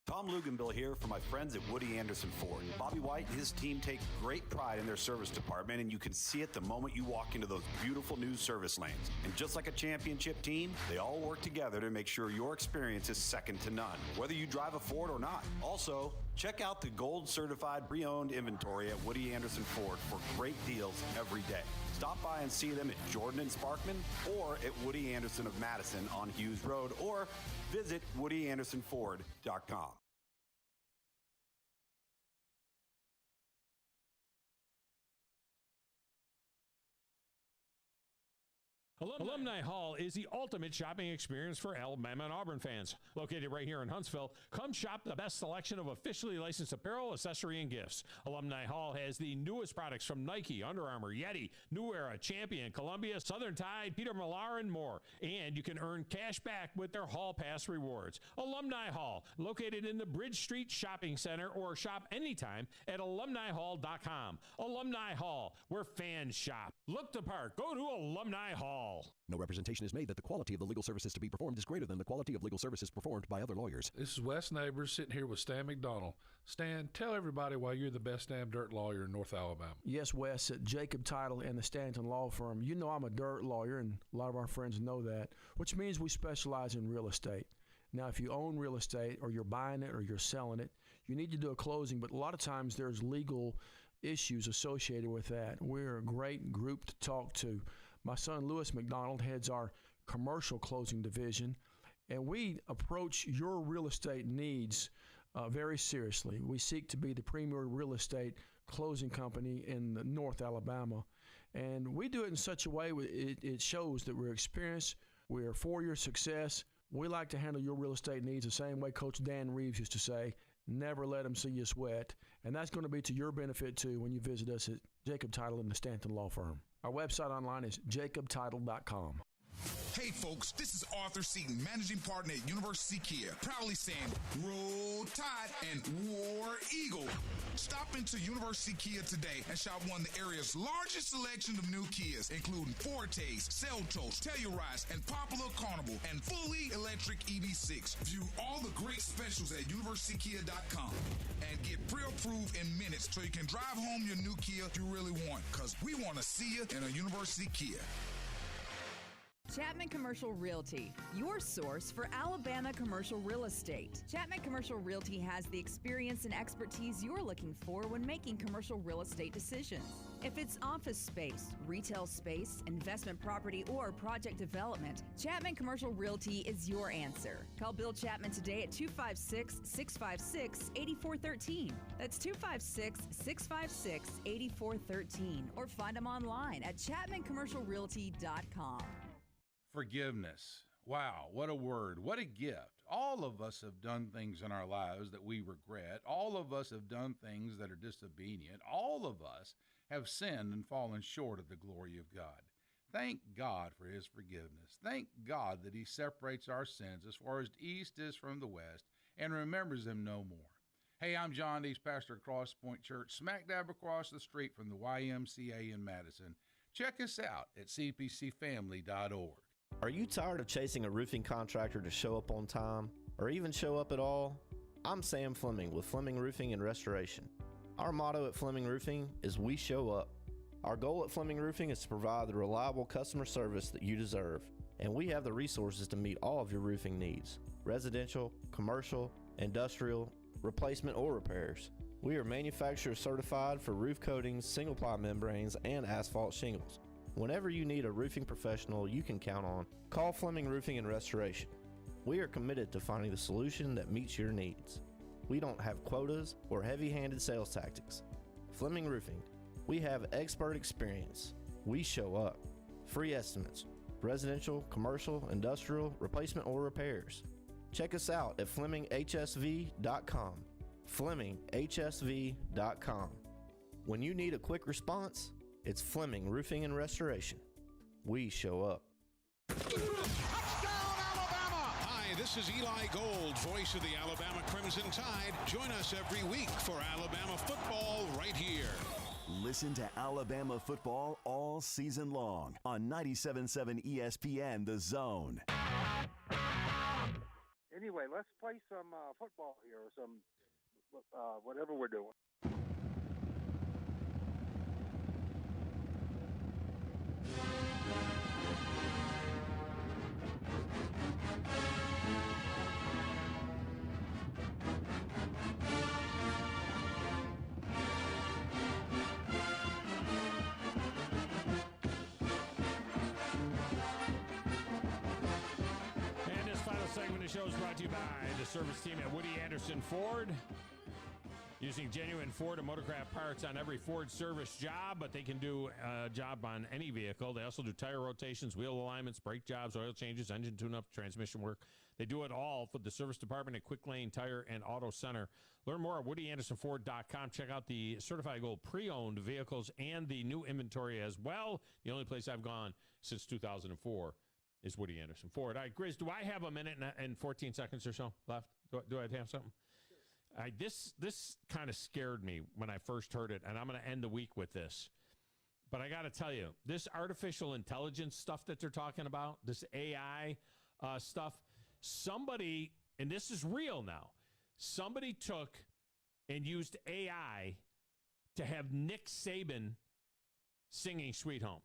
Tom Luganville here for my friends at Woody Anderson Ford. Bobby White and his team take great pride in their service department, and you can see it the moment you walk into those beautiful new service lanes. And just like a championship team, they all work together to make sure your experience is second to none, whether you drive a Ford or not. Also, check out the gold certified pre-owned inventory at Woody Anderson Ford for great deals every day. Stop by and see them at Jordan and Sparkman or at Woody Anderson of Madison on Hughes Road, or visit WoodyAndersonFord.com.
Alumni Hall is the ultimate shopping experience for Alabama and Auburn fans. Located right here in Huntsville, come shop the best selection of officially licensed apparel, accessory, and gifts. Alumni Hall has the newest products from Nike, Under Armour, Yeti, New Era, Champion, Columbia, Southern Tide, Peter Millar, and more. And you can earn cash back with their Hall Pass rewards. Alumni Hall, located in the Bridge Street Shopping Center, or shop anytime at alumnihall.com. Alumni Hall, where fans shop. Look the part. Go to Alumni Hall.
No representation is made that the quality of the legal services to be performed is greater than the quality of legal services performed by other lawyers.
This is Wes Neighbors sitting here with Stan McDonald. Stan, tell everybody why you're the best damn dirt lawyer in North Alabama.
Yes, Wes, at Jacob Title and the Stanton Law Firm. You know I'm a dirt lawyer, and a lot of our friends know that, which means we specialize in real estate. Now, if you own real estate, or you're buying it, or you're selling it, you need to do a closing, but a lot of times there's legal issues associated with that. We're a great group to talk to. My son, Lewis McDonald, heads our commercial closing division, and we approach your real estate needs very seriously. We seek to be the premier real estate closing company in North Alabama, and we do it in such a way it shows that we're experienced, we're for your success. We like to handle your real estate needs the same way Coach Dan Reeves used to say, never let them see you sweat, and that's going to be to your benefit, too, when you visit us at Jacob Title and the Stanton Law Firm. Our website online is jacobtitle.com.
Hey folks, this is Arthur Seaton, managing partner at University Kia, proudly saying Roll Tide and War Eagle. Stop into University Kia today and shop one of the area's largest selection of new Kias, including Fortes, Seltos, Telluride, and Popular Carnival, and fully electric EV6. View all the great specials at universitykia.com and get pre-approved in minutes so you can drive home your new Kia you really want, because we want to see you in a University Kia.
Chapman Commercial Realty, your source for Alabama commercial real estate. Chapman Commercial Realty has the experience and expertise you're looking for when making commercial real estate decisions. If it's office space, retail space, investment property, or project development, Chapman Commercial Realty is your answer. Call Bill Chapman today at 256-656-8413. That's 256-656-8413. Or find them online at chapmancommercialrealty.com.
Forgiveness. Wow, what a word. What a gift. All of us have done things in our lives that we regret. All of us have done things that are disobedient. All of us have sinned and fallen short of the glory of God. Thank God for his forgiveness. Thank God that he separates our sins as far as the east is from the west and remembers them no more. Hey, I'm John Dees, pastor at Cross Point Church, smack dab across the street from the YMCA in Madison. Check us out at cpcfamily.org.
Are you tired of chasing a roofing contractor to show up on time or even show up at all? I'm Sam Fleming with Fleming Roofing and Restoration. Our motto at Fleming Roofing is we show up. Our goal at Fleming Roofing is to provide the reliable customer service that you deserve, and we have the resources to meet all of your roofing needs: residential, commercial, industrial, replacement, or repairs. We are manufacturer certified for roof coatings, single-ply membranes, and asphalt shingles. Whenever you need a roofing professional you can count on, call Fleming Roofing and Restoration. We are committed to finding the solution that meets your needs. We don't have quotas or heavy-handed sales tactics. Fleming Roofing, we have expert experience. We show up. Free estimates, residential, commercial, industrial, replacement, or repairs. Check us out at FlemingHSV.com. FlemingHSV.com. When you need a quick response, it's Fleming Roofing and Restoration. We show up.
Hi, this is Eli Gold, voice of the Alabama Crimson Tide. Join us every week for Alabama football right here.
Listen to Alabama football all season long on 97.7 ESPN The Zone.
Anyway, let's play some football here, or some whatever we're doing.
And this final segment of the show is brought to you by the service team at Woody Anderson Ford. Using genuine Ford and Motorcraft parts on every Ford service job, but they can do a job on any vehicle. They also do tire rotations, wheel alignments, brake jobs, oil changes, engine tune-up, transmission work. They do it all for the service department at Quick Lane Tire and Auto Center. Learn more at WoodyAndersonFord.com. Check out the Certified Gold pre-owned vehicles and the new inventory as well. The only place I've gone since 2004 is Woody Anderson Ford. All right, Grizz, do I have a minute and 14 seconds or so left? Do I have something? This kind of scared me when I first heard it, and I'm going to end the week with this. But I got to tell you, this artificial intelligence stuff that they're talking about, this AI stuff, somebody, and this is real now, somebody took and used AI to have Nick Saban singing Sweet Home.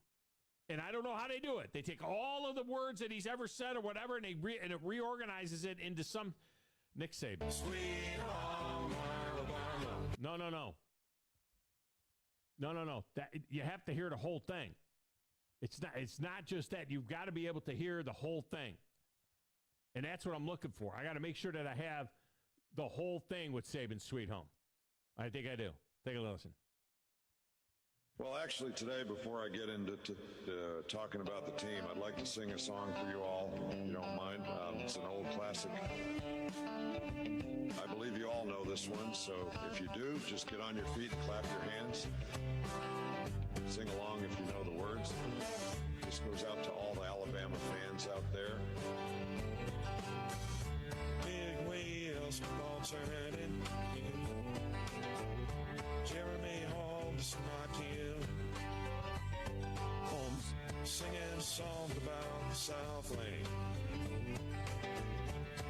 And I don't know how they do it. They take all of the words that he's ever said or whatever, and it reorganizes it into some Nick Saban.
Sweet home Alabama.
No. That you have to hear the whole thing. It's not just that. You've got to be able to hear the whole thing. And that's what I'm looking for. I got to make sure that I have the whole thing with Saban's Sweet Home. I think I do. Take a listen.
Well, actually, today, before I get into talking about the team, I'd like to sing a song for you all, if you don't mind. It's an old classic. I believe you all know this one, so if you do, just get on your feet and clap your hands. Sing along if you know the words. words. This goes out to all the Alabama fans out there.
Big wheels keep on turning. Jeremy Holmes, my kid. Holmes singing songs about the South Lane.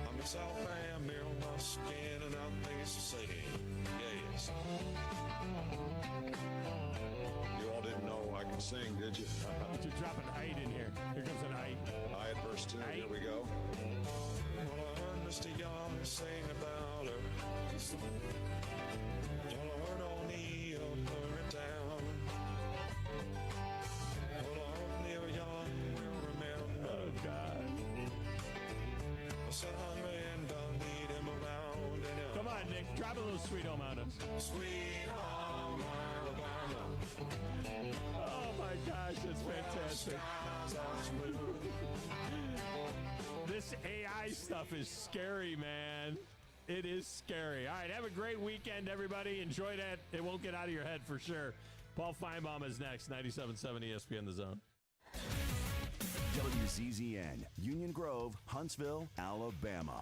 I'm in South Bam, mirror on my skin, and I think it's the same. Yes.
You all didn't know I could sing, did you?
You're dropping height in here. Here comes an height.
I at verse 2. Here we go.
Well, I heard Mr. Young sing about her. Y'all heard O'Neal put it down. Well, I hope Neil Young will remember.
Oh, God.
I said, hungry and don't need him around.
Come on, Nick. Drop a little Sweet Home Alabama.
Sweet Home Alabama.
Oh, my gosh. That's fantastic. This AI stuff is scary, man. It is scary. All right, have a great weekend, everybody. Enjoy that. It won't get out of your head for sure. Paul Feinbaum is next, 97.7 ESPN The Zone.
WZZN, Union Grove, Huntsville, Alabama.